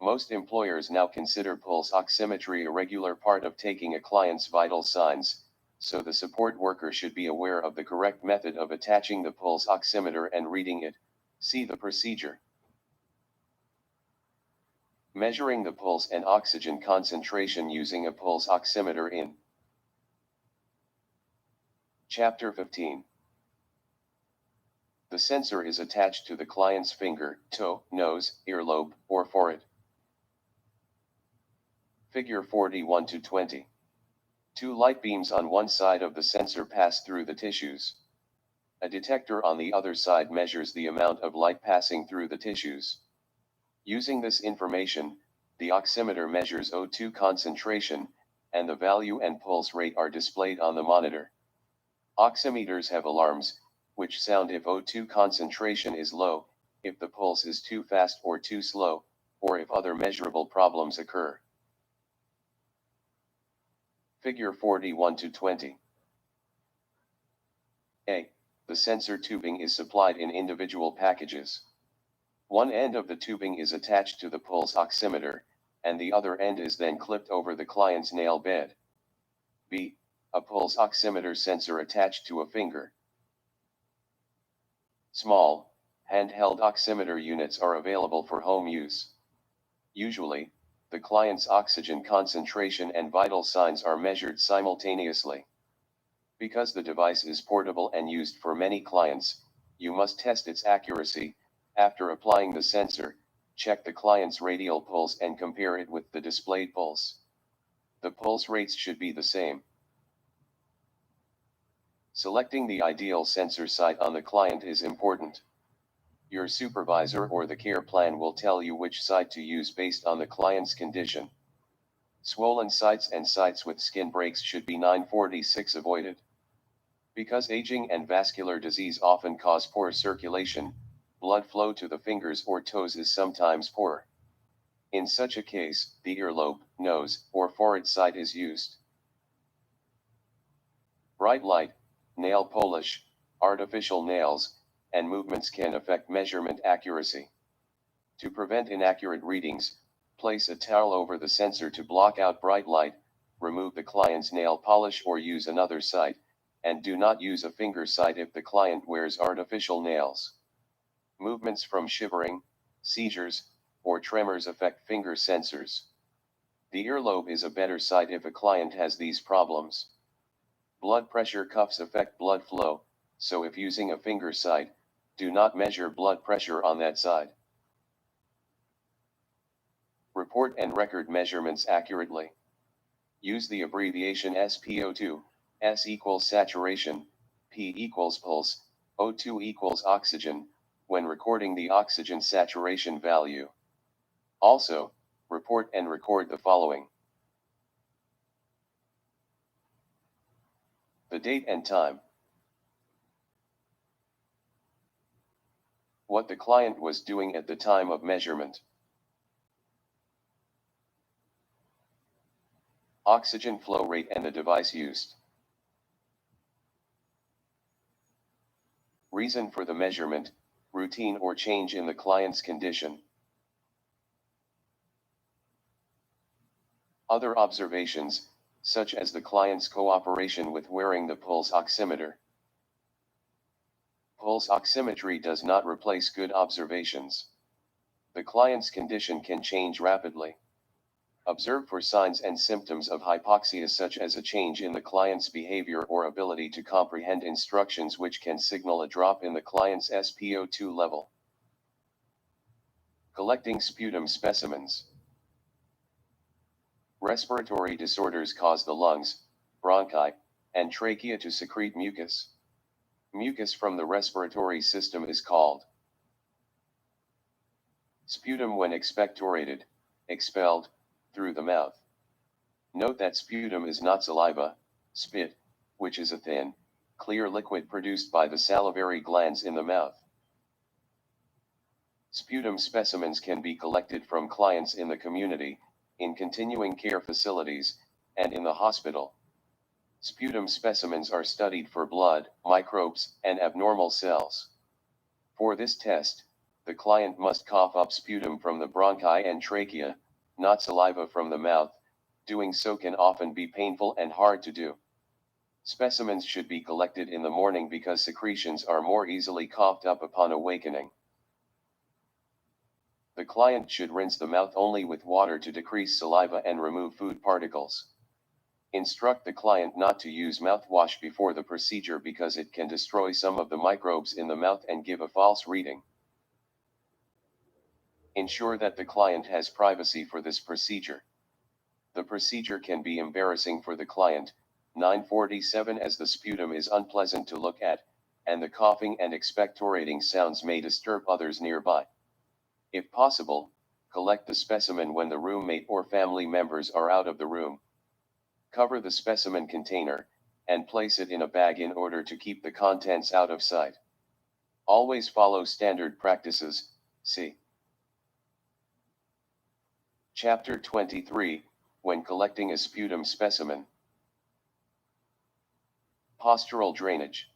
Most employers now consider pulse oximetry a regular part of taking a client's vital signs, so the support worker should be aware of the correct method of attaching the pulse oximeter and reading it. See the procedure. Measuring the pulse and oxygen concentration using a pulse oximeter in Chapter 15. The sensor is attached to the client's finger, toe, nose, earlobe, or forehead. Figure 41 to 20. Two light beams on one side of the sensor pass through the tissues. A detector on the other side measures the amount of light passing through the tissues. Using this information, the oximeter measures O2 concentration, and the value and pulse rate are displayed on the monitor. Oximeters have alarms, which sound if O2 concentration is low, if the pulse is too fast or too slow, or if other measurable problems occur. Figure 41 to 20. A. The sensor tubing is supplied in individual packages. One end of the tubing is attached to the pulse oximeter, and the other end is then clipped over the client's nail bed. B. A pulse oximeter sensor attached to a finger. Small, handheld oximeter units are available for home use. Usually, the client's oxygen concentration and vital signs are measured simultaneously. Because the device is portable and used for many clients, you must test its accuracy. After applying the sensor, check the client's radial pulse and compare it with the displayed pulse. The pulse rates should be the same. Selecting the ideal sensor site on the client is important. Your supervisor or the care plan will tell you which site to use based on the client's condition. Swollen sites and sites with skin breaks should be 946 avoided. Because aging and vascular disease often cause poor circulation, blood flow to the fingers or toes is sometimes poor. In such a case, the earlobe, nose, or forehead site is used. Bright light, nail polish, artificial nails, and movements can affect measurement accuracy. To prevent inaccurate readings, place a towel over the sensor to block out bright light, remove the client's nail polish or use another site, and do not use a finger site if the client wears artificial nails. Movements from shivering, seizures, or tremors affect finger sensors. The earlobe is a better site if a client has these problems. Blood pressure cuffs affect blood flow, so if using a finger site, do not measure blood pressure on that side. Report and record measurements accurately. Use the abbreviation SpO2, S equals saturation, P equals pulse, O2 equals oxygen, when recording the oxygen saturation value. Also, report and record the following: the date and time, what the client was doing at the time of measurement, oxygen flow rate and the device used, reason for the measurement, routine or change in the client's condition. Other observations, such as the client's cooperation with wearing the pulse oximeter. Pulse oximetry does not replace good observations. The client's condition can change rapidly. Observe for signs and symptoms of hypoxia, such as a change in the client's behavior or ability to comprehend instructions, which can signal a drop in the client's SpO2 level. Collecting sputum specimens. Respiratory disorders cause the lungs, bronchi, and trachea to secrete mucus. Mucus from the respiratory system is called sputum when expectorated, expelled, through the mouth. Note that sputum is not saliva, spit, which is a thin, clear liquid produced by the salivary glands in the mouth. Sputum specimens can be collected from clients in the community, in continuing care facilities, and in the hospital. Sputum specimens are studied for blood, microbes, and abnormal cells. For this test, the client must cough up sputum from the bronchi and trachea, not saliva from the mouth. Doing so can often be painful and hard to do. Specimens should be collected in the morning because secretions are more easily coughed up upon awakening. The client should rinse the mouth only with water to decrease saliva and remove food particles. Instruct the client not to use mouthwash before the procedure because it can destroy some of the microbes in the mouth and give a false reading. Ensure that the client has privacy for this procedure. The procedure can be embarrassing for the client, 947, as the sputum is unpleasant to look at, and the coughing and expectorating sounds may disturb others nearby. If possible, collect the specimen when the roommate or family members are out of the room. Cover the specimen container, and place it in a bag in order to keep the contents out of sight. Always follow standard practices. See Chapter 23, when collecting a sputum specimen. Postural drainage.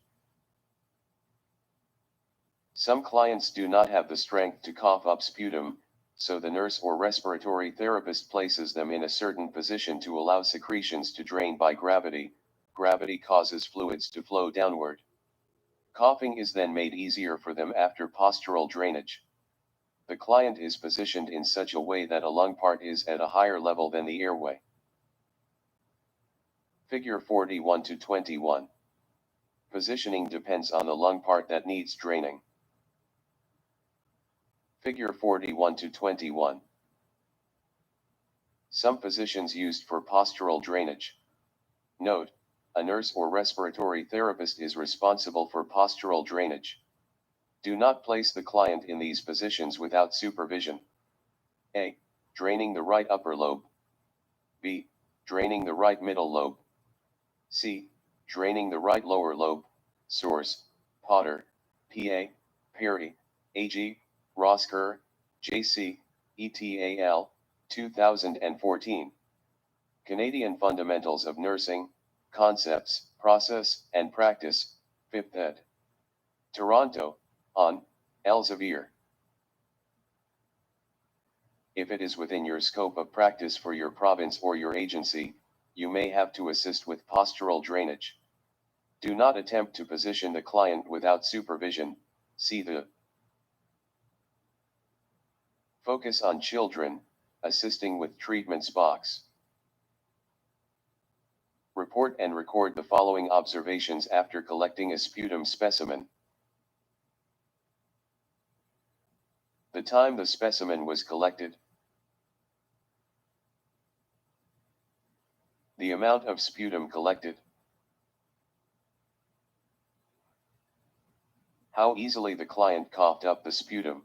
Some clients do not have the strength to cough up sputum, so the nurse or respiratory therapist places them in a certain position to allow secretions to drain by gravity. Gravity causes fluids to flow downward. Coughing is then made easier for them after postural drainage. The client is positioned in such a way that a lung part is at a higher level than the airway. Figure 41 to 21. Positioning depends on the lung part that needs draining. Figure 41 to 21. Some positions used for postural drainage. Note, a nurse or respiratory therapist is responsible for postural drainage. Do not place the client in these positions without supervision. A. Draining the right upper lobe. B. Draining the right middle lobe. C. Draining the right lower lobe. Source: Potter, P.A., Perry, A.G., Rosker, J.C., et.al., 2014. Canadian Fundamentals of Nursing, Concepts, Process, and Practice, 5th ed. Toronto, on Elsevier. If it is within your scope of practice for your province or your agency, you may have to assist with postural drainage. Do not attempt to position the client without supervision. See the Focus on Children, Assisting with Treatments box. Report and record the following observations after collecting a sputum specimen. The time the specimen was collected. The amount of sputum collected. How easily the client coughed up the sputum.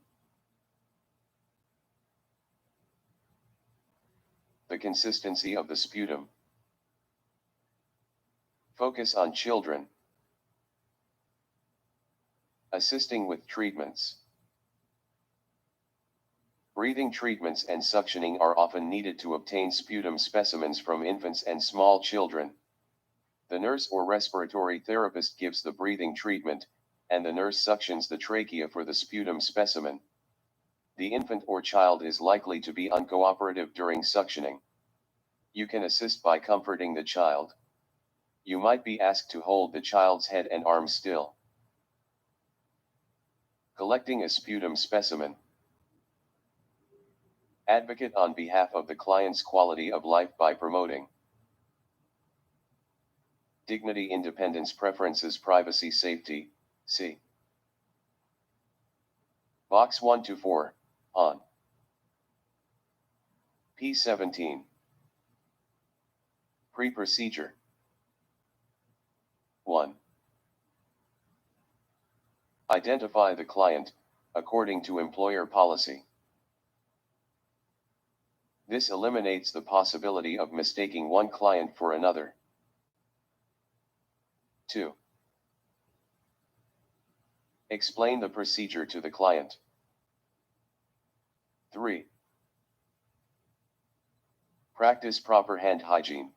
The consistency of the sputum. Focus on children. Assisting with treatments. Breathing treatments and suctioning are often needed to obtain sputum specimens from infants and small children. The nurse or respiratory therapist gives the breathing treatment, and the nurse suctions the trachea for the sputum specimen. The infant or child is likely to be uncooperative during suctioning. You can assist by comforting the child. You might be asked to hold the child's head and arms still. Collecting a sputum specimen. Advocate on behalf of the client's quality of life by promoting dignity, independence, preferences, privacy, safety. See Box 1 to 4, on P17. Pre-procedure. 1. Identify the client, according to employer policy. This eliminates the possibility of mistaking one client for another. 2. Explain the procedure to the client. 3. Practice proper hand hygiene.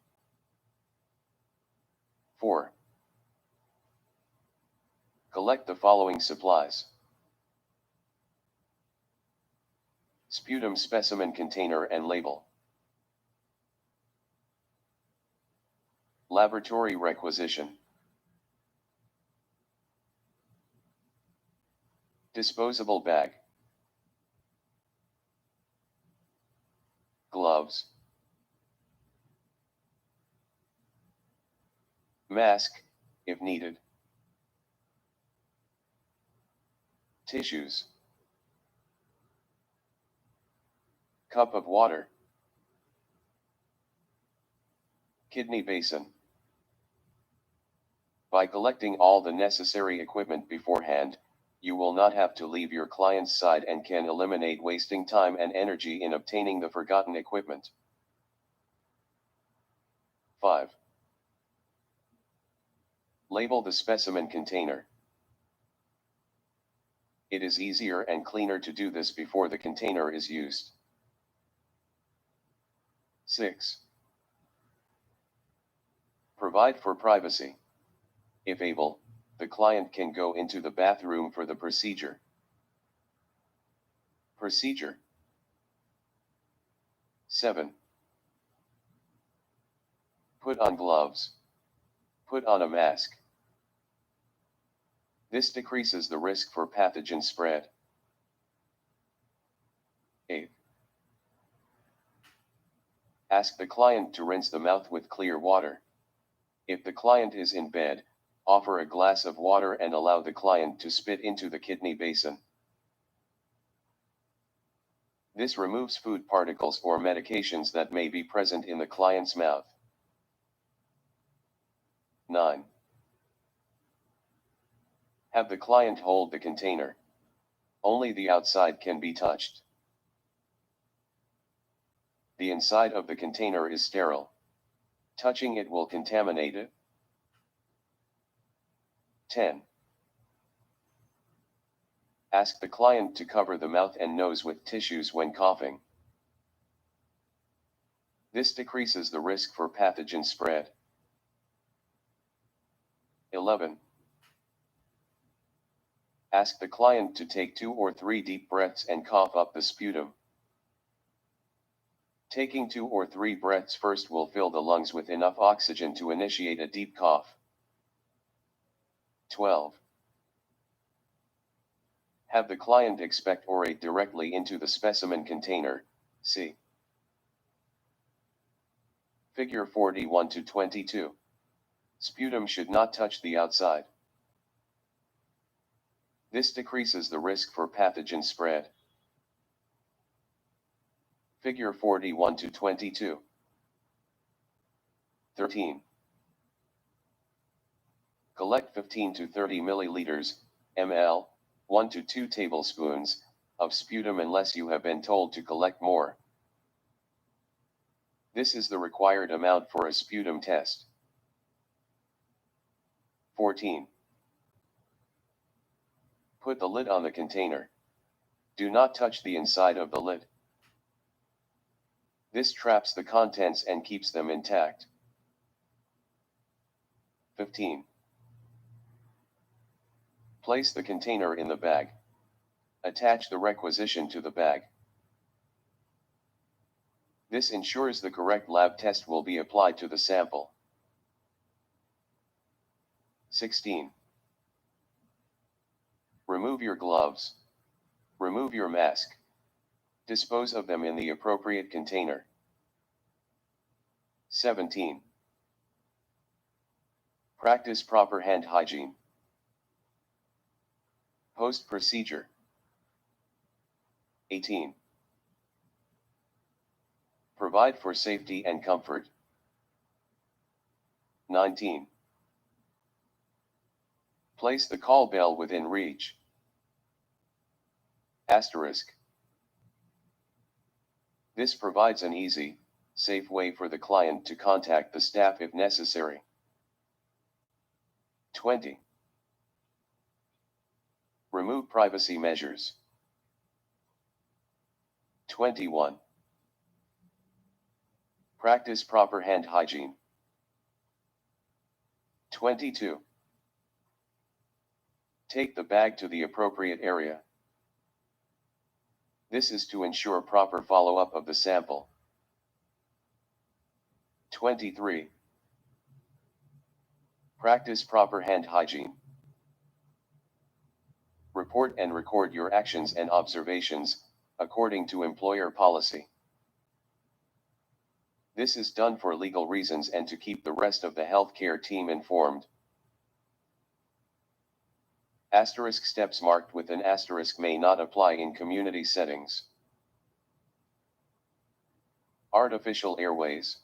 4. Collect the following supplies: sputum specimen container and label, laboratory requisition, disposable bag, gloves, Mask, if needed. Tissues. Cup of water. Kidney basin. By collecting all the necessary equipment beforehand, you will not have to leave your client's side and can eliminate wasting time and energy in obtaining the forgotten equipment. 5. Label the specimen container. It is easier and cleaner to do this before the container is used. 6. Provide for privacy. If able, the client can go into the bathroom for the procedure. Procedure. 7. Put on gloves. Put on a mask. This decreases the risk for pathogen spread. 8. Ask the client to rinse the mouth with clear water. If the client is in bed, offer a glass of water and allow the client to spit into the kidney basin. This removes food particles or medications that may be present in the client's mouth. 9. Have the client hold the container. Only the outside can be touched. The inside of the container is sterile. Touching it will contaminate it. 10. Ask the client to cover the mouth and nose with tissues when coughing. This decreases the risk for pathogen spread. 11. Ask the client to take 2 or 3 deep breaths and cough up the sputum. Taking 2 or 3 breaths first will fill the lungs with enough oxygen to initiate a deep cough. 12. Have the client expectorate directly into the specimen container, see Figure 41 to 22. Sputum should not touch the outside. This decreases the risk for pathogen spread. Figure 41 to 22. 13. Collect 15 to 30 milliliters, ml, 1 to 2 tablespoons, of sputum unless you have been told to collect more. This is the required amount for a sputum test. 14. Put the lid on the container. Do not touch the inside of the lid. This traps the contents and keeps them intact. 15. Place the container in the bag. Attach the requisition to the bag. This ensures the correct lab test will be applied to the sample. 16. Remove your gloves. Remove your mask. Dispose of them in the appropriate container. 17. Practice proper hand hygiene. Post-procedure. 18. Provide for safety and comfort. 19. Place the call bell within reach. Asterisk. This provides an easy, safe way for the client to contact the staff if necessary. 20. Remove privacy measures. 21. Practice proper hand hygiene. 22. Take the bag to the appropriate area. This is to ensure proper follow-up of the sample. 23. Practice proper hand hygiene. Report and record your actions and observations, according to employer policy. This is done for legal reasons and to keep the rest of the healthcare team informed. Asterisk steps marked with an asterisk may not apply in community settings. Artificial airways.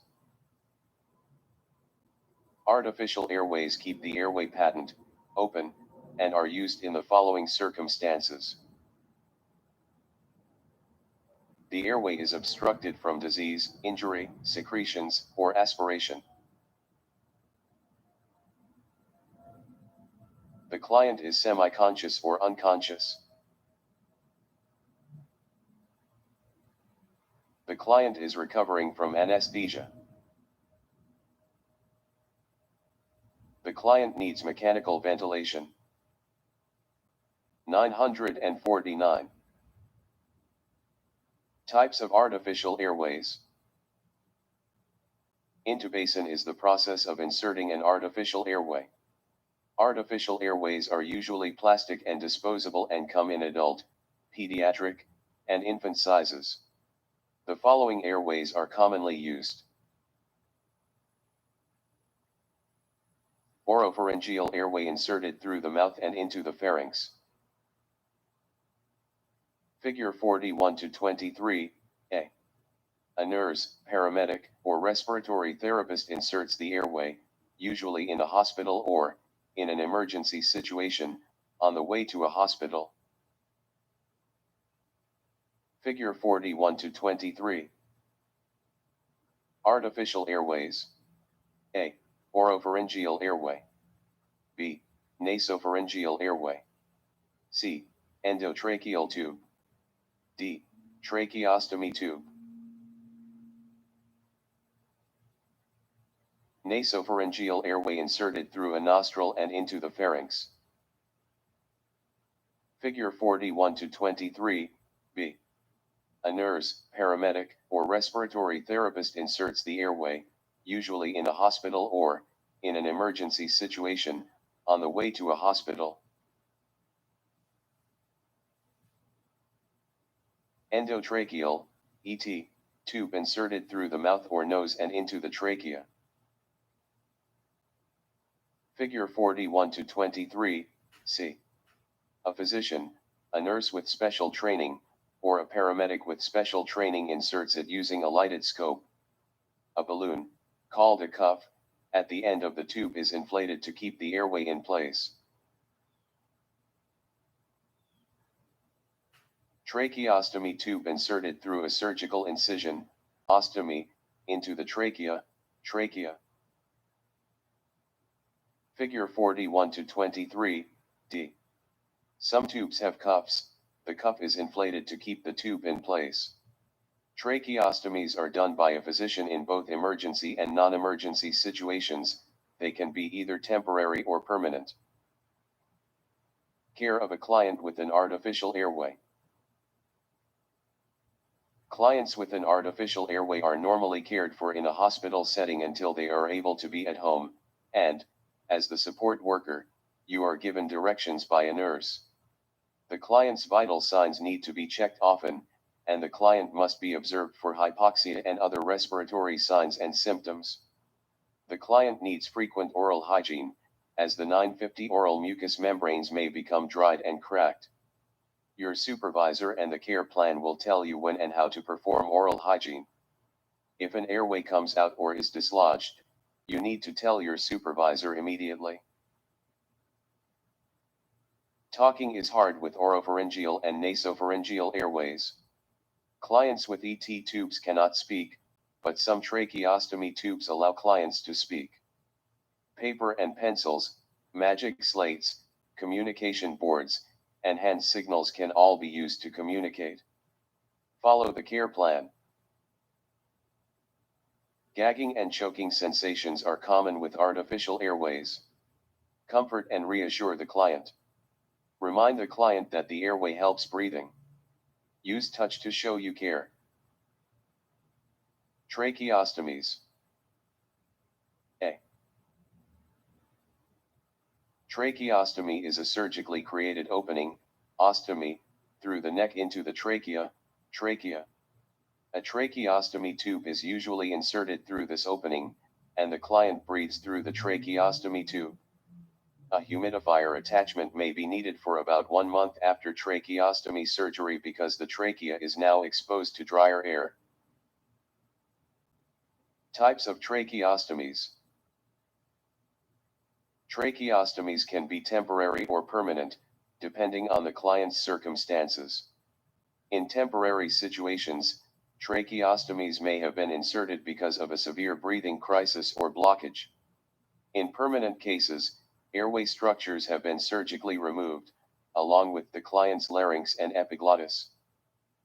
Artificial airways keep the airway patent open and are used in the following circumstances. The airway is obstructed from disease, injury, secretions, or aspiration. The client is semi-conscious or unconscious. The client is recovering from anesthesia. The client needs mechanical ventilation. 949. Types of artificial airways. Intubation is the process of inserting an artificial airway. Artificial airways are usually plastic and disposable and come in adult, pediatric, and infant sizes. The following airways are commonly used. Oropharyngeal airway inserted through the mouth and into the pharynx. Figure 41-23, A. A nurse, paramedic, or respiratory therapist inserts the airway, usually in a hospital or, in an emergency situation, on the way to a hospital. Figure 41-23. Artificial airways. A. Oropharyngeal airway. B. Nasopharyngeal airway. C. Endotracheal tube. D. Tracheostomy tube. Nasopharyngeal airway inserted through a nostril and into the pharynx. Figure 41-23, B. A nurse, paramedic, or respiratory therapist inserts the airway, usually in a hospital or, in an emergency situation, on the way to a hospital. Endotracheal, ET, tube inserted through the mouth or nose and into the trachea. Figure 41-23, C. A physician, a nurse with special training, or a paramedic with special training inserts it using a lighted scope. A balloon, called a cuff, at the end of the tube is inflated to keep the airway in place. Tracheostomy tube inserted through a surgical incision, ostomy, into the trachea, trachea. Figure 41-23, D. Some tubes have cuffs, the cuff is inflated to keep the tube in place. Tracheostomies are done by a physician in both emergency and non-emergency situations, they can be either temporary or permanent. Care of a client with an artificial airway. Clients with an artificial airway are normally cared for in a hospital setting until they are able to be at home, and, as the support worker, you are given directions by a nurse. The client's vital signs need to be checked often, and the client must be observed for hypoxia and other respiratory signs and symptoms. The client needs frequent oral hygiene, as the 950 oral mucous membranes may become dried and cracked. Your supervisor and the care plan will tell you when and how to perform oral hygiene. If an airway comes out or is dislodged, you need to tell your supervisor immediately. Talking is hard with oropharyngeal and nasopharyngeal airways. Clients with ET tubes cannot speak, but some tracheostomy tubes allow clients to speak. Paper and pencils, magic slates, communication boards, and hand signals can all be used to communicate. Follow the care plan. Gagging and choking sensations are common with artificial airways. Comfort and reassure the client. Remind the client that the airway helps breathing. Use touch to show you care. Tracheostomies. A. Tracheostomy is a surgically created opening, ostomy, through the neck into the trachea, trachea. A tracheostomy tube is usually inserted through this opening, and the client breathes through the tracheostomy tube. A humidifier attachment may be needed for about 1 month after tracheostomy surgery because the trachea is now exposed to drier air. Types of tracheostomies. Tracheostomies can be temporary or permanent, depending on the client's circumstances. In temporary situations, tracheostomies may have been inserted because of a severe breathing crisis or blockage. In permanent cases, airway structures have been surgically removed, along with the client's larynx and epiglottis.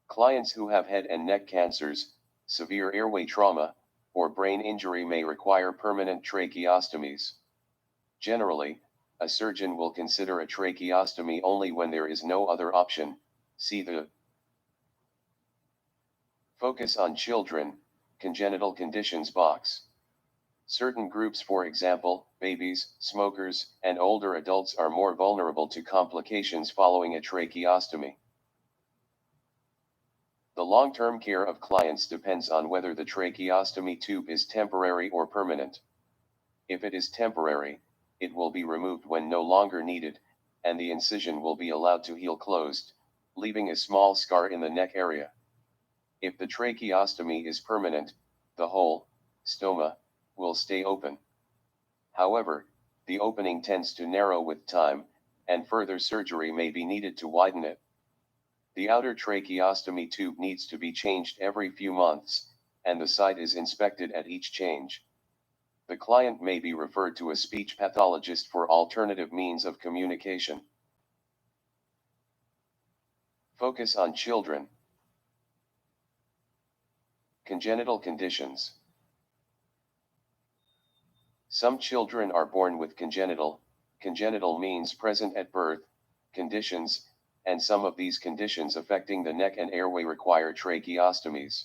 Clients who have head and neck cancers, severe airway trauma, or brain injury may require permanent tracheostomies. Generally, a surgeon will consider a tracheostomy only when there is no other option. See the Focus on Children, Congenital Conditions box. Certain groups, for example, babies, smokers, and older adults are more vulnerable to complications following a tracheostomy. The long-term care of clients depends on whether the tracheostomy tube is temporary or permanent. If it is temporary, it will be removed when no longer needed, and the incision will be allowed to heal closed, leaving a small scar in the neck area. If the tracheostomy is permanent, the hole, stoma, will stay open. However, the opening tends to narrow with time, and further surgery may be needed to widen it. The outer tracheostomy tube needs to be changed every few months, and the site is inspected at each change. The client may be referred to a speech pathologist for alternative means of communication. Focus on children. Congenital conditions. Some children are born with congenital means present at birth, conditions, and some of these conditions affecting the neck and airway require tracheostomies.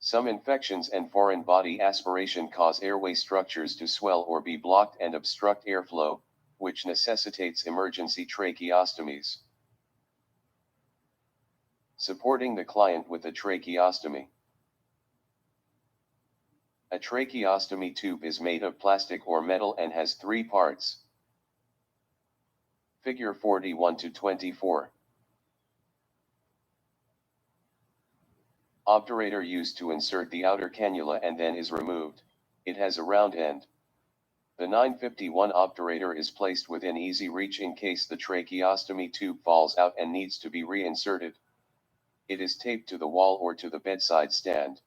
Some infections and foreign body aspiration cause airway structures to swell or be blocked and obstruct airflow, which necessitates emergency tracheostomies. Supporting the client with a tracheostomy. A tracheostomy tube is made of plastic or metal and has 3 parts. Figure 41-24. Obturator used to insert the outer cannula and then is removed. It has a round end. The 951 obturator is placed within easy reach in case the tracheostomy tube falls out and needs to be reinserted. It is taped to the wall or to the bedside stand.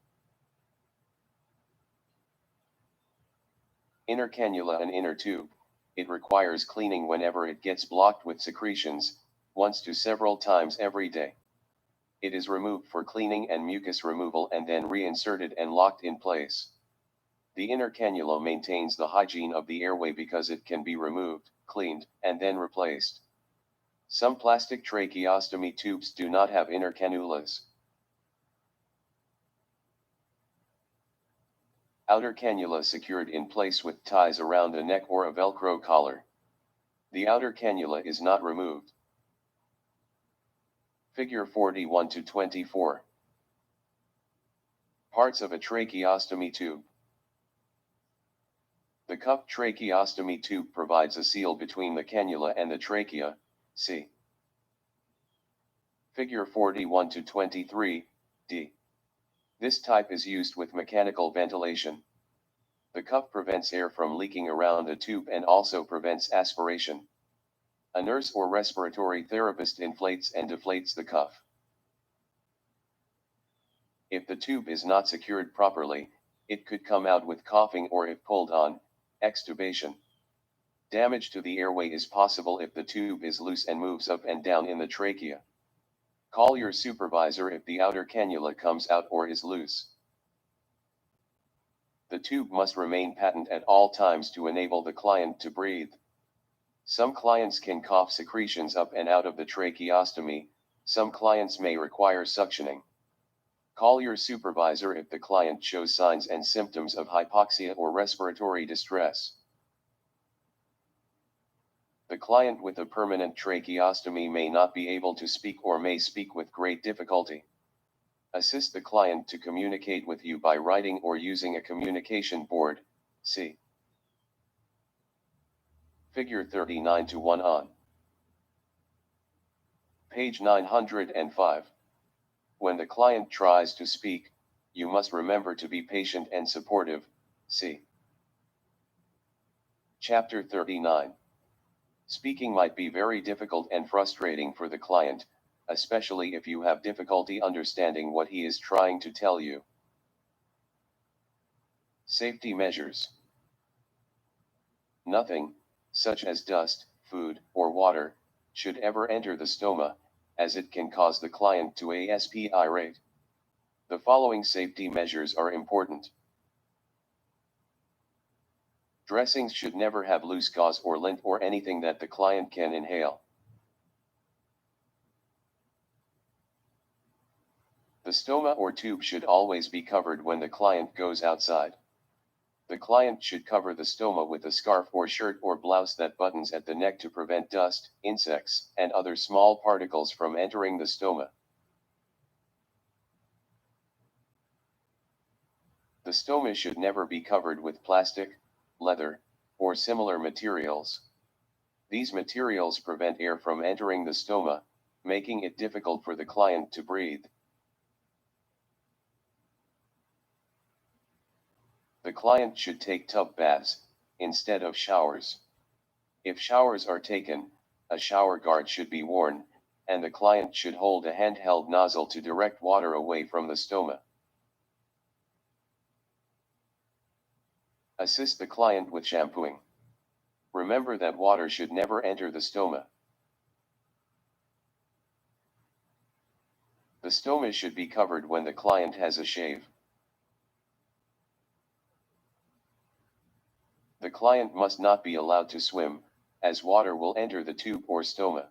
Inner cannula and inner tube. It requires cleaning whenever it gets blocked with secretions, once to several times every day. It is removed for cleaning and mucus removal and then reinserted and locked in place. The inner cannula maintains the hygiene of the airway because it can be removed, cleaned, and then replaced. Some plastic tracheostomy tubes do not have inner cannulas. Outer cannula secured in place with ties around the neck or a Velcro collar. The outer cannula is not removed. Figure 41-24. Parts of a tracheostomy tube. The cupped tracheostomy tube provides a seal between the cannula and the trachea. See Figure 41-23, D. This type is used with mechanical ventilation. The cup prevents air from leaking around the tube and also prevents aspiration. A nurse or respiratory therapist inflates and deflates the cuff. If the tube is not secured properly, it could come out with coughing or, if pulled on, extubation. Damage to the airway is possible if the tube is loose and moves up and down in the trachea. Call your supervisor if the outer cannula comes out or is loose. The tube must remain patent at all times to enable the client to breathe. Some clients can cough secretions up and out of the tracheostomy. Some clients may require suctioning. Call your supervisor if the client shows signs and symptoms of hypoxia or respiratory distress. The client with a permanent tracheostomy may not be able to speak or may speak with great difficulty. Assist the client to communicate with you by writing or using a communication board. See Figure 39 to 1 on page 905. When the client tries to speak, you must remember to be patient and supportive. See Chapter 39. Speaking might be very difficult and frustrating for the client, especially if you have difficulty understanding what he is trying to tell you. Safety measures. Nothing, such as dust, food, or water, should ever enter the stoma, as it can cause the client to asp irate. The following safety measures are important. Dressings should never have loose gauze or lint or anything that the client can inhale. The stoma or tube should always be covered when the client goes outside. The client should cover the stoma with a scarf or shirt or blouse that buttons at the neck to prevent dust, insects, and other small particles from entering the stoma. The stoma should never be covered with plastic, leather, or similar materials. These materials prevent air from entering the stoma, making it difficult for the client to breathe. The client should take tub baths, instead of showers. If showers are taken, a shower guard should be worn, and the client should hold a handheld nozzle to direct water away from the stoma. Assist the client with shampooing. Remember that water should never enter the stoma. The stoma should be covered when the client has a shave. The client must not be allowed to swim, as water will enter the tube or stoma.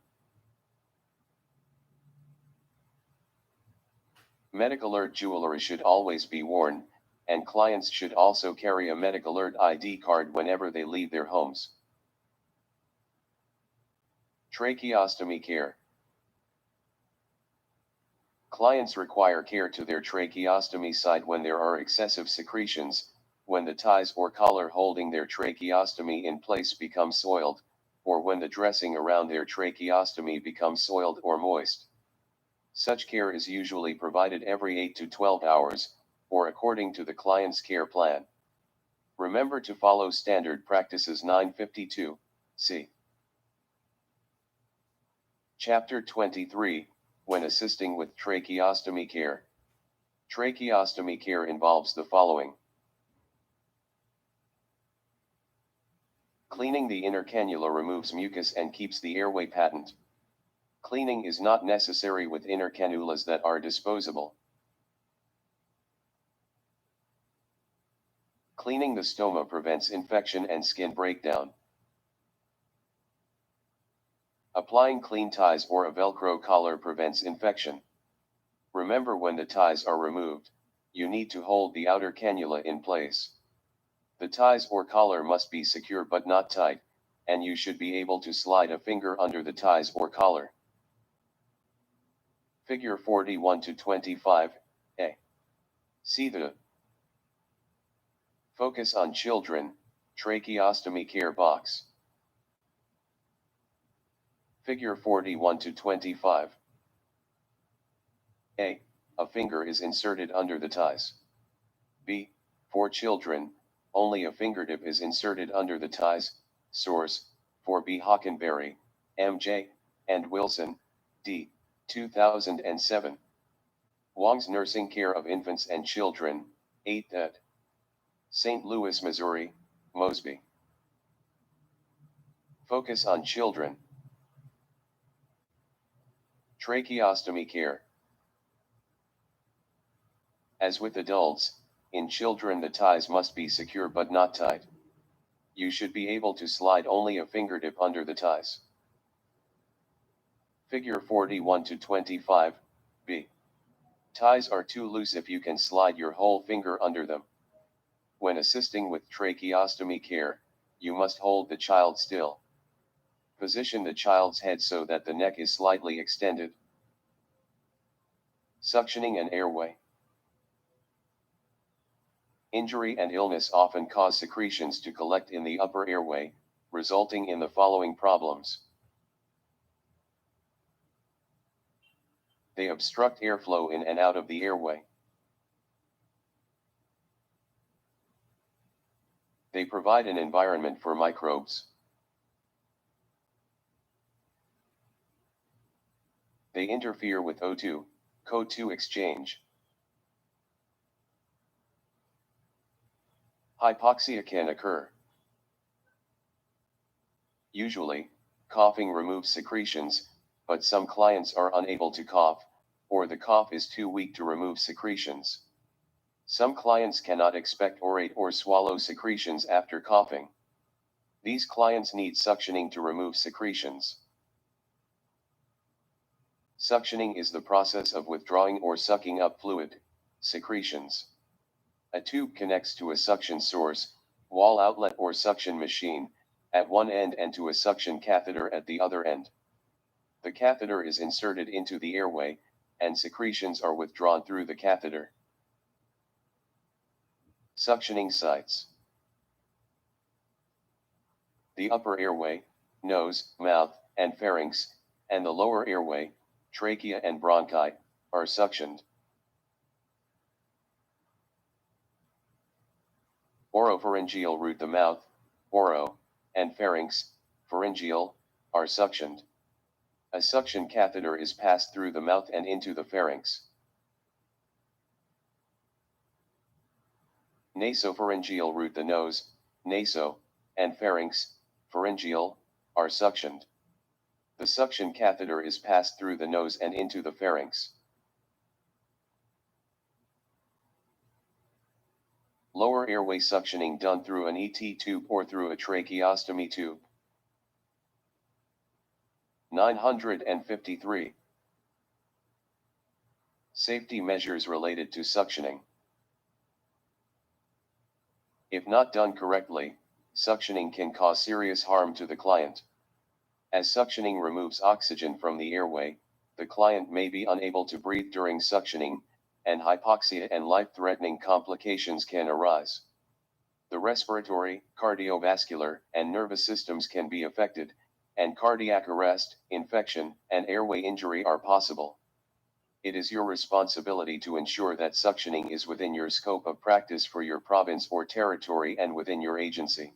Medic alert jewelry should always be worn, and clients should also carry a medic alert ID card whenever they leave their homes. Tracheostomy care. Clients require care to their tracheostomy site when there are excessive secretions, when the ties or collar holding their tracheostomy in place become soiled, or when the dressing around their tracheostomy becomes soiled or moist. Such care is usually provided every 8 to 12 hours, or according to the client's care plan. Remember to follow standard practices 952, see Chapter 23, when assisting with tracheostomy care. Tracheostomy care involves the following. Cleaning the inner cannula removes mucus and keeps the airway patent. Cleaning is not necessary with inner cannulas that are disposable. Cleaning the stoma prevents infection and skin breakdown. Applying clean ties or a Velcro collar prevents infection. Remember, when the ties are removed, you need to hold the outer cannula in place. The ties or collar must be secure but not tight, and you should be able to slide a finger under the ties or collar. Figure 41 to 25, A. See the Focus on Children, Tracheostomy Care box. Figure 41 to 25. A. A finger is inserted under the ties. B. For children, only a fingertip is inserted under the ties. Source, for B. Hockenberry, M.J., and Wilson, D. 2007. Wong's Nursing Care of Infants and Children, 8th ed. St. Louis, Missouri, Mosby. Focus on Children. Tracheostomy care. As with adults, in children the ties must be secure but not tight. You should be able to slide only a fingertip under the ties. Figure 41 to 25, B. Ties are too loose if you can slide your whole finger under them. When assisting with tracheostomy care, you must hold the child still. Position the child's head so that the neck is slightly extended. Suctioning and airway. Injury and illness often cause secretions to collect in the upper airway, resulting in the following problems. They obstruct airflow in and out of the airway. They provide an environment for microbes. They interfere with O2, CO2 exchange. Hypoxia can occur. Usually, coughing removes secretions, but some clients are unable to cough, or the cough is too weak to remove secretions. Some clients cannot expectorate or swallow secretions after coughing. These clients need suctioning to remove secretions. Suctioning is the process of withdrawing or sucking up fluid, secretions. A tube connects to a suction source, wall outlet or suction machine, at one end and to a suction catheter at the other end. The catheter is inserted into the airway, and secretions are withdrawn through the catheter. Suctioning sites. The upper airway, nose, mouth, and pharynx, and the lower airway, trachea and bronchi, are suctioned. Oropharyngeal root. The mouth, oro, and pharynx, pharyngeal, are suctioned. A suction catheter is passed through the mouth and into the pharynx. Nasopharyngeal root. The nose, naso, and pharynx, pharyngeal, are suctioned. The suction catheter is passed through the nose and into the pharynx. Lower airway suctioning done through an ET tube or through a tracheostomy tube. 953. Safety measures related to suctioning. If not done correctly, suctioning can cause serious harm to the client. As suctioning removes oxygen from the airway, the client may be unable to breathe during suctioning, and hypoxia and life-threatening complications can arise. The respiratory, cardiovascular, and nervous systems can be affected, and cardiac arrest, infection, and airway injury are possible. It is your responsibility to ensure that suctioning is within your scope of practice for your province or territory and within your agency.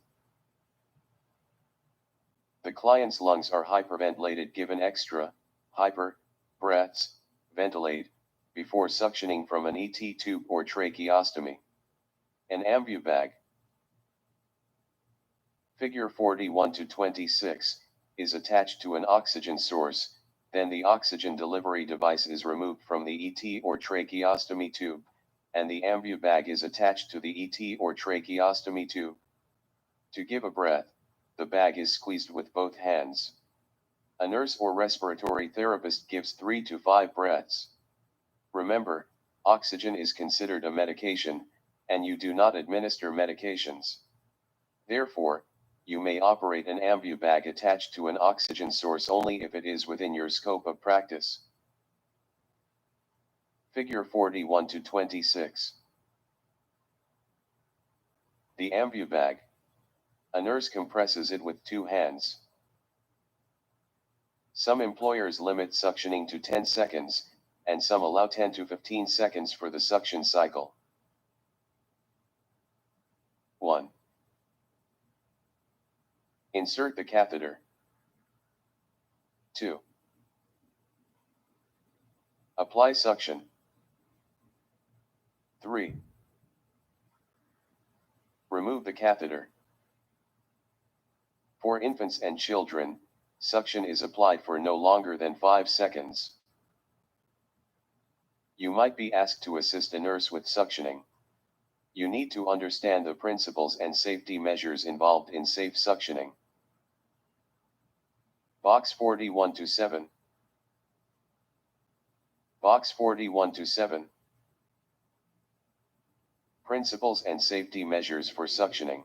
The client's lungs are hyperventilated. Given extra, hyper, breaths, ventilate, before suctioning from an ET tube or tracheostomy. An ambu bag. Figure 41 to 26, is attached to an oxygen source, then the oxygen delivery device is removed from the ET or tracheostomy tube, and the ambu bag is attached to the ET or tracheostomy tube. To give a breath, the bag is squeezed with both hands. A nurse or respiratory therapist gives 3 to 5 breaths. Remember, oxygen is considered a medication, and you do not administer medications. Therefore, you may operate an ambu bag attached to an oxygen source only if it is within your scope of practice. Figure 41 to 26. The ambu bag. A nurse compresses it with 2 hands. Some employers limit suctioning to 10 seconds, and some allow 10 to 15 seconds for the suction cycle. 1. Insert the catheter. 2. Apply suction. 3. Remove the catheter. For infants and children, suction is applied for no longer than 5 seconds. You might be asked to assist a nurse with suctioning. You need to understand the principles and safety measures involved in safe suctioning. Box 41 to 7. Box 41 to 7. Principles and safety measures for suctioning.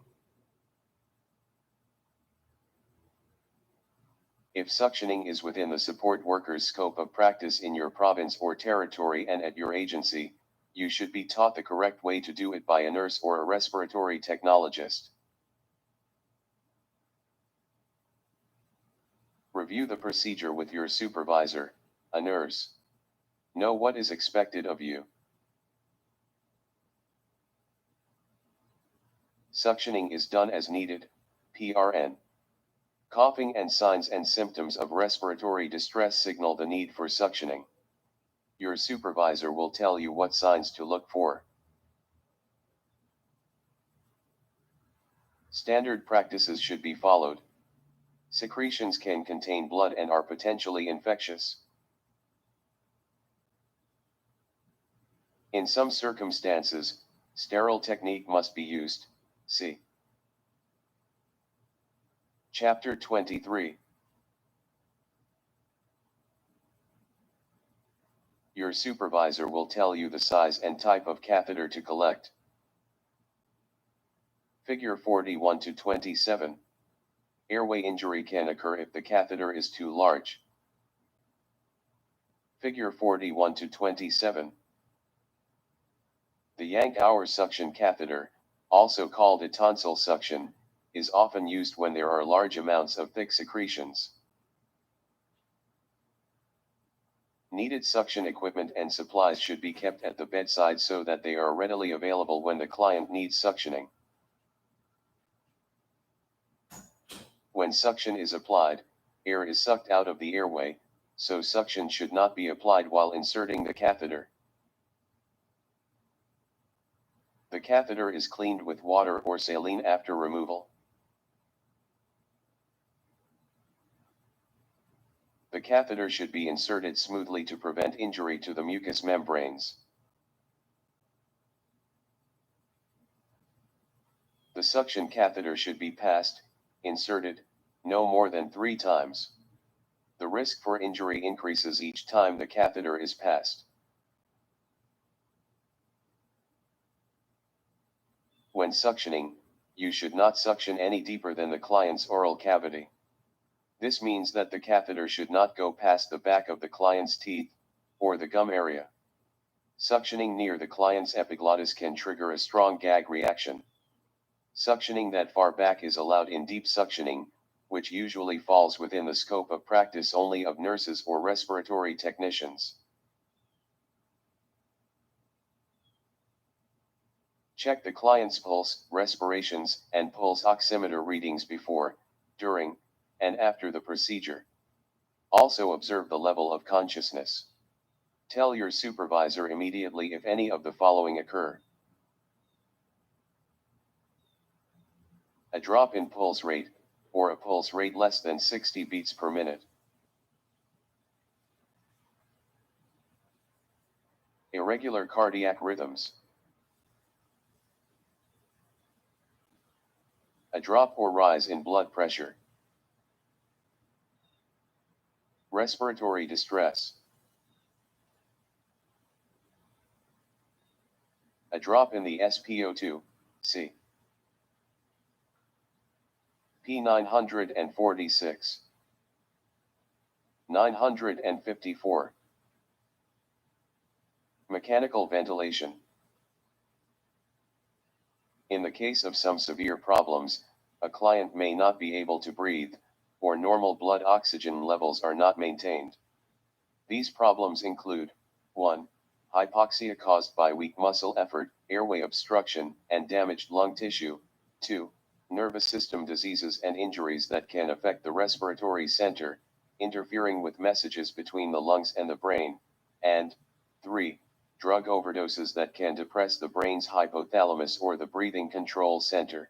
If suctioning is within the support worker's scope of practice in your province or territory and at your agency, you should be taught the correct way to do it by a nurse or a respiratory technologist. Review the procedure with your supervisor, a nurse. Know what is expected of you. Suctioning is done as needed, PRN. Coughing and signs and symptoms of respiratory distress signal the need for suctioning. Your supervisor will tell you what signs to look for. Standard practices should be followed. Secretions can contain blood and are potentially infectious. In some circumstances, sterile technique must be used. See Chapter 23. Your supervisor will tell you the size and type of catheter to collect. Figure 41 to 27. Airway injury can occur if the catheter is too large. Figure 41 to 27. The Yank-Hour suction catheter, also called a tonsil suction, is often used when there are large amounts of thick secretions. Needed suction equipment and supplies should be kept at the bedside so that they are readily available when the client needs suctioning. When suction is applied, air is sucked out of the airway, so suction should not be applied while inserting the catheter. The catheter is cleaned with water or saline after removal. The catheter should be inserted smoothly to prevent injury to the mucous membranes. The suction catheter should be passed, inserted, no more than 3 times. The risk for injury increases each time the catheter is passed. When suctioning, you should not suction any deeper than the client's oral cavity. This means that the catheter should not go past the back of the client's teeth, or the gum area. Suctioning near the client's epiglottis can trigger a strong gag reaction. Suctioning that far back is allowed in deep suctioning, which usually falls within the scope of practice only of nurses or respiratory technicians. Check the client's pulse, respirations, and pulse oximeter readings before, during, and after the procedure. Also observe the level of consciousness. Tell your supervisor immediately if any of the following occur. A drop in pulse rate, or a pulse rate less than 60 beats per minute. Irregular cardiac rhythms. A drop or rise in blood pressure. Respiratory distress. A drop in the SpO2, C. P946. 954. Mechanical ventilation. In the case of some severe problems, a client may not be able to breathe, or normal blood oxygen levels are not maintained. These problems include 1. Hypoxia caused by weak muscle effort, airway obstruction, and damaged lung tissue. 2. Nervous system diseases and injuries that can affect the respiratory center, interfering with messages between the lungs and the brain. And 3. Drug overdoses that can depress the brain's hypothalamus or the breathing control center.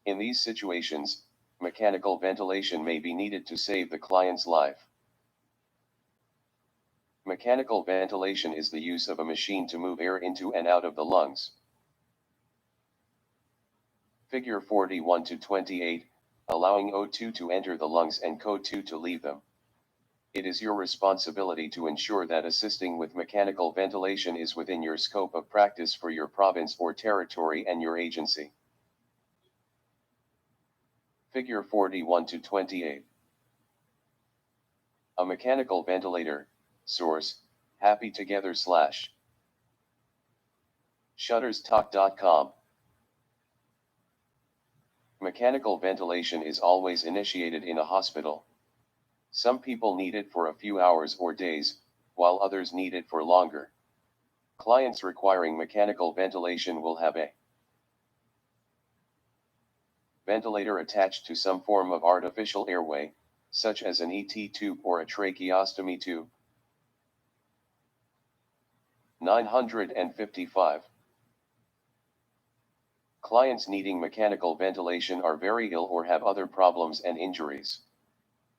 In these situations, mechanical ventilation may be needed to save the client's life. Mechanical ventilation is the use of a machine to move air into and out of the lungs. Figure 41 to 28, allowing O2 to enter the lungs and CO2 to leave them. It is your responsibility to ensure that assisting with mechanical ventilation is within your scope of practice for your province or territory and your agency. Figure 41 to 28. A mechanical ventilator. Source, happytogether / shutterstalk.com. Mechanical ventilation is always initiated in a hospital. Some people need it for a few hours or days, while others need it for longer. Clients requiring mechanical ventilation will have a ventilator attached to some form of artificial airway, such as an ET tube or a tracheostomy tube. 955. Clients needing mechanical ventilation are very ill or have other problems and injuries.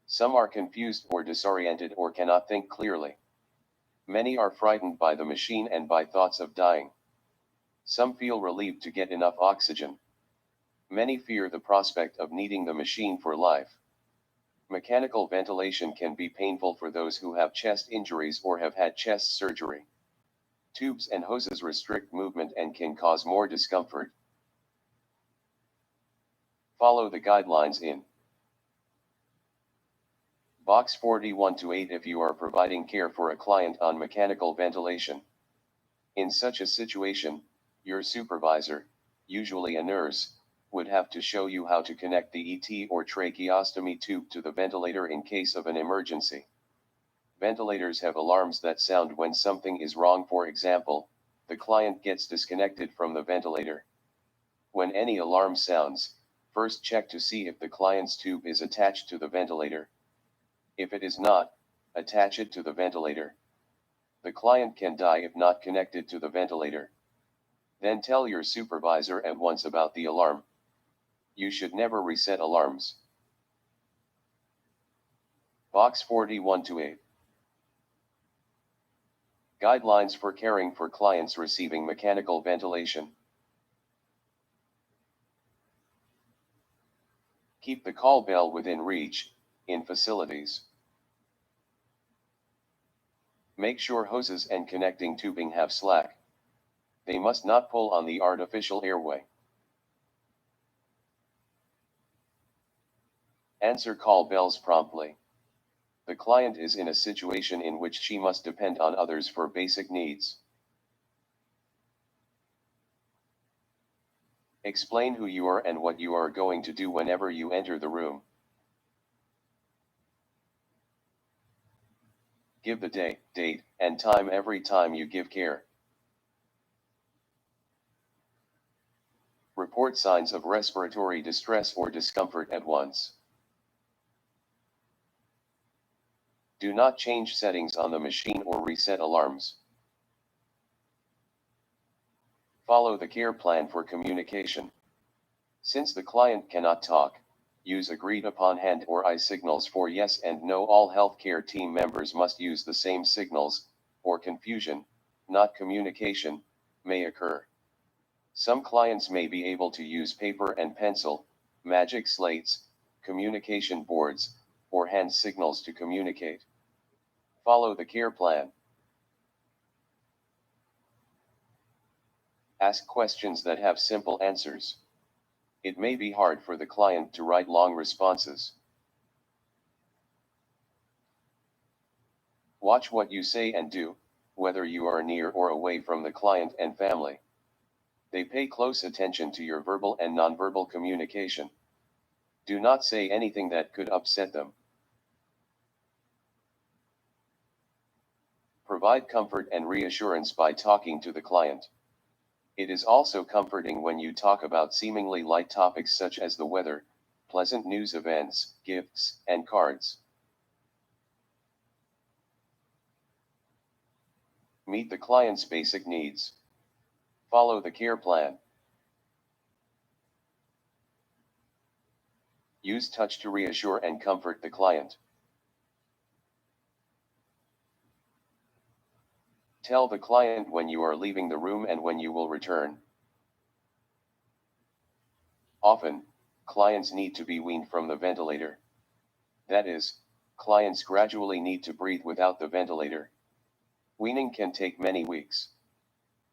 Some are confused or disoriented or cannot think clearly. Many are frightened by the machine and by thoughts of dying. Some feel relieved to get enough oxygen. Many fear the prospect of needing the machine for life. Mechanical ventilation can be painful for those who have chest injuries or have had chest surgery. Tubes and hoses restrict movement and can cause more discomfort. Follow the guidelines in Box 41-8 if you are providing care for a client on mechanical ventilation. In such a situation, your supervisor, usually a nurse, would have to show you how to connect the ET or tracheostomy tube to the ventilator in case of an emergency. Ventilators have alarms that sound when something is wrong. For example, the client gets disconnected from the ventilator. When any alarm sounds, first check to see if the client's tube is attached to the ventilator. If it is not, attach it to the ventilator. The client can die if not connected to the ventilator. Then tell your supervisor at once about the alarm. You should never reset alarms. Box 41-8. Guidelines for caring for clients receiving mechanical ventilation. Keep the call bell within reach, in facilities. Make sure hoses and connecting tubing have slack. They must not pull on the artificial airway. Answer call bells promptly. The client is in a situation in which she must depend on others for basic needs. Explain who you are and what you are going to do whenever you enter the room. Give the day, date, and time every time you give care. Report signs of respiratory distress or discomfort at once. Do not change settings on the machine or reset alarms. Follow the care plan for communication. Since the client cannot talk, use agreed upon hand or eye signals for yes and no. All healthcare team members must use the same signals, or confusion, not communication, may occur. Some clients may be able to use paper and pencil, magic slates, communication boards, or hand signals to communicate. Follow the care plan. Ask questions that have simple answers. It may be hard for the client to write long responses. Watch what you say and do, whether you are near or away from the client and family. They pay close attention to your verbal and nonverbal communication. Do not say anything that could upset them. Provide comfort and reassurance by talking to the client. It is also comforting when you talk about seemingly light topics such as the weather, pleasant news events, gifts, and cards. Meet the client's basic needs. Follow the care plan. Use touch to reassure and comfort the client. Tell the client when you are leaving the room and when you will return. Often, clients need to be weaned from the ventilator. That is, clients gradually need to breathe without the ventilator. Weaning can take many weeks.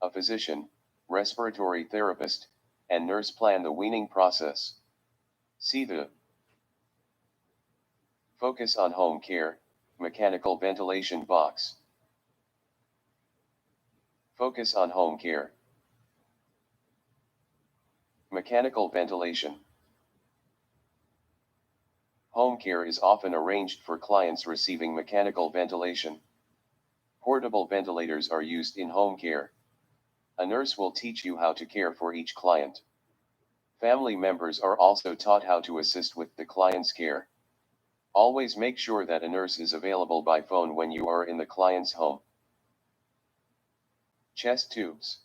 A physician, respiratory therapist, and nurse plan the weaning process. See the Focus on Home Care, Mechanical ventilation box. Focus on home care. Mechanical ventilation. Home care is often arranged for clients receiving mechanical ventilation. Portable ventilators are used in home care. A nurse will teach you how to care for each client. Family members are also taught how to assist with the client's care. Always make sure that a nurse is available by phone when you are in the client's home. Chest tubes.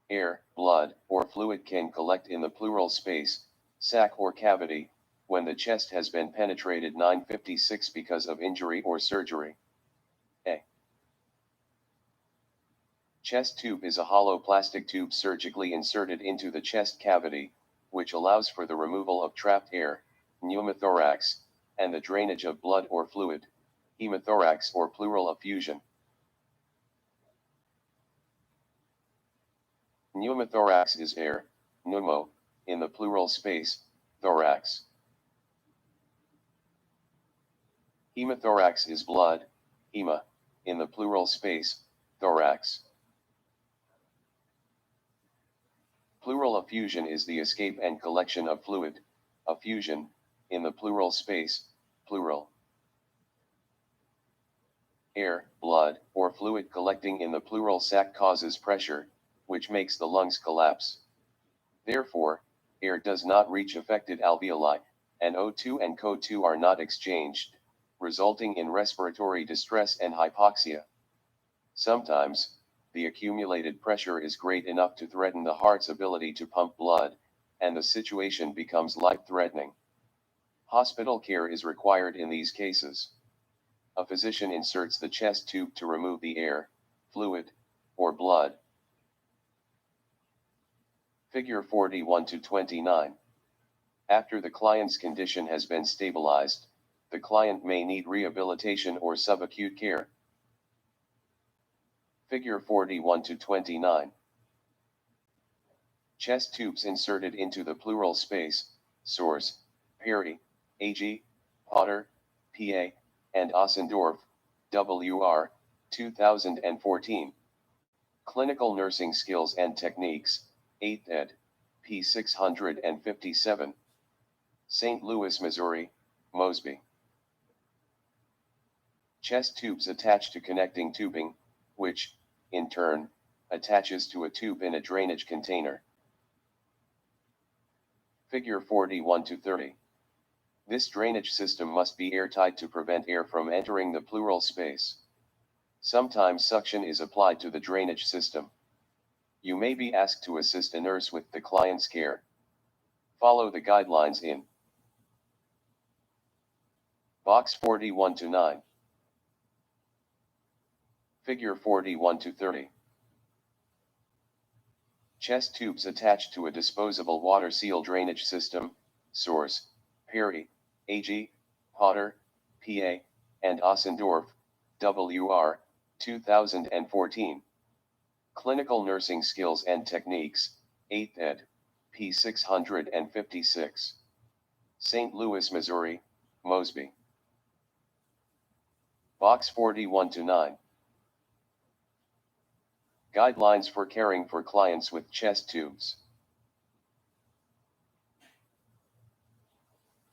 Air, blood, or fluid can collect in the pleural space, sac or cavity, when the chest has been penetrated 956 because of injury or surgery. A chest tube is a hollow plastic tube surgically inserted into the chest cavity, which allows for the removal of trapped air, pneumothorax, and the drainage of blood or fluid, hemothorax or pleural effusion. Pneumothorax is air, pneumo, in the pleural space, thorax. Hemothorax is blood, hema, in the plural space, thorax. Pleural effusion is the escape and collection of fluid, effusion, in the pleural space, plural. Air, blood, or fluid collecting in the pleural sac causes pressure, which makes the lungs collapse. Therefore, air does not reach affected alveoli, and O2 and CO2 are not exchanged, resulting in respiratory distress and hypoxia. Sometimes, the accumulated pressure is great enough to threaten the heart's ability to pump blood, and the situation becomes life-threatening. Hospital care is required in these cases. A physician inserts the chest tube to remove the air, fluid, or blood. Figure 41 to 29. After the client's condition has been stabilized, the client may need rehabilitation or subacute care. Figure 41 to 29. Chest tubes inserted into the pleural space, source, Perry, A.G., Potter, P.A., and Ossendorf, W.R., 2014. Clinical Nursing Skills and Techniques, 8th ed., p. 657. St. Louis, Missouri, Mosby. Chest tubes attach to connecting tubing, which, in turn, attaches to a tube in a drainage container. Figure 41 to 30. This drainage system must be airtight to prevent air from entering the pleural space. Sometimes suction is applied to the drainage system. You may be asked to assist a nurse with the client's care. Follow the guidelines in Box 41 to 9. Figure 41 to 30. Chest tubes attached to a disposable water seal drainage system, source, Perry, A.G., Potter, P.A., and Ossendorf, W.R., 2014. Clinical Nursing Skills and Techniques, 8th ed., p. 656. St. Louis, Missouri, Mosby. Box 41 to 9. Guidelines for caring for clients with chest tubes.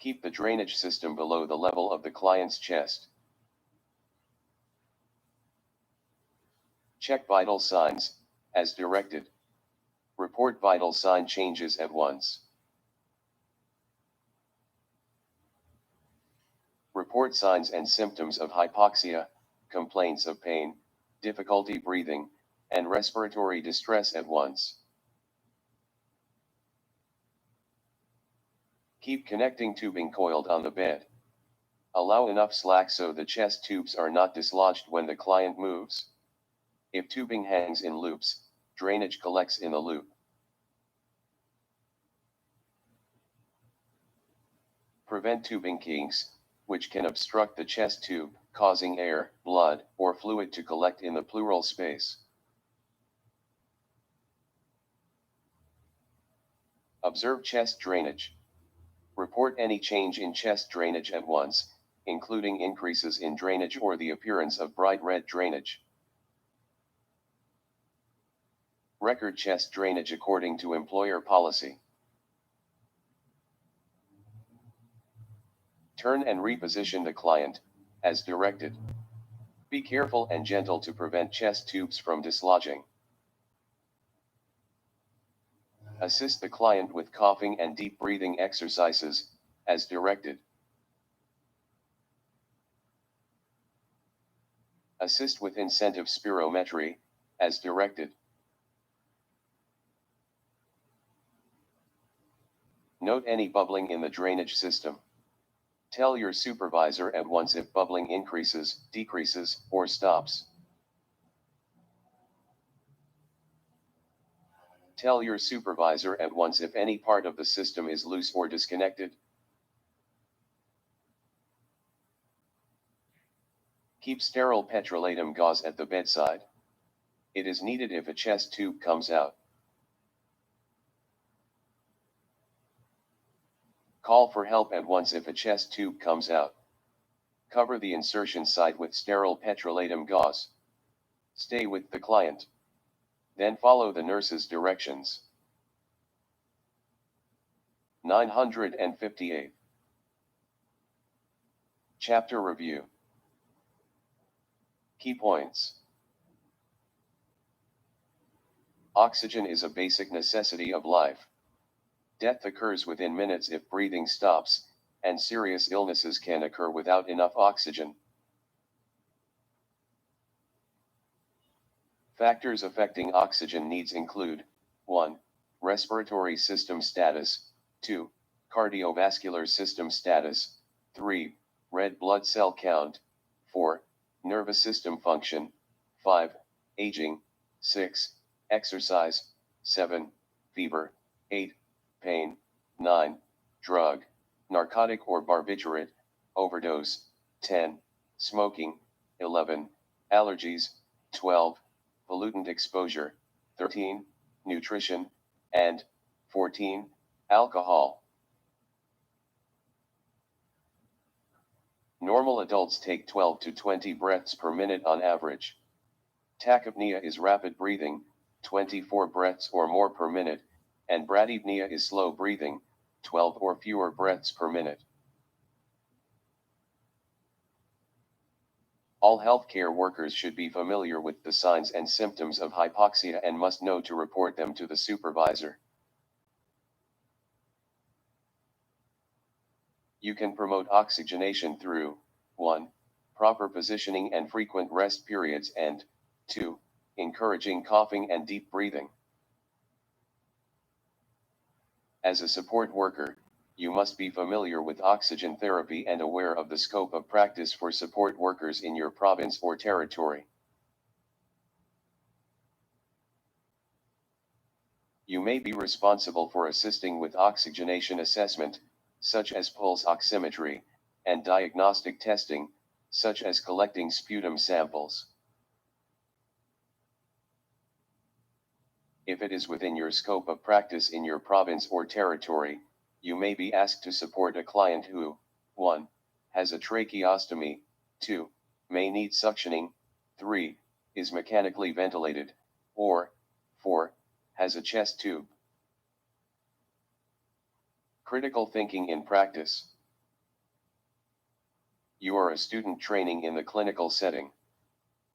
Keep the drainage system below the level of the client's chest. Check vital signs, as directed. Report vital sign changes at once. Report signs and symptoms of hypoxia, complaints of pain, difficulty breathing, and respiratory distress at once. Keep connecting tubing coiled on the bed. Allow enough slack so the chest tubes are not dislodged when the client moves. If tubing hangs in loops, drainage collects in the loop. Prevent tubing kinks, which can obstruct the chest tube, causing air, blood, or fluid to collect in the pleural space. Observe chest drainage. Report any change in chest drainage at once, including increases in drainage or the appearance of bright red drainage. Record chest drainage according to employer policy. Turn and reposition the client, as directed. Be careful and gentle to prevent chest tubes from dislodging. Assist the client with coughing and deep breathing exercises, as directed. Assist with incentive spirometry, as directed. Note any bubbling in the drainage system. Tell your supervisor at once if bubbling increases, decreases, or stops. Tell your supervisor at once if any part of the system is loose or disconnected. Keep sterile petrolatum gauze at the bedside. It is needed if a chest tube comes out. Call for help at once if a chest tube comes out. Cover the insertion site with sterile petrolatum gauze. Stay with the client. Then follow the nurse's directions. 958. Chapter Review. Key points. Oxygen is a basic necessity of life. Death occurs within minutes if breathing stops, and serious illnesses can occur without enough oxygen. Factors affecting oxygen needs include 1. Respiratory system status, 2. Cardiovascular system status, 3. Red blood cell count, 4. Nervous system function, 5. Aging, 6. Exercise, 7. Fever, 8. Pain, 9. Drug, narcotic or barbiturate, overdose, 10. Smoking, 11. Allergies, 12. Pollutant exposure, 13. Nutrition, and 14. Alcohol. Normal adults take 12 to 20 breaths per minute on average. Tachypnea is rapid breathing, 24 breaths or more per minute, and bradypnea is slow breathing, 12 or fewer breaths per minute. All healthcare workers should be familiar with the signs and symptoms of hypoxia and must know to report them to the supervisor. You can promote oxygenation through 1. Proper positioning and frequent rest periods, and 2. Encouraging coughing and deep breathing. As a support worker, you must be familiar with oxygen therapy and aware of the scope of practice for support workers in your province or territory. You may be responsible for assisting with oxygenation assessment, such as pulse oximetry, and diagnostic testing, such as collecting sputum samples. If it is within your scope of practice in your province or territory, you may be asked to support a client who, 1. Has a tracheostomy, 2. May need suctioning, 3. Is mechanically ventilated, or 4. Has a chest tube. Critical thinking in practice. You are a student training in the clinical setting.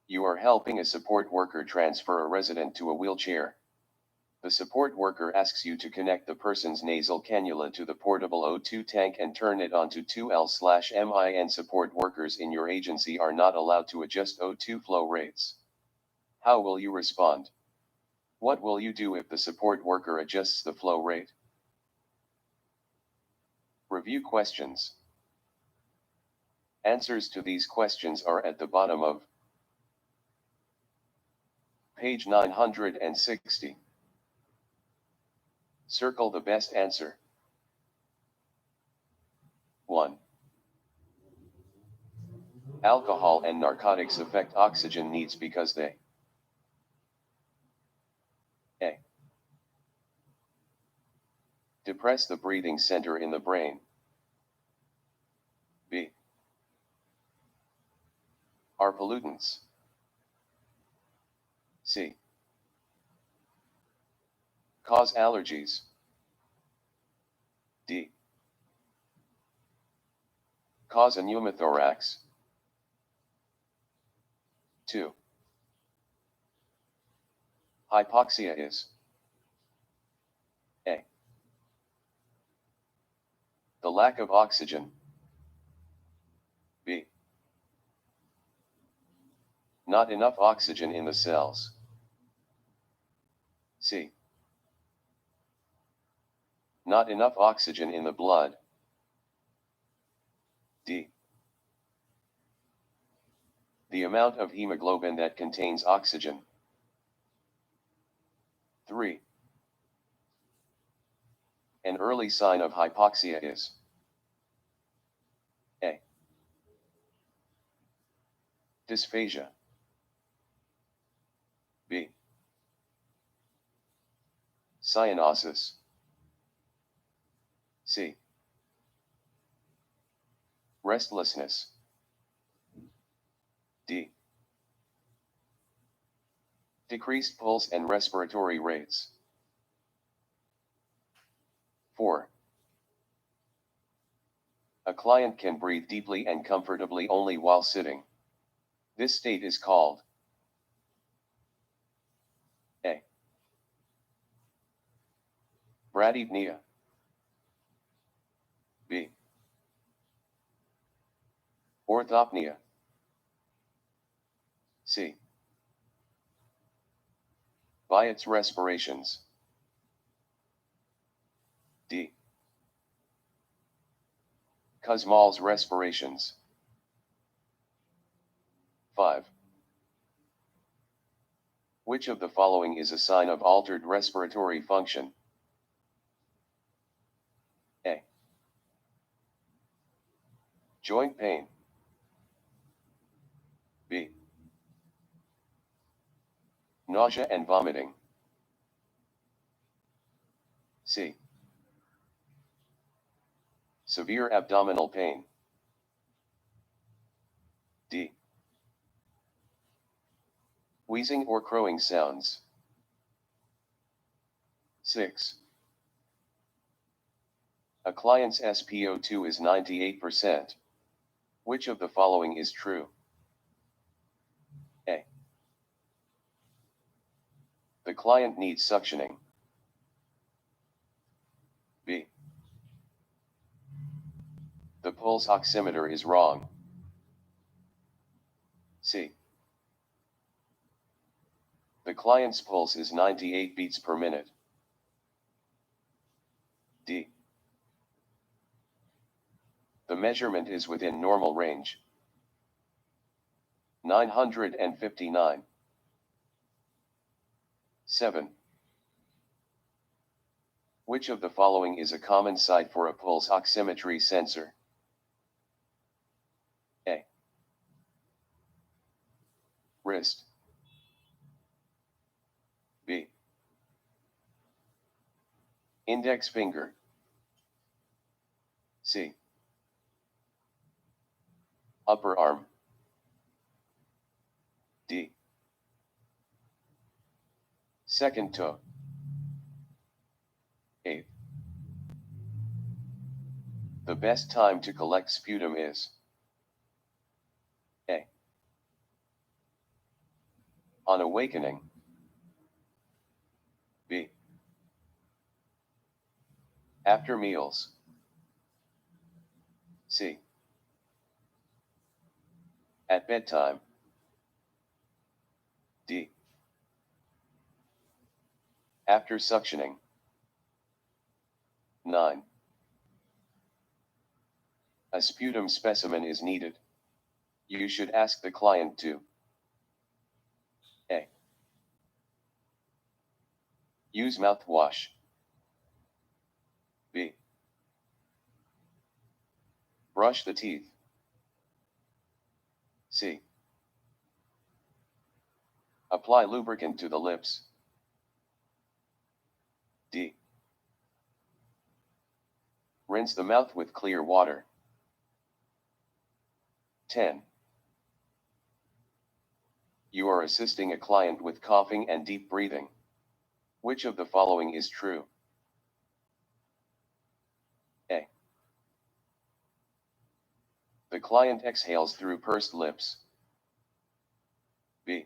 You are helping a support worker transfer a resident to a wheelchair. The support worker asks you to connect the person's nasal cannula to the portable O2 tank and turn it onto 2L/MIN. Support workers in your agency are not allowed to adjust O2 flow rates. How will you respond? What will you do if the support worker adjusts the flow rate? Review questions. Answers to these questions are at the bottom of page 960. Circle the best answer. 1. Alcohol and narcotics affect oxygen needs because they A. Depress the breathing center in the brain. B. are pollutants. C. Cause allergies. D. Cause a pneumothorax. 2. Hypoxia is A. The lack of oxygen. B. Not enough oxygen in the cells. C. Not enough oxygen in the blood. D. The amount of hemoglobin that contains oxygen. 3. An early sign of hypoxia is A. Dysphagia. B. Cyanosis. C. Restlessness. D. Decreased pulse and respiratory rates. 4. A client can breathe deeply and comfortably only while sitting. This state is called A. Bradypnea. B. Orthopnea. C. Biot's respirations. D. Kussmaul's respirations. 5. Which of the following is a sign of altered respiratory function? A. Joint pain. B. Nausea and vomiting. C. Severe abdominal pain. D. Wheezing or crowing sounds. 6. A client's SpO2 is 98%. Which of the following is true? A. The client needs suctioning. B. The pulse oximeter is wrong. C. The client's pulse is 98 beats per minute. D. The measurement is within normal range. 959. 7. Which of the following is a common site for a pulse oximetry sensor? A. Wrist. B. Index finger. C. Upper arm. D. Second toe. 8. The best time to collect sputum is A. On awakening. B. After meals. C. At bedtime. D. After suctioning. 9. A sputum specimen is needed. You should ask the client to A. Use mouthwash. B. Brush the teeth. C. Apply lubricant to the lips. D. Rinse the mouth with clear water. 10. You are assisting a client with coughing and deep breathing. Which of the following is true? A. The client exhales through pursed lips. B.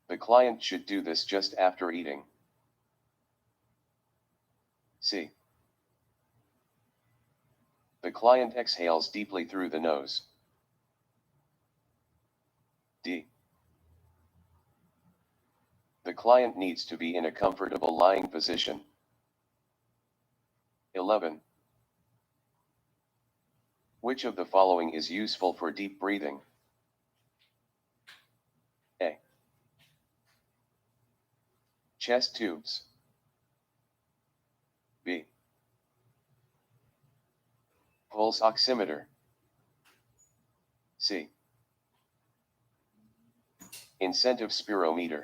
The client should do this just after eating. C. The client exhales deeply through the nose. D. The client needs to be in a comfortable lying position. 11. Which of the following is useful for deep breathing? A. Chest tubes. B. Pulse oximeter. C. Incentive spirometer.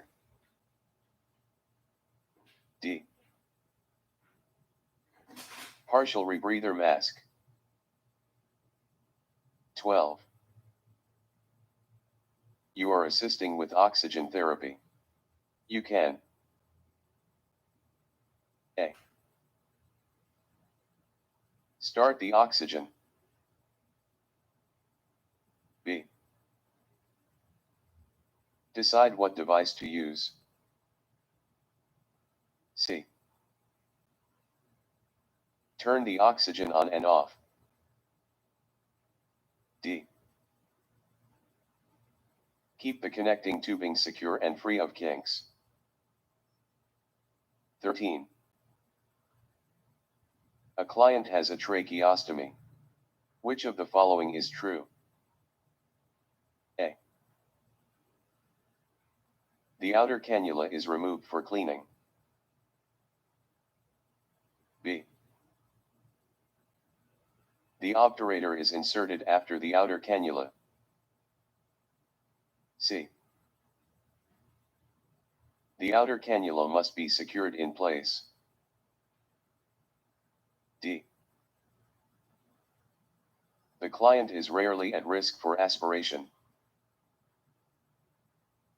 D. Partial rebreather mask. 12. You are assisting with oxygen therapy. You can A. Start the oxygen. B. Decide what device to use. C. Turn the oxygen on and off. D. Keep the connecting tubing secure and free of kinks. 13. A client has a tracheostomy. Which of the following is true? A. The outer cannula is removed for cleaning. B. The obturator is inserted after the outer cannula. C. The outer cannula must be secured in place. D. The client is rarely at risk for aspiration.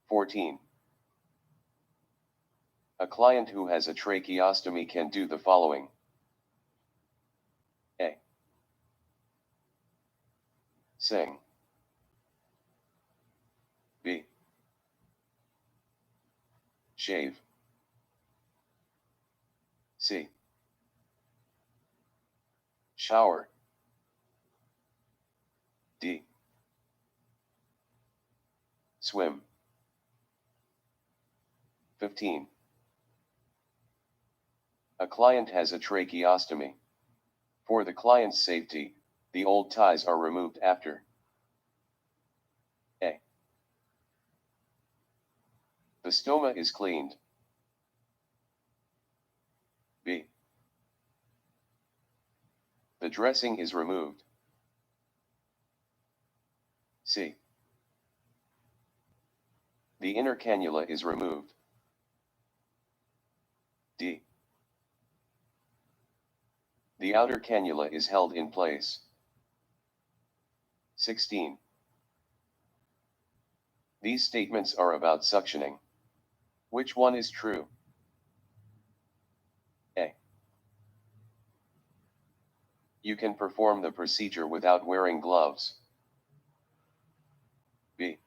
14. A client who has a tracheostomy can do the following. A. Sing. B. Shave. C. Shower. D. Swim. 15. A client has a tracheostomy. For the client's safety, the old ties are removed after. A. The stoma is cleaned. B. The dressing is removed. C. The inner cannula is removed. D. The outer cannula is held in place. 16. These statements are about suctioning. Which one is true? A. You can perform the procedure without wearing gloves. B.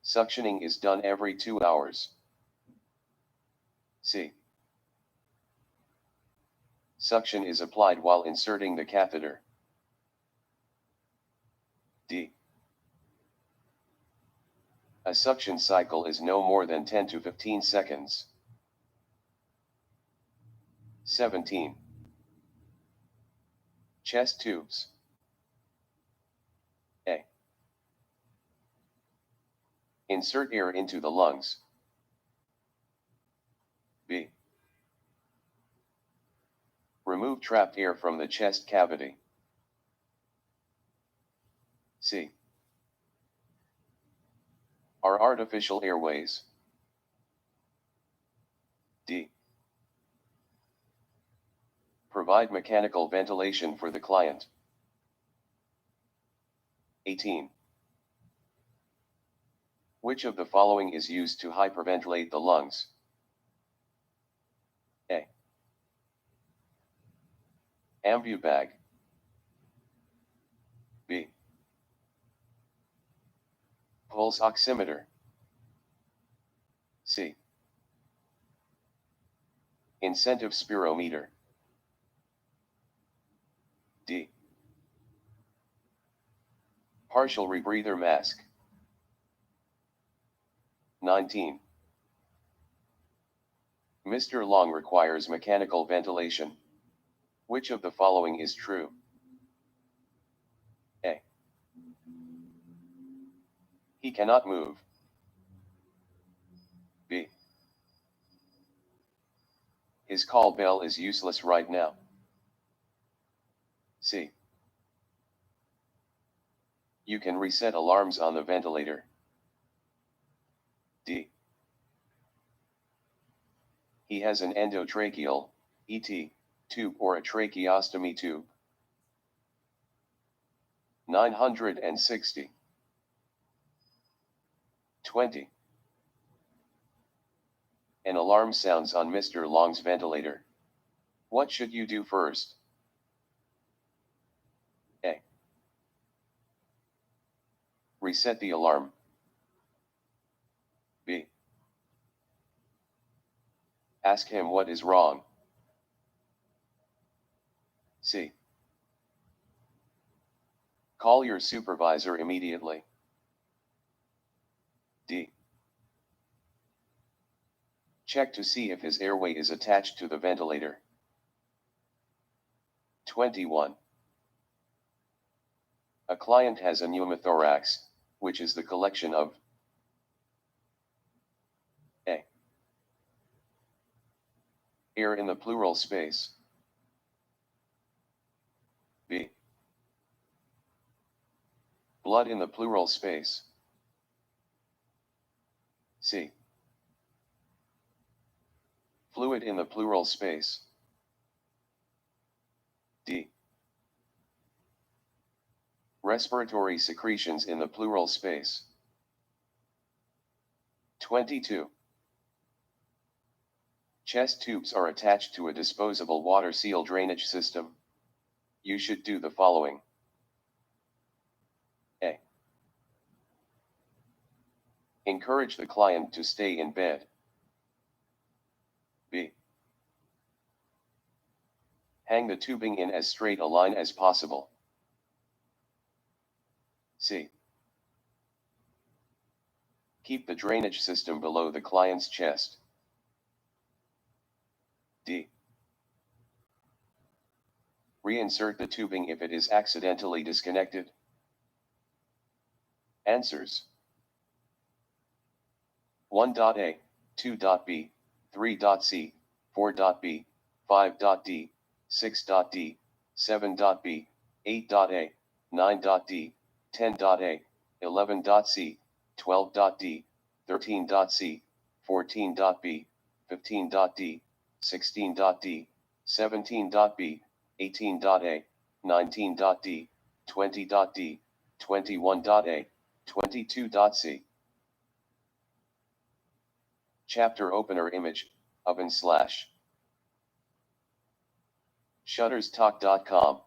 Suctioning is done every 2 hours. C. Suction is applied while inserting the catheter. D. A suction cycle is no more than 10 to 15 seconds. 17. Chest tubes. A. Insert air into the lungs. B. Remove trapped air from the chest cavity. C. Are artificial airways. D. Provide mechanical ventilation for the client. 18. Which of the following is used to hyperventilate the lungs? A. Ambubag. B. Pulse oximeter. C. Incentive spirometer. D. Partial rebreather mask. 19. Mr. Long requires mechanical ventilation. Which of the following is true? A. He cannot move. B. His call bell is useless right now. C. You can reset alarms on the ventilator. D. He has an endotracheal, ET, tube or a tracheostomy tube. 960. 20. An alarm sounds on Mr. Long's ventilator. What should you do first? A. Reset the alarm. B. Ask him what is wrong. C. Call your supervisor immediately. D. Check to see if his airway is attached to the ventilator. 21. A client has a pneumothorax, which is the collection of A. Air in the pleural space. B. Blood in the pleural space. C. Fluid in the pleural space. D. Respiratory secretions in the pleural space. 22. Chest tubes are attached to a disposable water seal drainage system. You should do the following. A. Encourage the client to stay in bed. B. Hang the tubing in as straight a line as possible. C. Keep the drainage system below the client's chest. D. Reinsert the tubing if it is accidentally disconnected. Answers: 1.A, 2.B, 3.C, 4.B, 5.D, 6.D, 7.B, 8.A, 9.D, 10.A, 11.C, 12.D, 13.C, 14.B, 15.D, 16.D, 17.B, 18.A, 19.D, 20.D, 21.A, 22.C. Chapter opener image, oven / shutterstalk.com.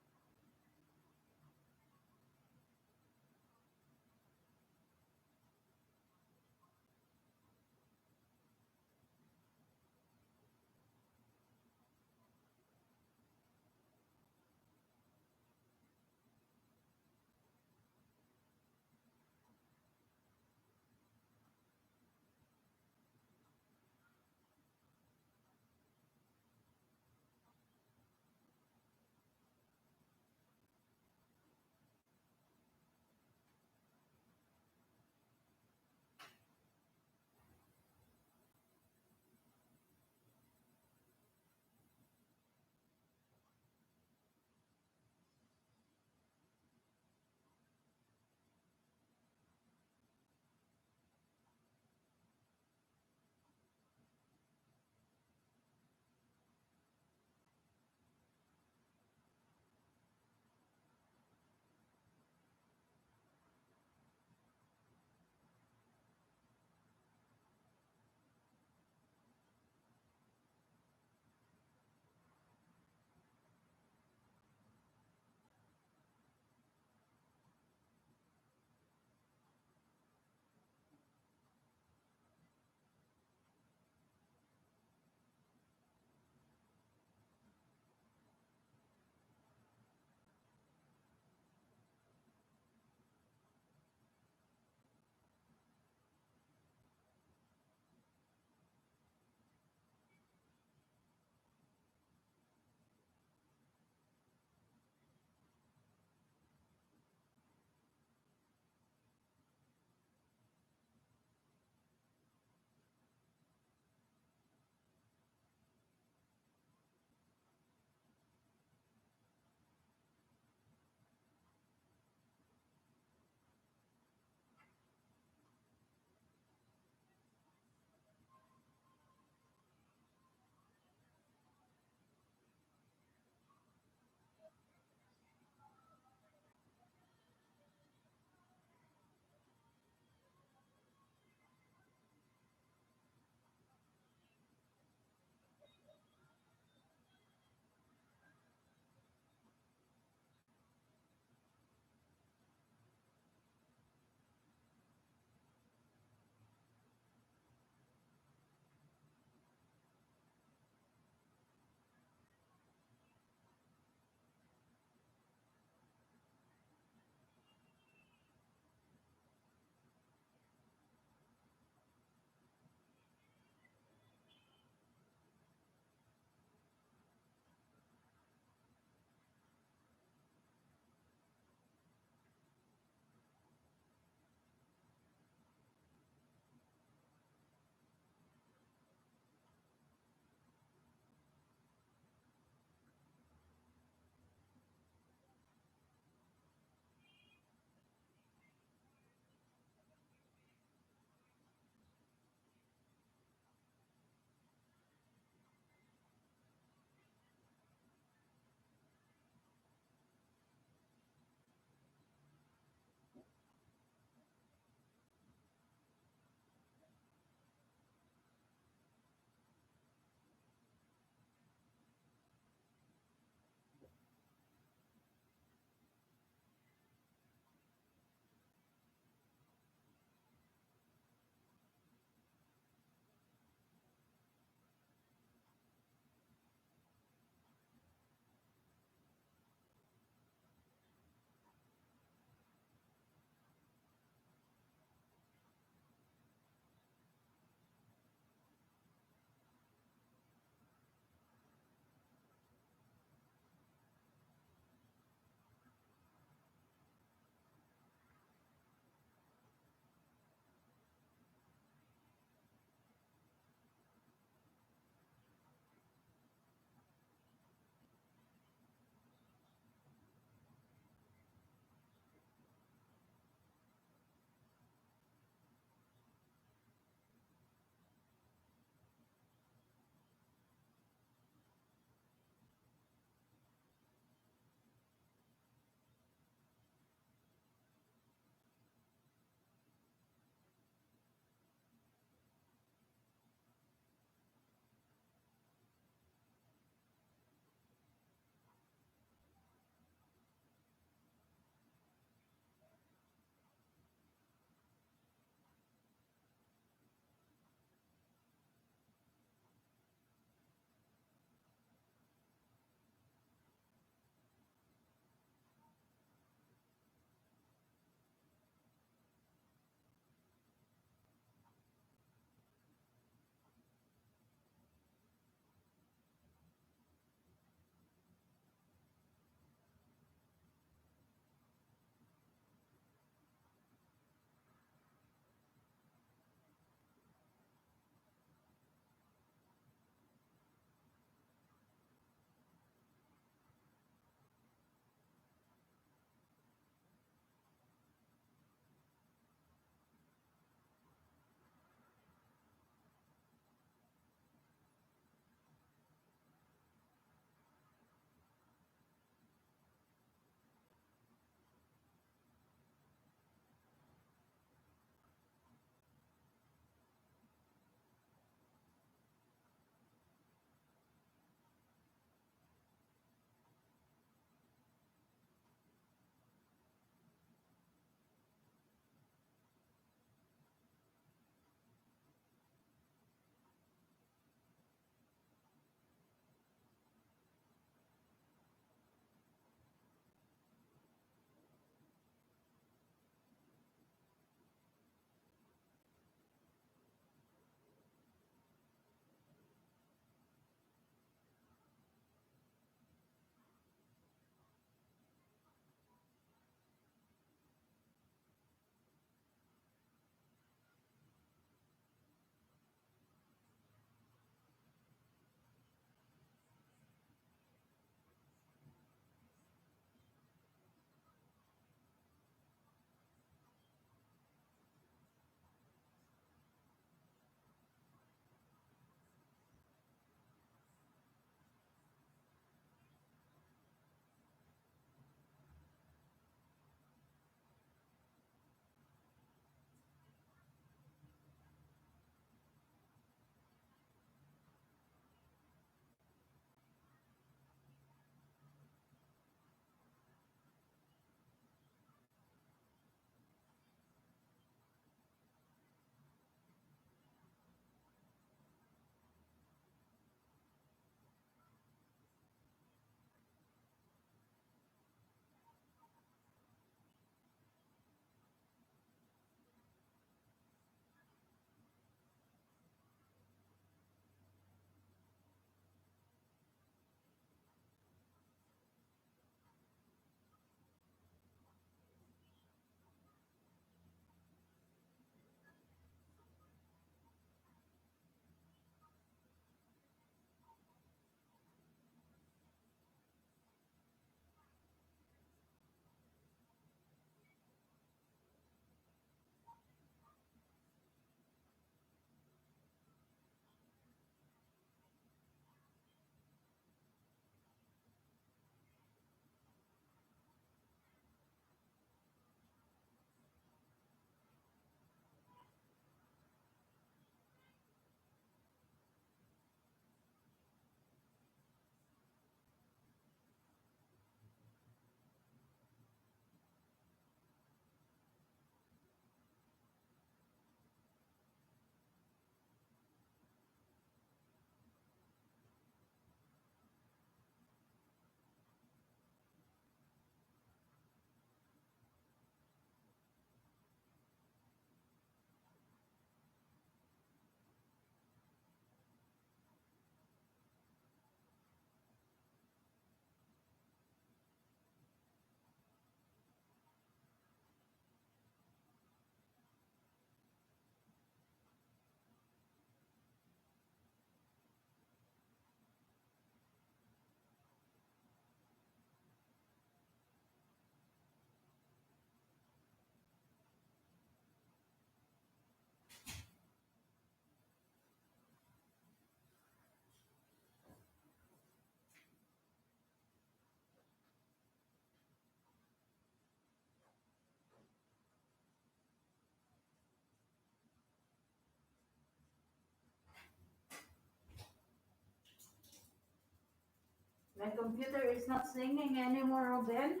My computer is not singing anymore, Robin.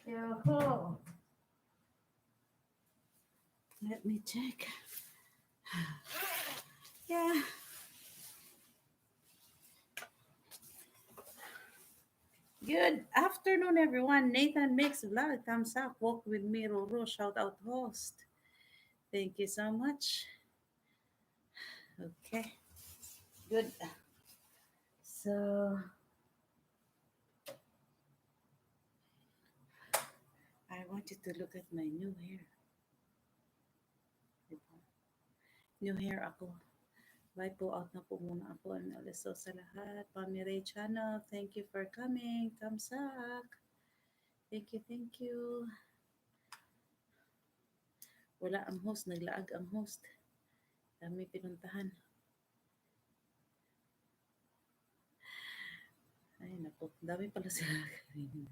Yo-ho. Let me check. Yeah. Good afternoon, everyone. Nathan Mix Vlog. Thumbs up. Walk with me, Roro. Shout out host. Thank you so much. Okay. Good. So, I want you to look at my new hair. New hair ako. Bye po. Out na po muna ako. And also sa lahat. Pamiray Channel. Thank you for coming. Thumbs up. Thank you, thank you. Wala ang host. Naglaag ang host. Dami pinuntahan. Ay, naku. Dami pala sila kanina.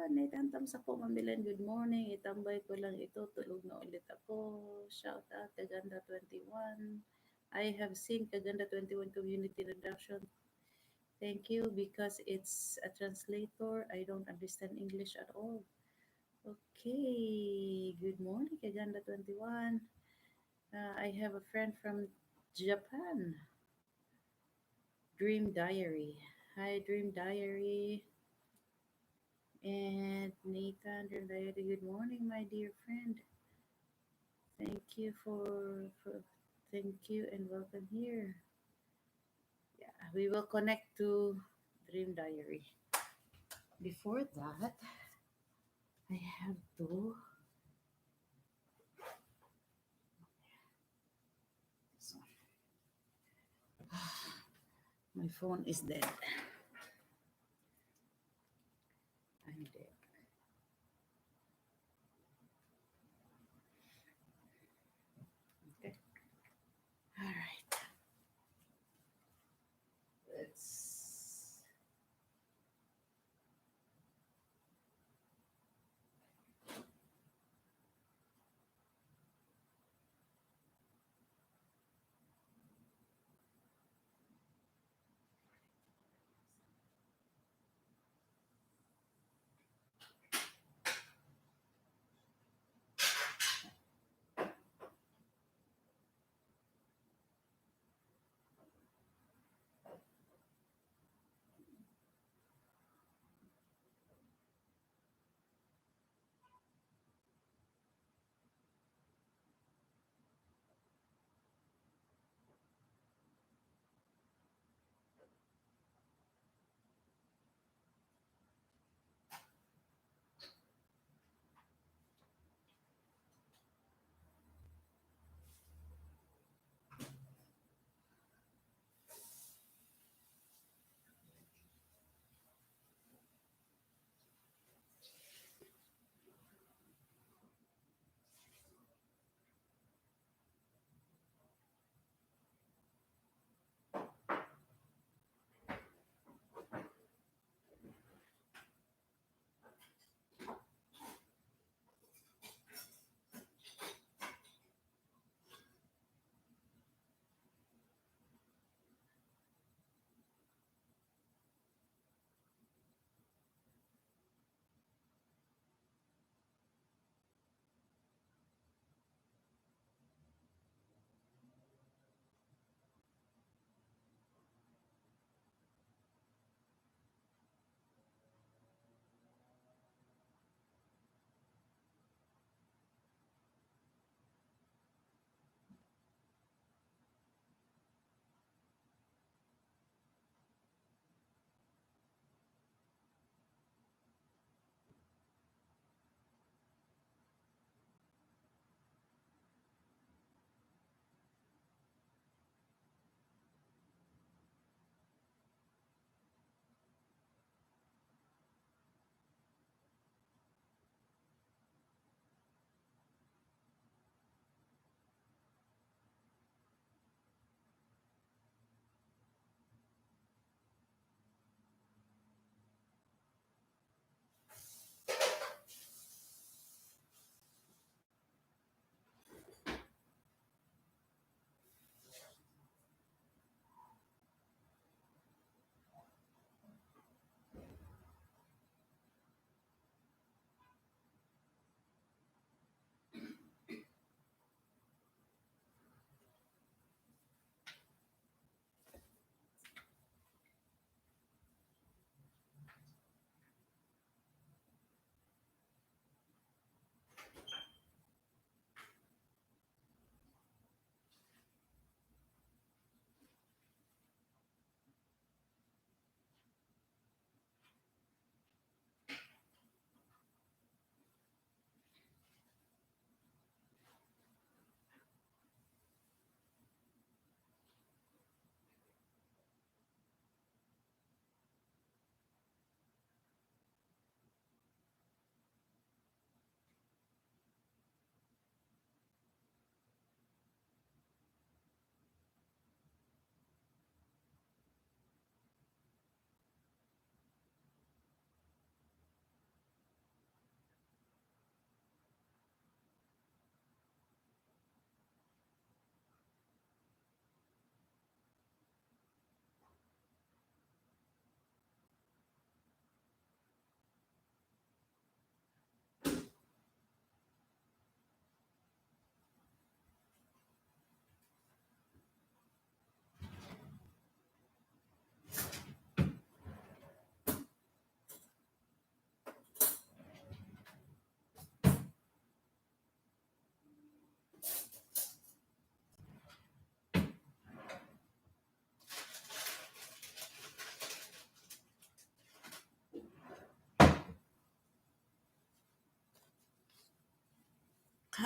Nathan, thumbs up po, Mamilan. Good morning. Itambay ko lang ito. Tulog na ulit ako. Shout out, Kaganda 21. I have seen Kaganda 21 community reduction. Thank you because it's a translator. I don't understand English at all. Okay. Good morning, Kaganda 21. I have a friend from Japan. Dream Diary. Hi, Dream Diary. And Nathan, Dream Diary, good morning, my dear friend. Thank you thank you and welcome here. Yeah, we will connect to Dream Diary. Before that, I have to. My phone is dead. I'm dead. Okay. All right. Let's.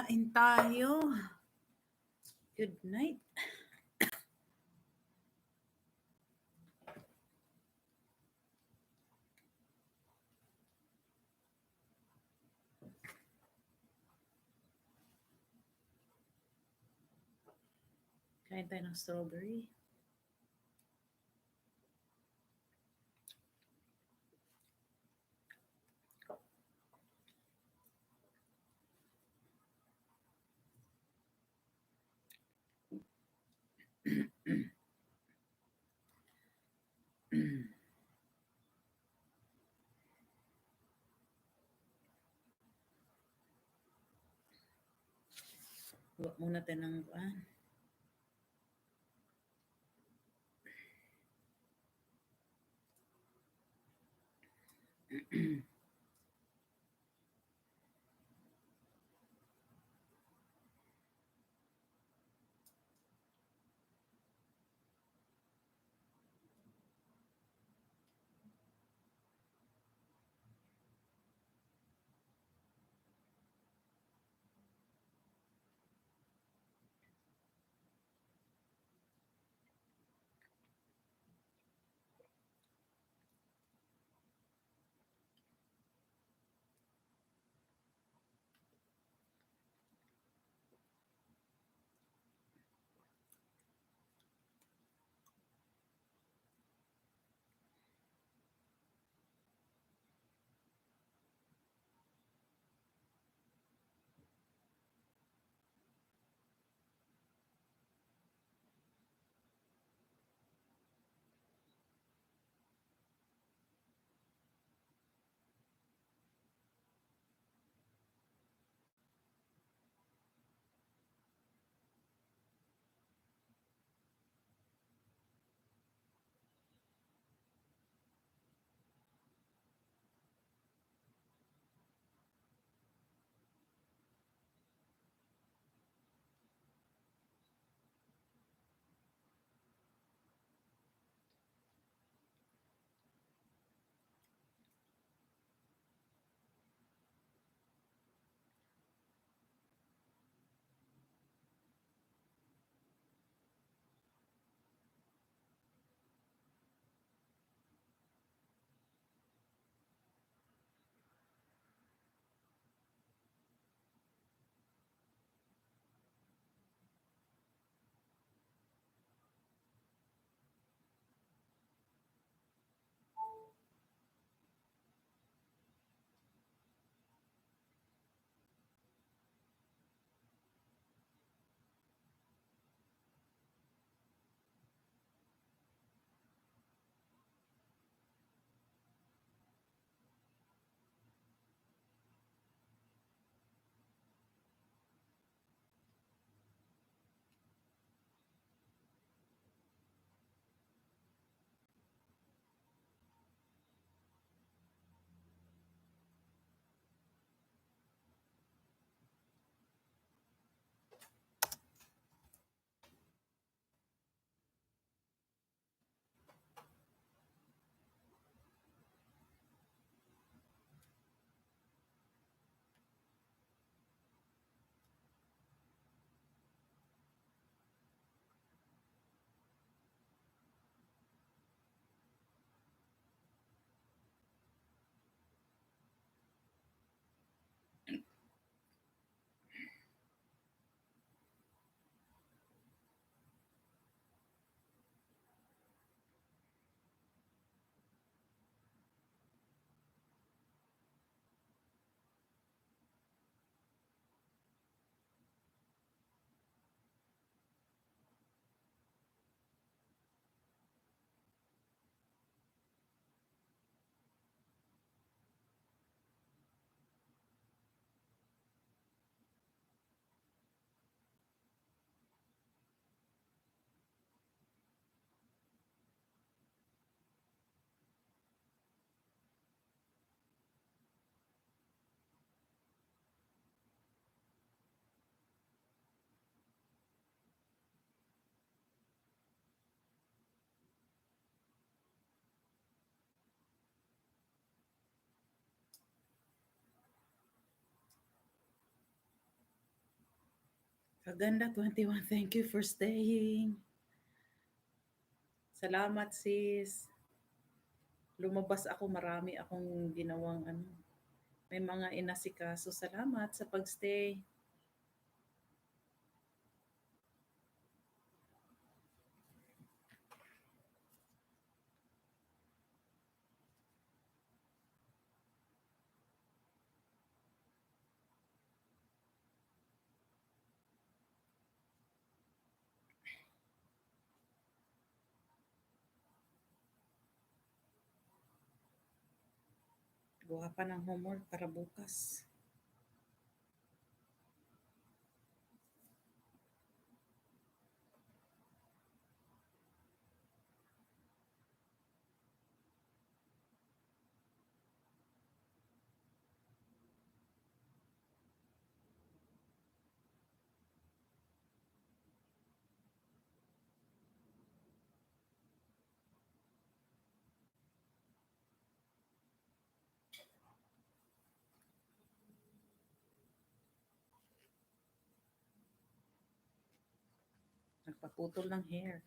Kain tayo. Good night. Kain tayo ng strawberry. Huwag muna tayo ng Kaganda 21, thank you for staying. Salamat sis. Lumabas ako, marami akong ginawang ano. May mga inasikaso. Salamat sa pagstay. Gawa pa ng homework para bukas. Nagpaputol ng hair.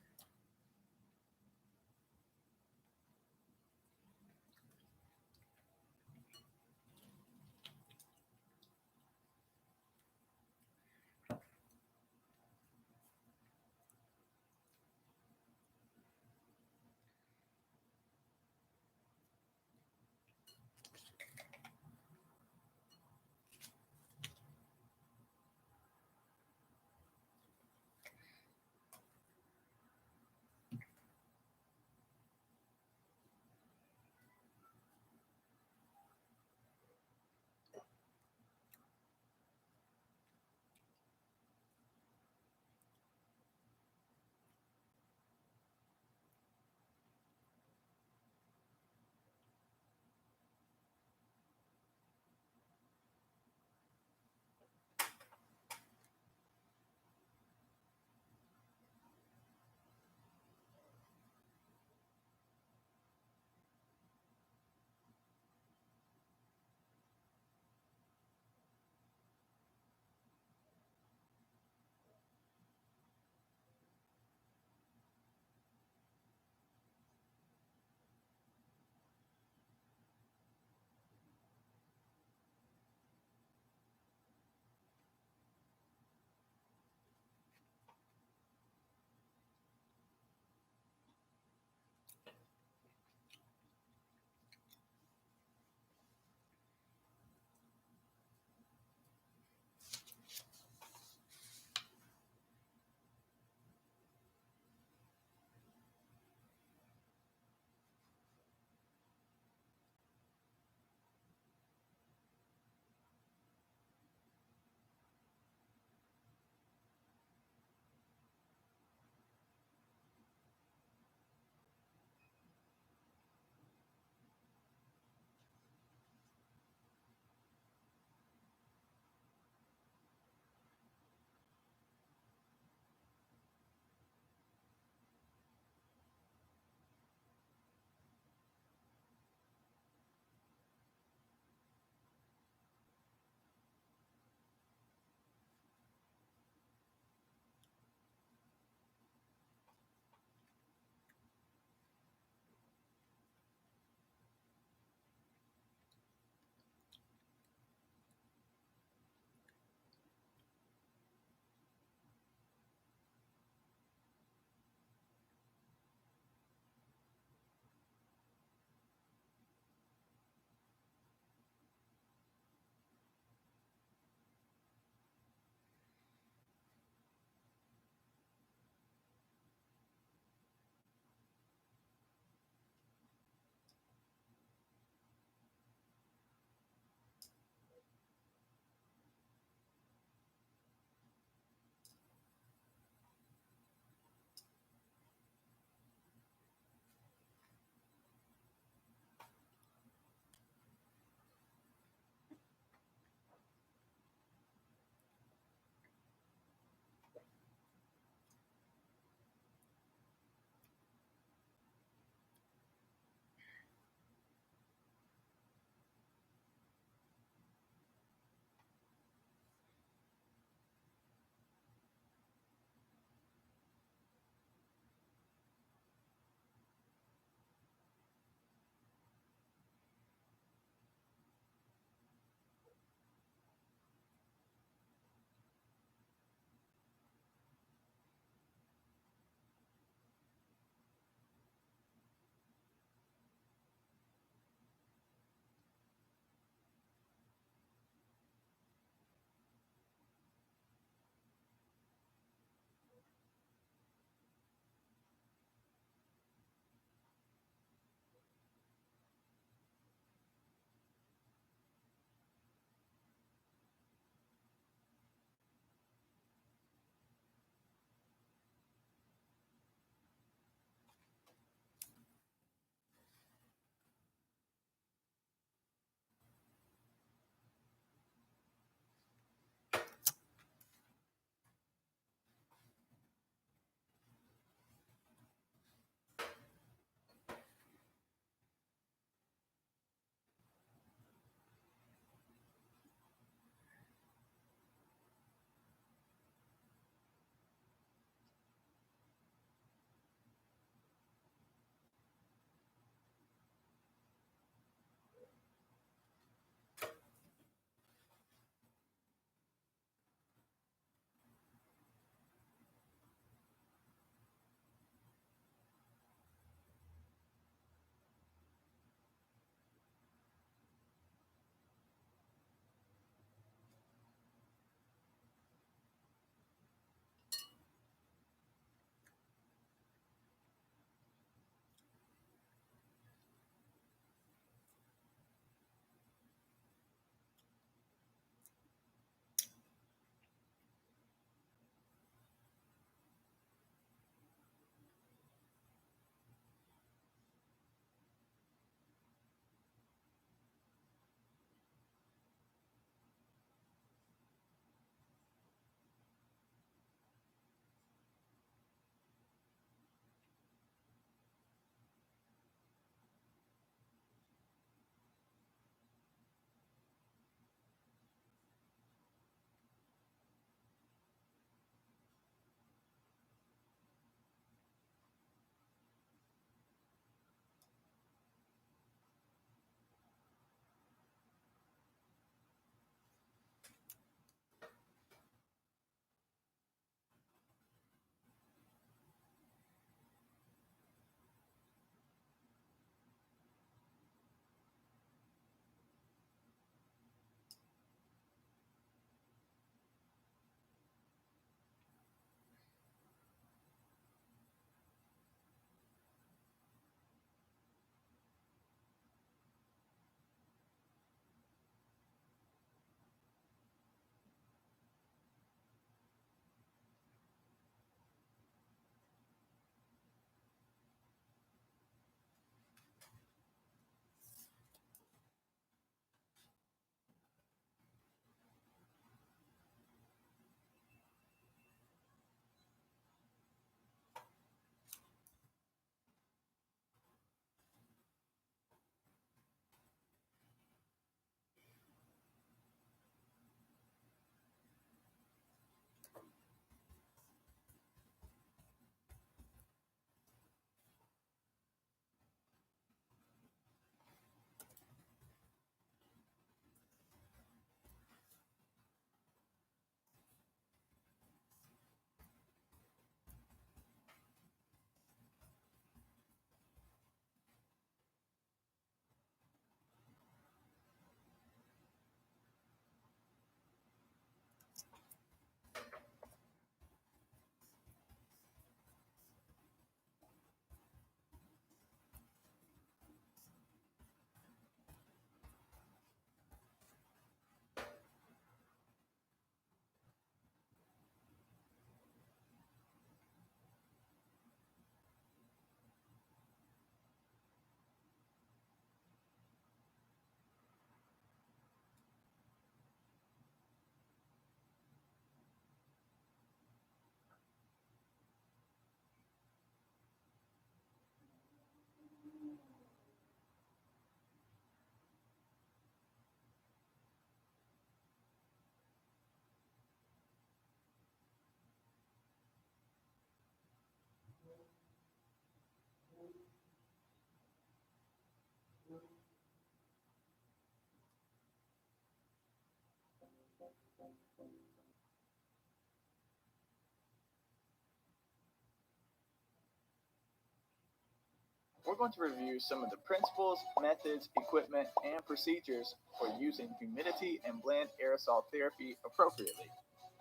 We're going to review some of the principles, methods, equipment, and procedures for using humidity and bland aerosol therapy appropriately.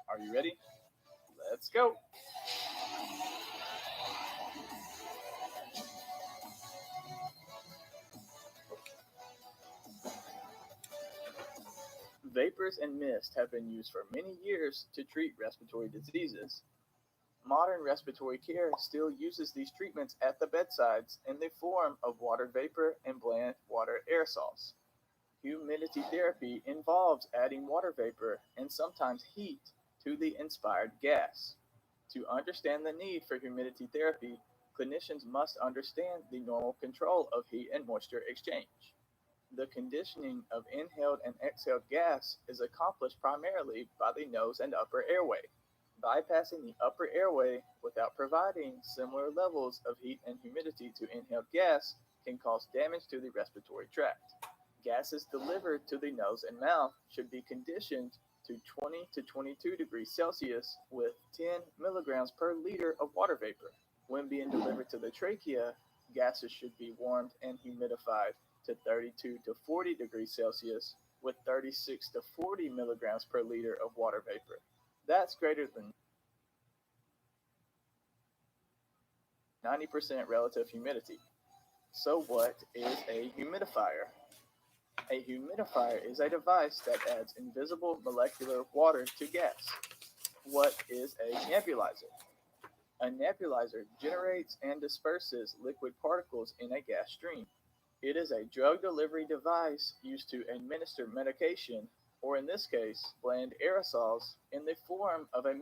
Are you ready? Let's go. Vapors and mist have been used for many years to treat respiratory diseases. Modern respiratory care still uses these treatments at the bedsides in the form of water vapor and bland water aerosols. Humidity therapy involves adding water vapor and sometimes heat to the inspired gas. To understand the need for humidity therapy, clinicians must understand the normal control of heat and moisture exchange. The conditioning of inhaled and exhaled gas is accomplished primarily by the nose and upper airway. Bypassing the upper airway without providing similar levels of heat and humidity to inhaled gas can cause damage to the respiratory tract. Gases delivered to the nose and mouth should be conditioned to 20 to 22 degrees Celsius with 10 milligrams per liter of water vapor. When being delivered to the trachea, gases should be warmed and humidified to 32 to 40 degrees Celsius with 36 to 40 milligrams per liter of water vapor. That's greater than 90% relative humidity. So, what is a humidifier? A humidifier is a device that adds invisible molecular water to gas. What is a nebulizer? A nebulizer generates and disperses liquid particles in a gas stream. It is a drug delivery device used to administer medication, or in this case, bland aerosols, in the form of a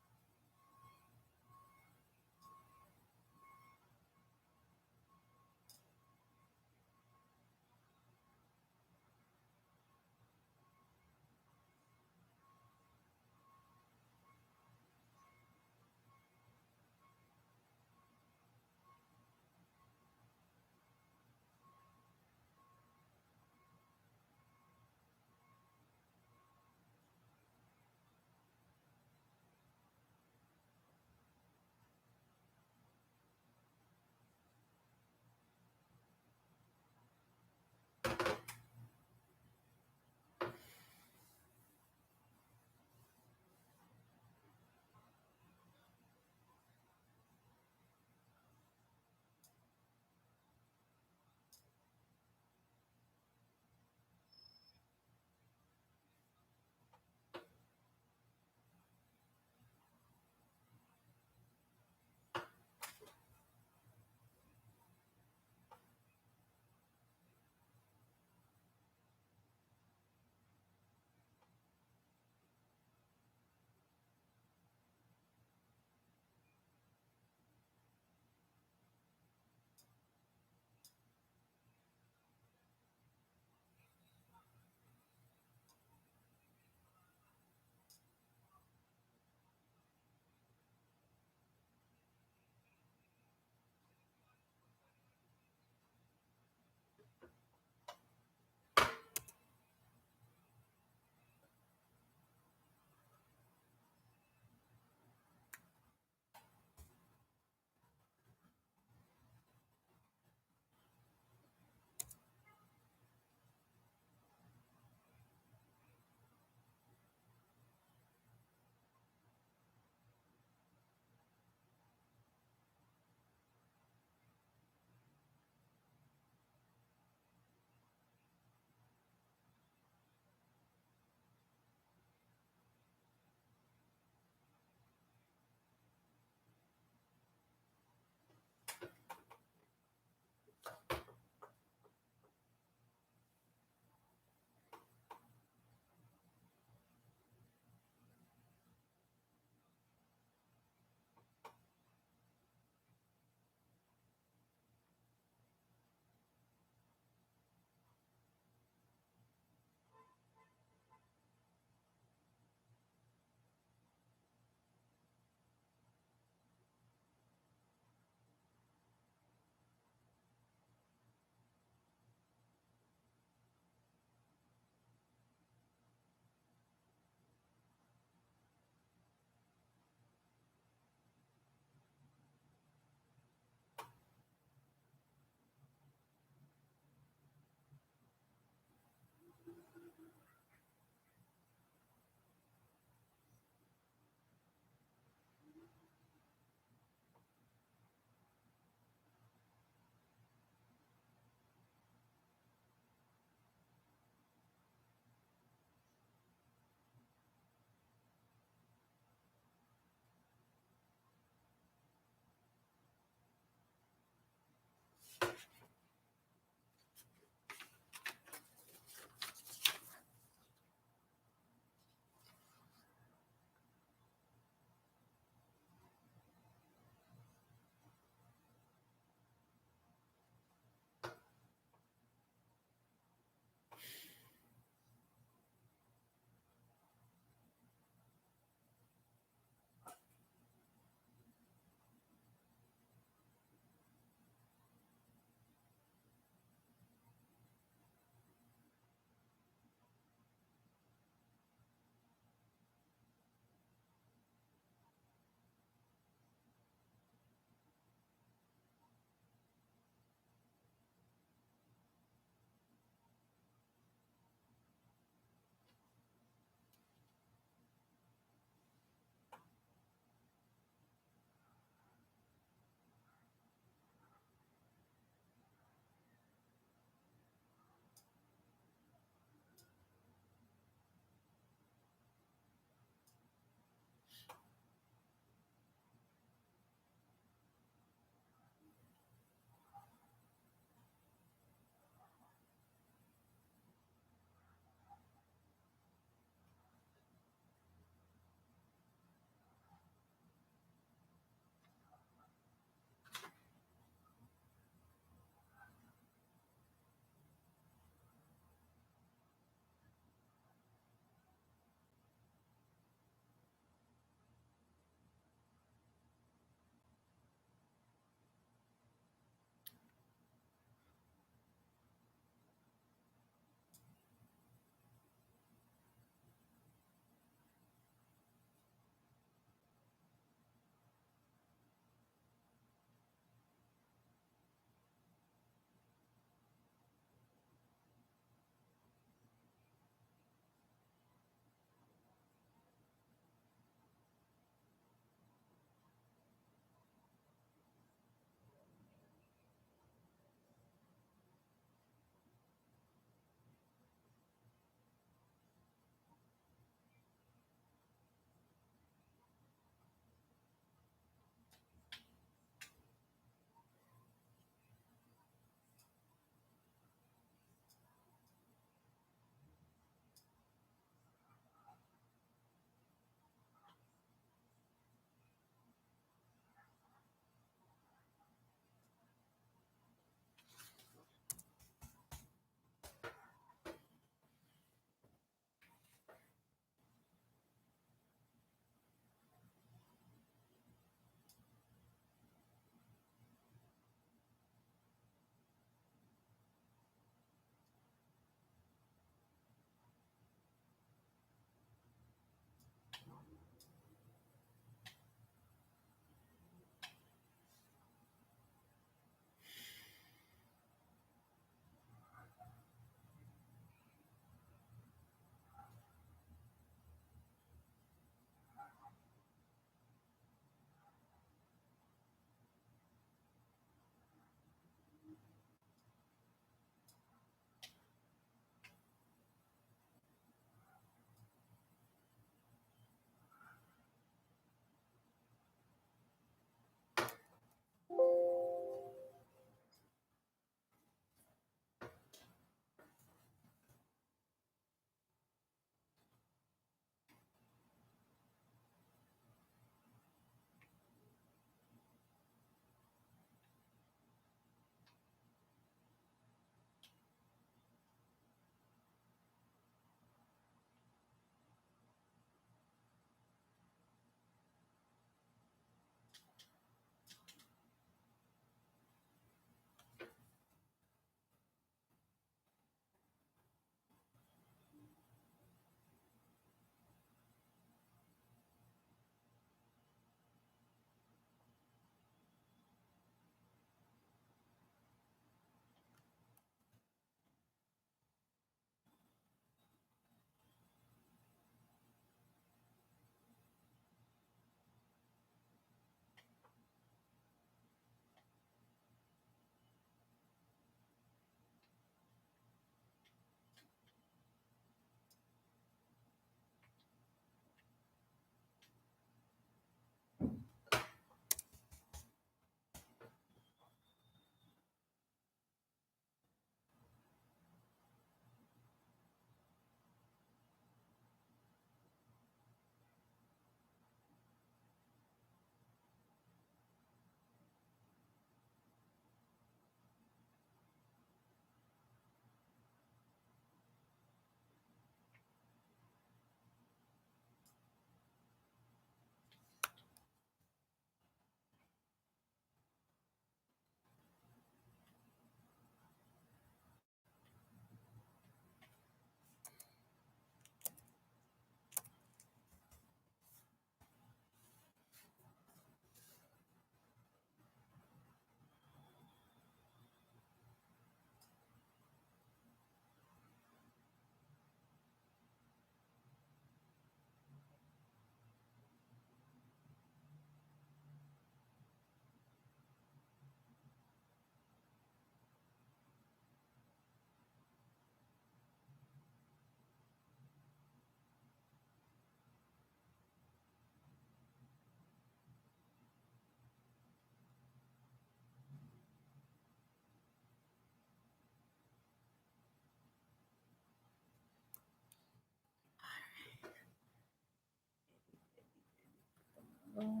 Oh.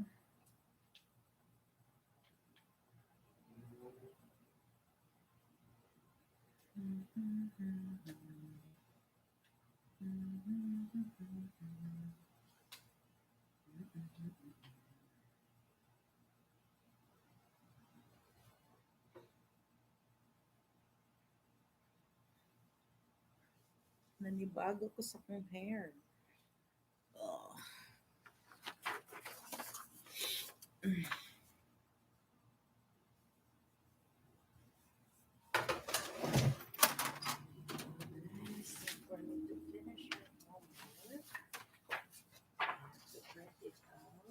Nanibago ko sa kong hair. Oh. For me to finish your homework, to write it out.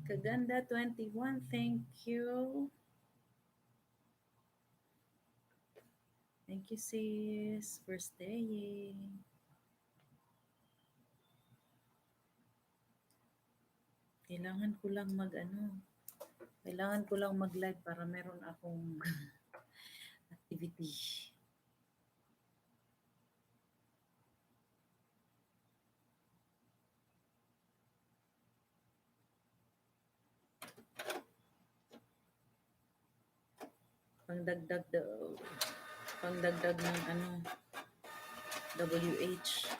Kaganda 21, thank you. Thank you, sis, for staying. Kailangan ko lang kailangan ko lang mag-live para meron akong activity. Pangdagdag ng WH.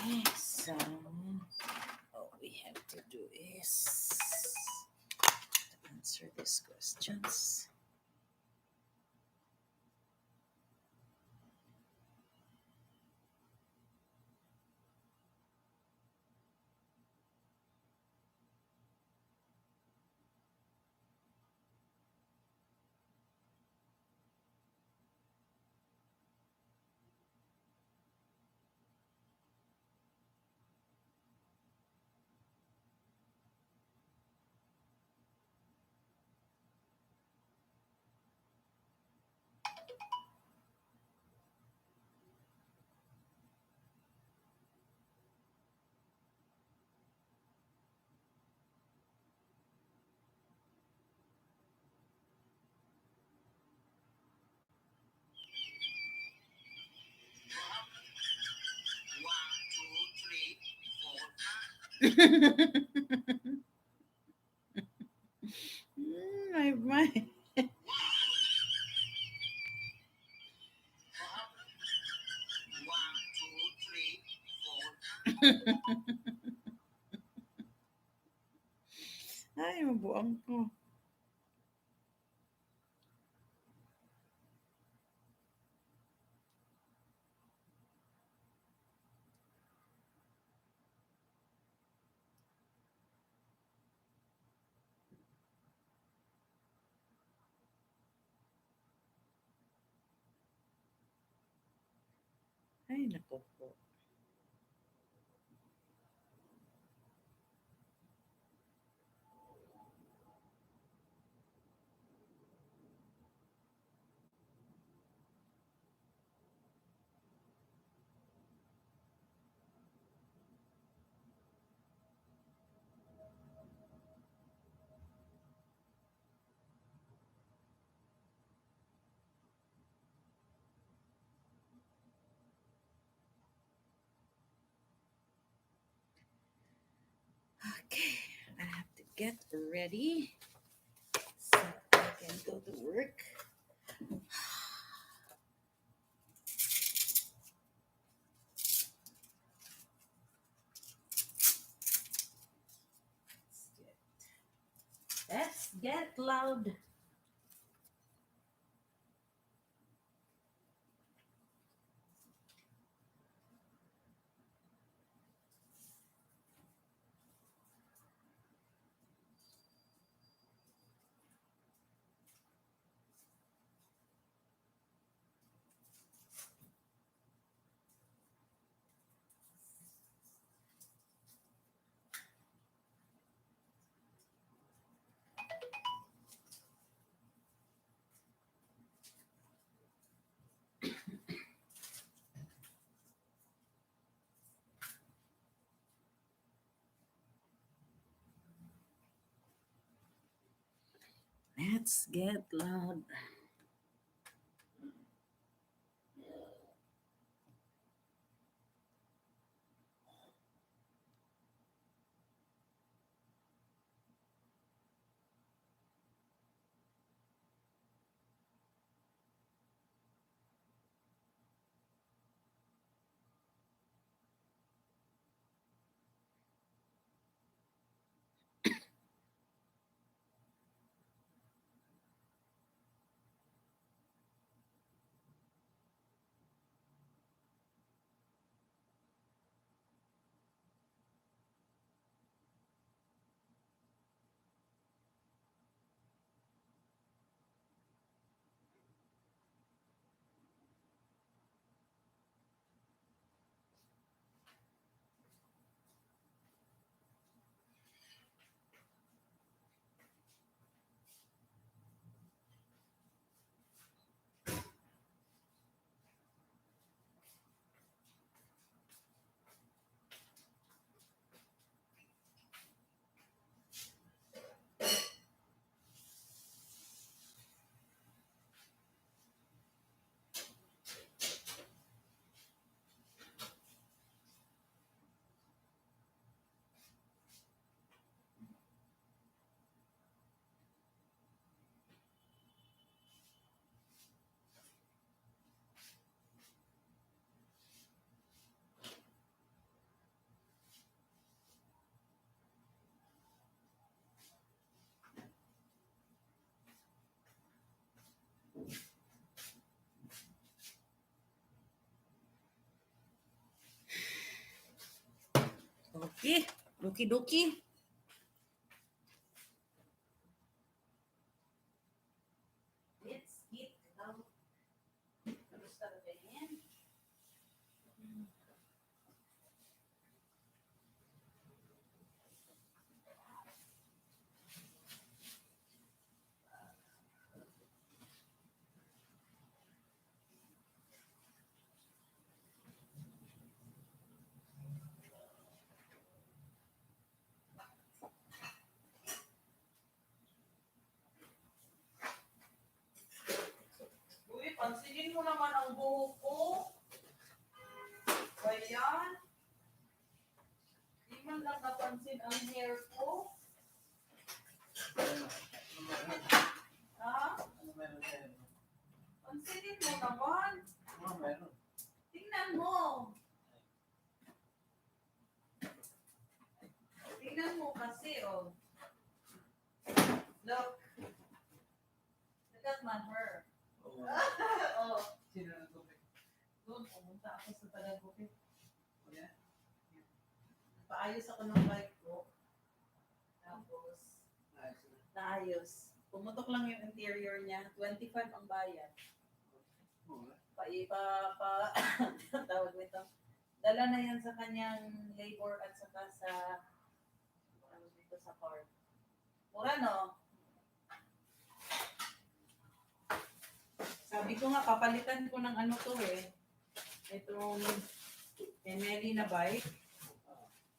Okay, so all we have to do is to answer these questions. My. Ay, mabuang ko. Ay, nako po. Okay, I have to get ready so I can go to work. Let's get loud. Let's get loud. Eh, doki-doki. Let's get out. Kamusta na ganyan? Uy, pansinin mo naman ang buhok ko. Ba yan? Di man lang napansin ang hair ko. Ha? Pansinin mo naman. Tingnan mo. Tingnan mo kasi, oh. Look. Look at my hair. Oh. Doon, pumunta ako sa Tagagupit. Paayos ako ng bike ko. Tapos, naayos. Pumutok lang yung interior niya. 25 ang bayad. Tawag nito. Dala na yan sa kanyang labor at saka sa dito sa car. Mura, no? Sabi ko nga, papalitan ko ng ano to eh. Itong Emily na bike.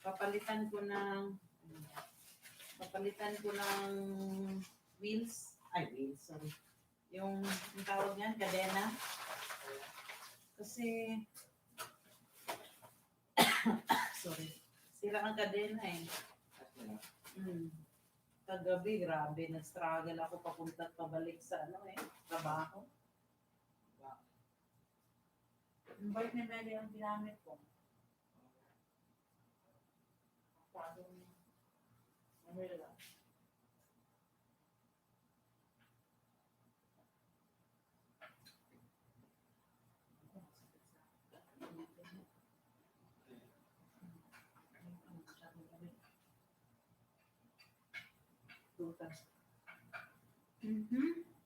Papalitan ko ng wheels. Ay, wheels, sorry. Yung tawag niyan, kadena. Kasi, sorry. Sira ang kadena eh. Kagabi, grabe, nag-struggle ako papunta at pabalik sa trabaho. Yung bike ni Meli ang ginamit ko.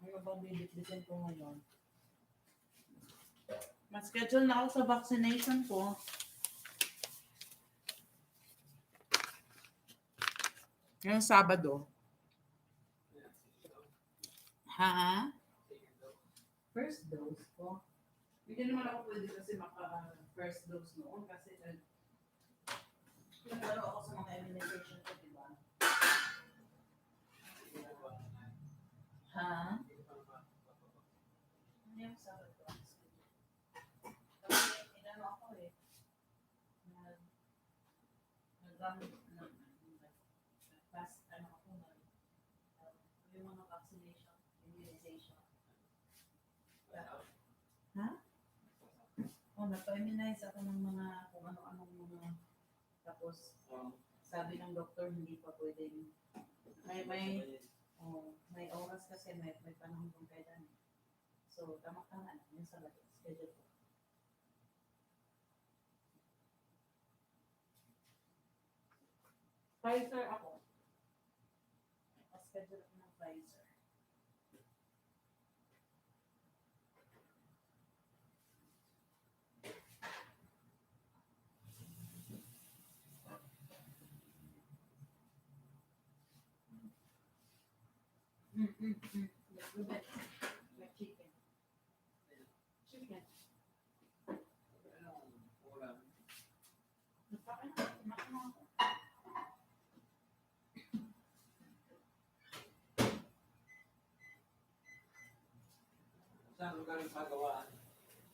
Ano bang bibit-bitin ko ngayon? Mas-schedule na ako sa vaccination ko. Ngayong Sabado. Ha? First dose ko. Hindi naman ako pwede kasi maka-first dose noon kasi nag-aro ako sa mga immunization ko, diba? Ha? Ano yung Sabado? Kasi inano ako eh. Yung mga vaccination, immunization. Ha? Napa-immunize ako ng mga kung ano-anong mga tapos sabi ng doktor hindi pa pwedeng may oras kasi may panahon kung kailan. So, tama-tama na yun sa schedule ko. Pfizer ako. Schedule ko ng Pfizer. Like chicken. Chicken. Saan mo kami pagawaan?